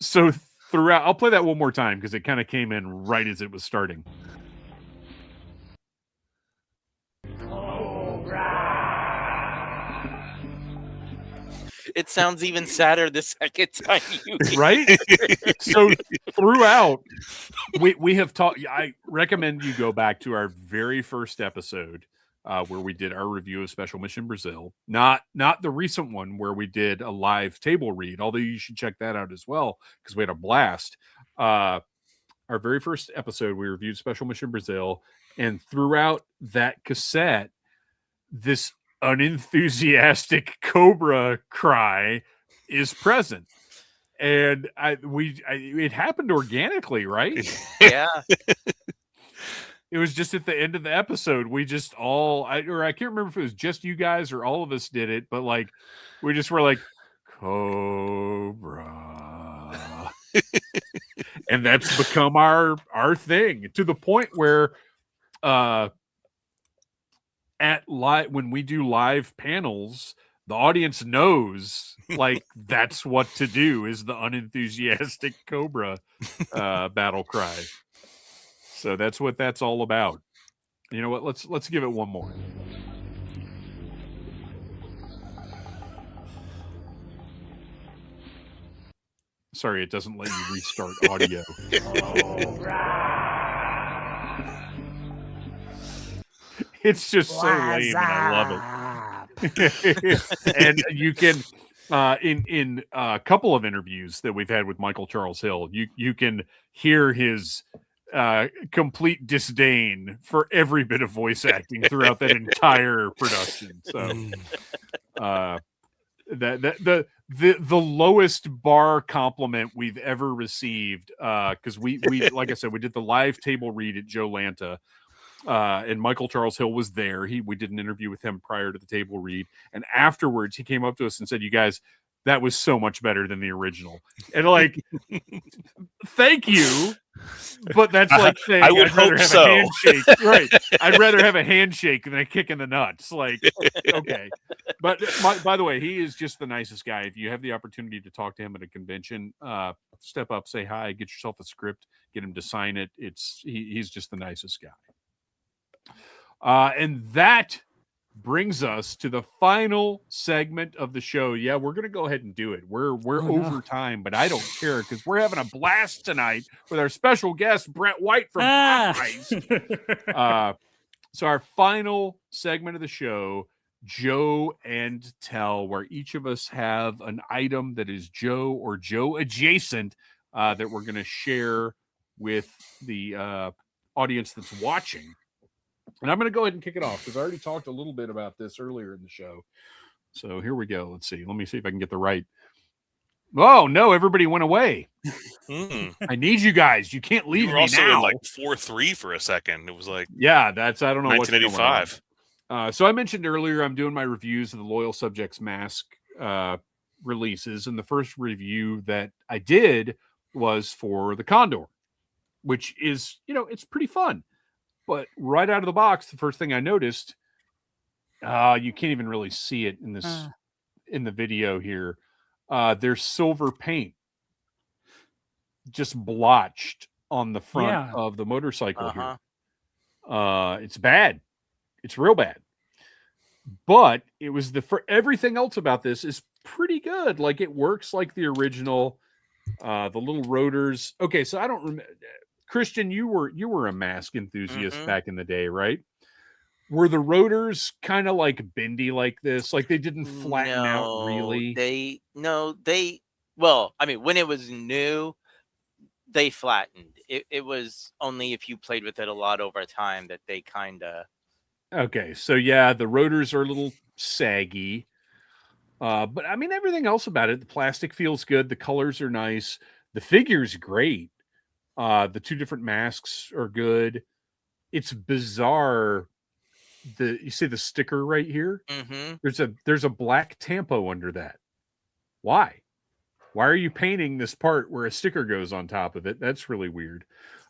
So throughout, I'll play that one more time because it kind of came in right as it was starting. It sounds even sadder the second time you hear right? So throughout, we have talked. I recommend you go back to our very first episode where we did our review of Special Mission Brazil. Not the recent one where we did a live table read, although you should check that out as well because we had a blast. Our very first episode, we reviewed Special Mission Brazil, and throughout that cassette, this unenthusiastic Cobra cry is present, and it happened organically, right? Yeah. It was just at the end of the episode. We just all, I can't remember if it was just you guys or all of us did it, but like we just were like Cobra, and that's become our thing to the point where when we do live panels, the audience knows like that's what to do is the unenthusiastic Cobra battle cry. So that's what that's all about. You know what? Let's give it one more. Sorry, it doesn't let you restart audio. It's just so lame, and I love it. And you can, in a couple of interviews that we've had with Michael Charles Hill, you can hear his complete disdain for every bit of voice acting throughout that entire production. So, the lowest bar compliment we've ever received, because we like I said, we did the live table read at Joe Lanta. And Michael Charles Hill was there. We did an interview with him prior to the table read. And afterwards, he came up to us and said, "You guys, that was so much better than the original." And like, thank you. But that's like saying I would I'd rather hope have so. a handshake. Right. I'd rather have a handshake than a kick in the nuts. Like, okay. But by the way, he is just the nicest guy. If you have the opportunity to talk to him at a convention, step up, say hi, get yourself a script, get him to sign it. He's just the nicest guy. And that brings us to the final segment of the show. Yeah, we're going to go ahead and do it. We're over time, but I don't care because we're having a blast tonight with our special guest, Brett White from Pop Heist. So our final segment of the show, Joe and Tell, where each of us have an item that is Joe or Joe adjacent that we're going to share with the audience that's watching. And I'm going to go ahead and kick it off because I already talked a little bit about this earlier in the show. So here we go. Let's see. Let me see if I can get the right. Oh, no, everybody went away. I need you guys. You can't leave You were me also now. in like 4-3 for a second. It was like, yeah, that's, I don't know. 1985. So I mentioned earlier I'm doing my reviews of the Loyal Subjects Mask releases, and the first review that I did was for the Condor, which is, it's pretty fun. But right out of the box, the first thing I noticed, you can't even really see it in this in the video here. There's silver paint just blotched on the front of the motorcycle here. It's bad. It's real bad. But it was for everything else about this is pretty good. Like it works like the original. The little rotors. Okay, so I don't remember. Kristian, you were a mask enthusiast back in the day, right? Were the rotors kind of like bendy like this? Like they didn't flatten out really? Well, I mean, when it was new, they flattened. It was only if you played with it a lot over time that they kind of. Okay, so yeah, the rotors are a little saggy. But I mean, everything else about it, the plastic feels good. The colors are nice. The figure's great. The two different masks are good. It's bizarre. You see the sticker right here? There's a black tampo under that. Why? Why are you painting this part where a sticker goes on top of it? That's really weird.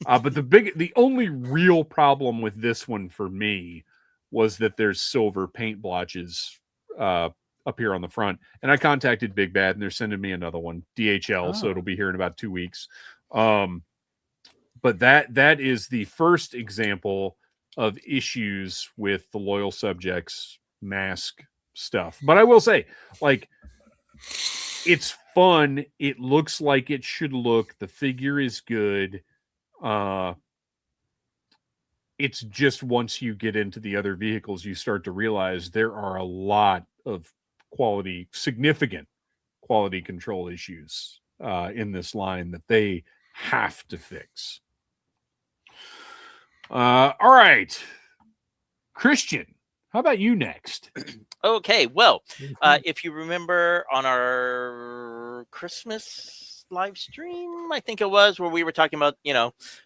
But the only real problem with this one for me was that there's silver paint blotches up here on the front. And I contacted Big Bad and they're sending me another one, DHL. So it'll be here in about 2 weeks. But that is the first example of issues with the Loyal Subjects mask stuff. But I will say, like, it's fun. It looks like it should look. The figure is good. It's just once you get into the other vehicles, you start to realize there are a lot of significant quality control issues in this line that they have to fix. All right. Kristian, how about you next? Okay, well, if you remember on our Christmas live stream, I think it was, where we were talking about,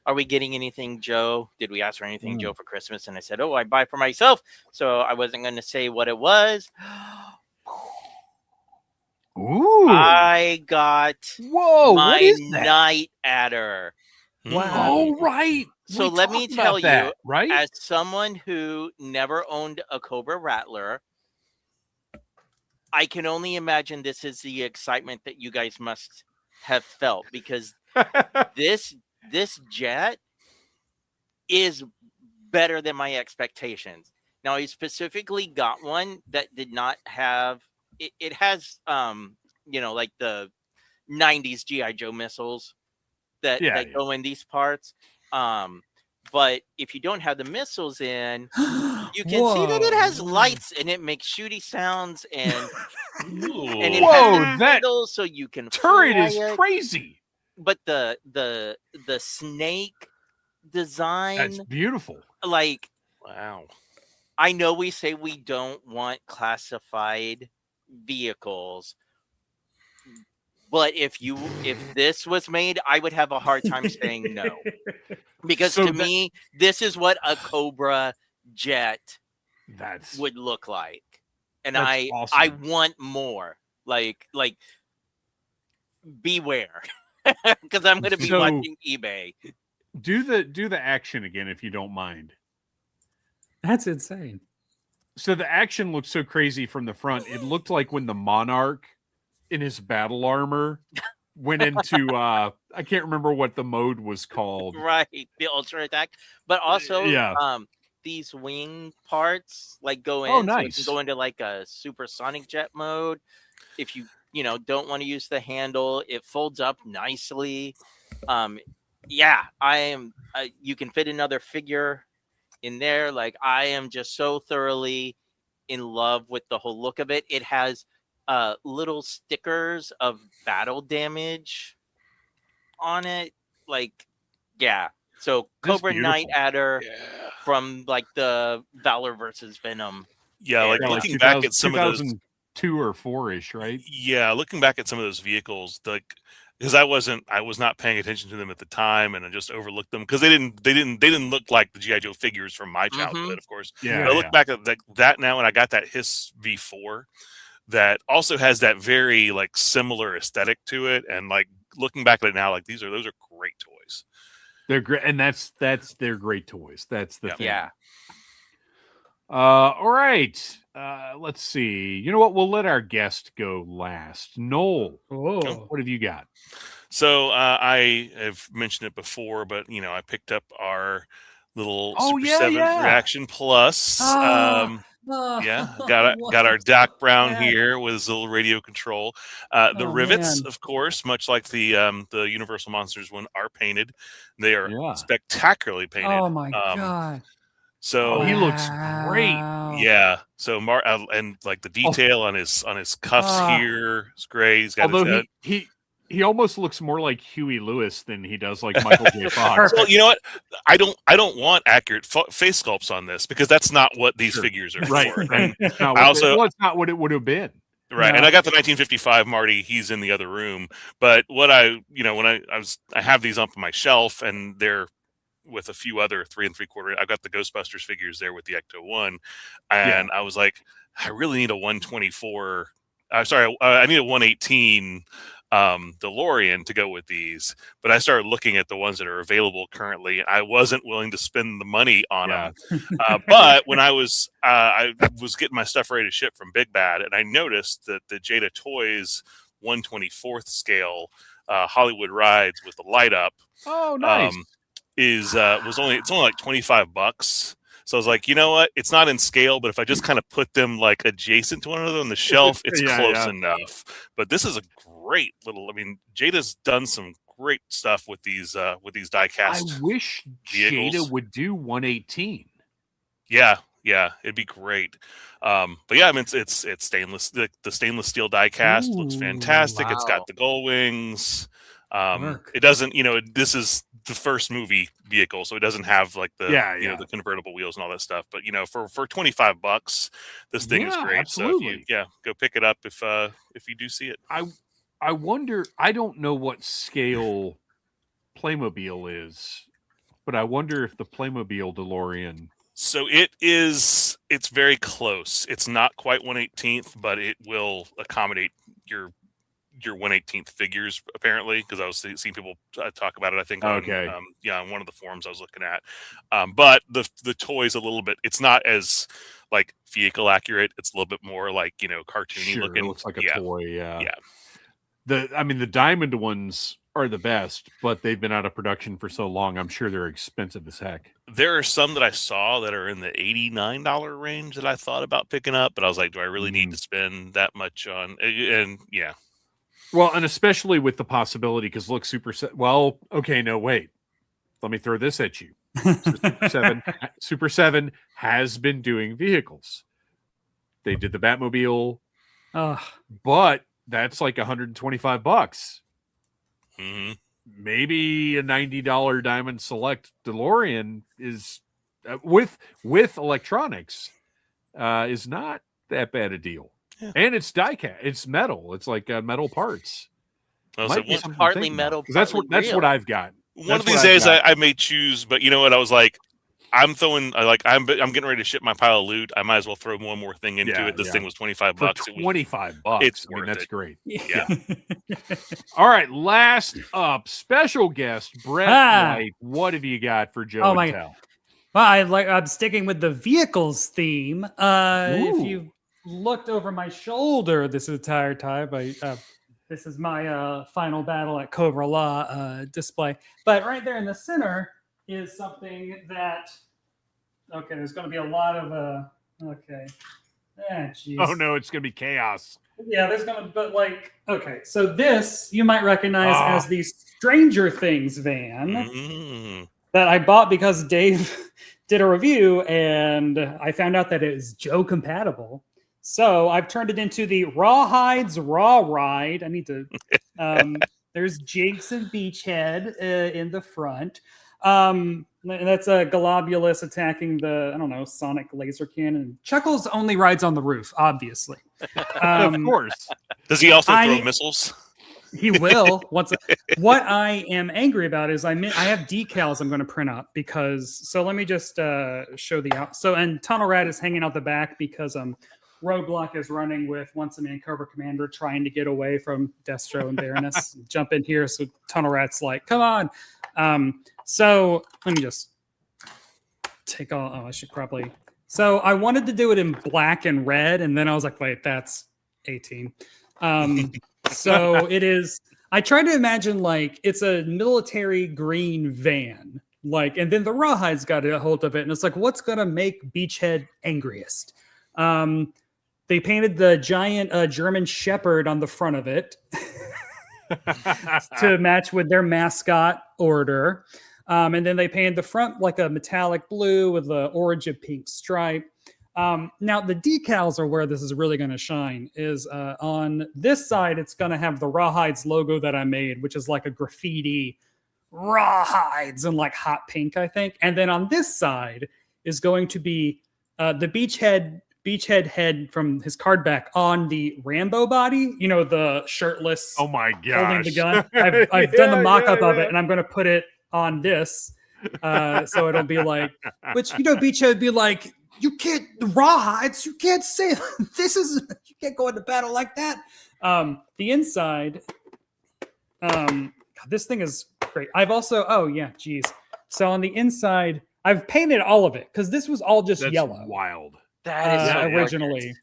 are we getting anything, Joe? Did we ask for anything, Joe, for Christmas? And I said, I buy for myself. So I wasn't going to say what it was. Ooh. I got my Night Adder. Wow. Oh, right. So let me tell you, right? As someone who never owned a Cobra Rattler, I can only imagine this is the excitement that you guys must have felt, because this jet is better than my expectations. Now, I specifically got one that did not have it has like the 90s GI Joe missiles that go in these parts. But if you don't have the missiles in, you can see that it has lights and it makes shooty sounds and it has handles so you can turret is crazy. But the snake design, that's beautiful. Like, wow. I know we say we don't want classified vehicles, but if this was made, I would have a hard time saying no, because to me, this is what a Cobra jet would look like, and I want more. Like beware, because I'm going to be watching eBay. Do the action again, if you don't mind. That's insane. So the action looked so crazy from the front. It looked like when the Monarch in his battle armor went into I can't remember what the mode was called. Right, the ultra attack. But also these wing parts like go in, so you can go into like a supersonic jet mode. If you don't want to use the handle, it folds up nicely. You can fit another figure in there. Like, I am just so thoroughly in love with the whole look of it. It has little stickers of battle damage on it. Like, so Cobra Night Adder from like the Valor versus Venom. Yeah, like looking back at some of those 2002 or 4-ish, right? Yeah, looking back at some of those vehicles, like because I was not paying attention to them at the time, and I just overlooked them because they didn't look like the GI Joe figures from my childhood, of course. Yeah, But I look back at that now, and I got that Hiss V4 that also has that very like similar aesthetic to it, and like looking back at it now, like those are great toys. They're great, and they're great toys. That's the thing. Yeah. All right. Let's see. You know what? We'll let our guest go last. Noel, Oh, what have you got? So I have mentioned it before, but I picked up our little Super 7 Reaction Plus. Yeah, got our Doc Brown here with his little radio control. The rivets, of course, much like the Universal Monsters one, are painted. They are spectacularly painted. Oh my god! So he looks great. Yeah. So and like the detail on his cuffs here is great. He's got although he almost looks more like Huey Lewis than he does like Michael J. Fox. Well, you know what? I don't want accurate face sculpts on this because that's not what these figures are for. And it's not what it would have been. Right. No. And I got the 1955 Marty. He's in the other room. But what I have these up on my shelf, and they're with a few other 3 3/4. I got the Ghostbusters figures there with the Ecto 1, and I was like, I really need a 124. I need a 118 DeLorean to go with these. But I started looking at the ones that are available currently, and I wasn't willing to spend the money on them. But when I was getting my stuff ready to ship from Big Bad, and I noticed that the Jada Toys 1/24th scale Hollywood Rides with the light up. Oh, nice. It's only like $25. So I was like, you know what? It's not in scale, but if I just kind of put them like adjacent to one another on the shelf, it's close enough. But this is a great little. I mean, Jada's done some great stuff with these die-cast. I wish vehicles. Jada would do 118. Yeah, it'd be great. But yeah, I mean, it's stainless. The stainless steel die-cast looks fantastic. Wow. It's got the gull wings. It doesn't. This is the first movie vehicle, so it doesn't have like the the convertible wheels and all that stuff. But for $25, this thing is great. Absolutely. So go pick it up if you do see it. I wonder. I don't know what scale Playmobil is, but I wonder if the Playmobil DeLorean. So it's very close. It's not quite 1/18th, but it will accommodate your 1/18th figures, apparently, because I was seeing people talk about it, I think, on one of the forums I was looking at. But the toy's a little bit, it's not as like vehicle accurate. It's a little bit more like, cartoony looking. It looks like a toy. Yeah. The diamond ones are the best, but they've been out of production for so long. I'm sure they're expensive as heck. There are some that I saw that are in the $89 range that I thought about picking up, but I was like, do I really need to spend that much on? And yeah. Well, and especially with the possibility, because look, wait. Let me throw this at you. Super 7 has been doing vehicles. They did the Batmobile, but that's like $125. Mm-hmm. Maybe a $90 Diamond Select DeLorean is with electronics is not that bad a deal. Yeah. And it's die-cast. It's metal. It's like metal parts. It's partly metal. That's what I've got. One of these days I may choose, but you know what? I was like, I'm getting ready to ship my pile of loot. I might as well throw one more thing into it. This thing was $25. For $25. That's great. Yeah. All right. Last up, special guest Brett White. What have you got for Joe and Tell? Well, I'm sticking with the vehicles theme. If you looked over my shoulder this entire time, this is my final battle at Cobra-La display. But right there in the center is something that, there's going to be a lot of, oh no, it's going to be chaos. Yeah, there's going to, so this you might recognize as the Stranger Things van that I bought because Dave did a review and I found out that it is Joe compatible. So I've turned it into the Rawhides Raw Ride. I need to, there's Jinx and Beachhead in the front. That's a Globulus attacking the, sonic laser cannon. Chuckles only rides on the roof, obviously. Of course. Does he also throw missiles? He will. What I am angry about is I have decals I'm going to print up so let me just show the out. So and Tunnel Rat is hanging out the back because Roadblock is running with Once a Man Cobra Commander trying to get away from Destro and Baroness. Jump in here, so Tunnel Rat's like, come on. So let me just take all. Oh, I should probably. So I wanted to do it in black and red, and then I was like, wait, that's 18. So it is. I try to imagine like it's a military green van, like, and then the Rawhide's got a hold of it, and it's like, what's gonna make Beachhead angriest? They painted the giant German Shepherd on the front of it to match with their mascot order. And then they painted the front like a metallic blue with the orange and pink stripe. Now, the decals are where this is really going to shine. Is on this side, it's going to have the Rawhides logo that I made, which is like a graffiti Rawhides in like hot pink, I think. And then on this side is going to be the Beachhead head from his card back on the Rambo body, you know, the shirtless. Oh my gosh. Holding the gun. I've done the mock-up of it, and I'm going to put it on this. So it'll be like, which, you know, Beachhead would be like, you can't, the Rawhides, you can't say this is, you can't go into battle like that. The inside, God, this thing is great. I've also, oh yeah, geez. So on the inside, I've painted all of it because this was all just yellow. Wild. That is so originally. gorgeous.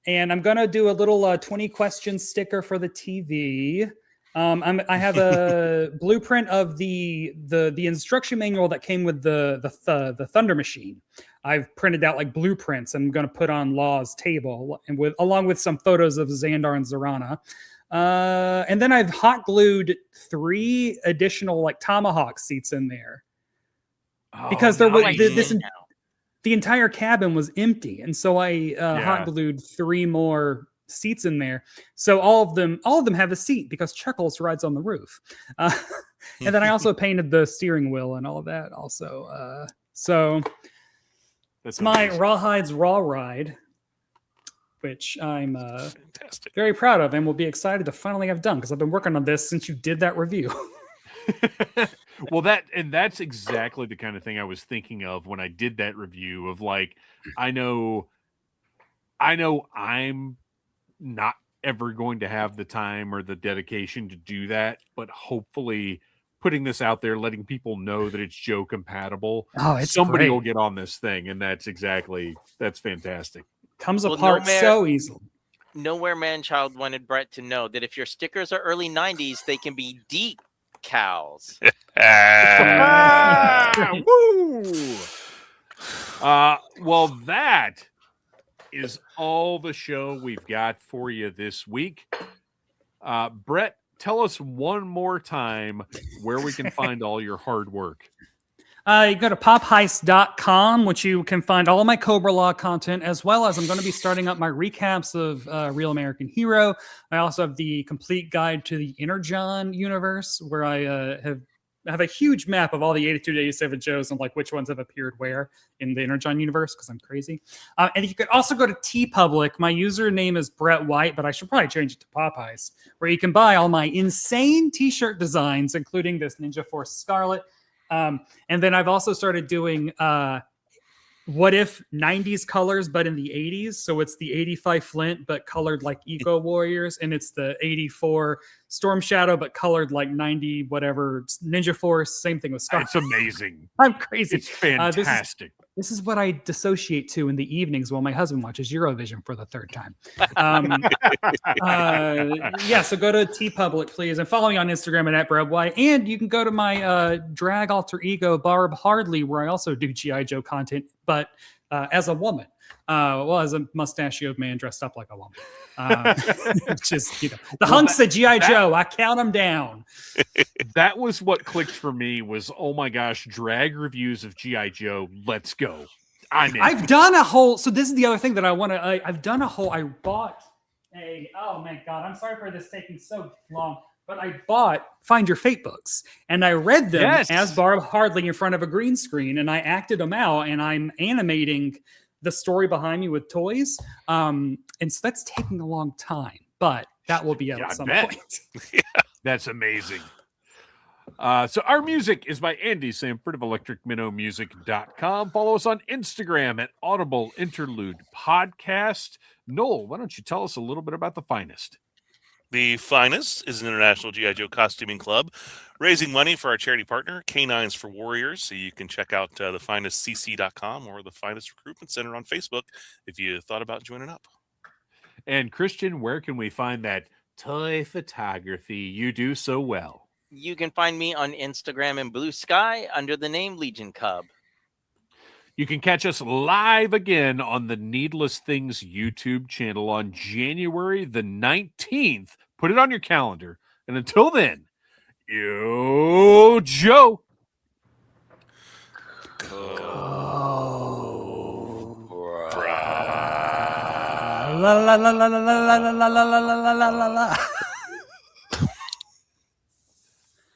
And I'm gonna do a little 20 question sticker for the TV. I have a blueprint of the instruction manual that came with the Thunder Machine. I've printed out like blueprints and I'm gonna put on Law's table and along with some photos of Xandar and Zorana. And then I've hot glued 3 additional like Tomahawk seats in there because there was the entire cabin was empty, and so I hot glued 3 more seats in there. So all of them have a seat because Chuckles rides on the roof. And then I also painted the steering wheel and all of that also. So that's my Rawhides Raw Ride, which I'm Fantastic. very proud of and will be excited to finally have done because I've been working on this since you did that review. Well, that's exactly the kind of thing I was thinking of when I did that review of like, I know I'm not ever going to have the time or the dedication to do that, but hopefully putting this out there, letting people know that it's Joe compatible. Oh, it's somebody great. will get on this thing, and that's fantastic. Comes apart so easily. Nowhere Man-Child wanted Brett to know that if your stickers are early 90s, they can be decals. Woo! Well, that is all the show we've got for you this week. Brett, tell us one more time where we can find all your hard work. You go to popheist.com, which you can find all of my Cobra-La content, as well as I'm going to be starting up my recaps of Real American Hero. I also have the complete guide to the Energon universe, where I have a huge map of all the 82 to 87 Joes and like which ones have appeared where in the Energon universe, because I'm crazy. And you could also go to TeePublic. My username is Brett White, but I should probably change it to Pop Heist, where you can buy all my insane t-shirt designs, including this Ninja Force Scarlet. And then I've also started doing what if 90s colors, but in the 80s. So it's the 85 Flint, but colored like Eco Warriors. And it's the 84 Storm Shadow, but colored like 90 whatever Ninja Force. Same thing with Star. It's amazing. I'm crazy. It's fantastic. This is what I dissociate to in the evenings while my husband watches Eurovision for the 3rd time. So go to TeePublic, please, and follow me on Instagram at BradY. And you can go to my drag alter ego, Barb Hardley, where I also do G.I. Joe content, but as a woman. As a mustachioed man dressed up like a woman. Just, the hunks of G.I. Joe, I count them down. That was what clicked for me was, oh my gosh, drag reviews of G.I. Joe. Let's go. I've done a whole, so this is the other thing that I want to, I've done a whole, I bought oh my God, I'm sorry for this taking so long, but I bought Find Your Fate books and I read them as Barb Hardley in front of a green screen, and I acted them out, and I'm animating the story behind me with toys. And so that's taking a long time, but That will be Yeah, I at some bet. point. That's amazing. So our music is by Andy Samford of electricminnowmusic.com. Follow us on Instagram at Audible Interlude Podcast. Noel, why don't you tell us a little bit about The Finest? The Finest is an international G.I. Joe costuming club raising money for our charity partner, Canines for Warriors. So you can check out thefinestcc.com or the Finest Recruitment Center on Facebook if you thought about joining up. And Kristian, where can we find that toy photography you do so well? You can find me on Instagram and Blue Sky under the name Legion Cub. You can catch us live again on the Needless Things YouTube channel on January the 19th. Put it on your calendar. And until then, yo, Joe. La la la la la la la la la la la la la la.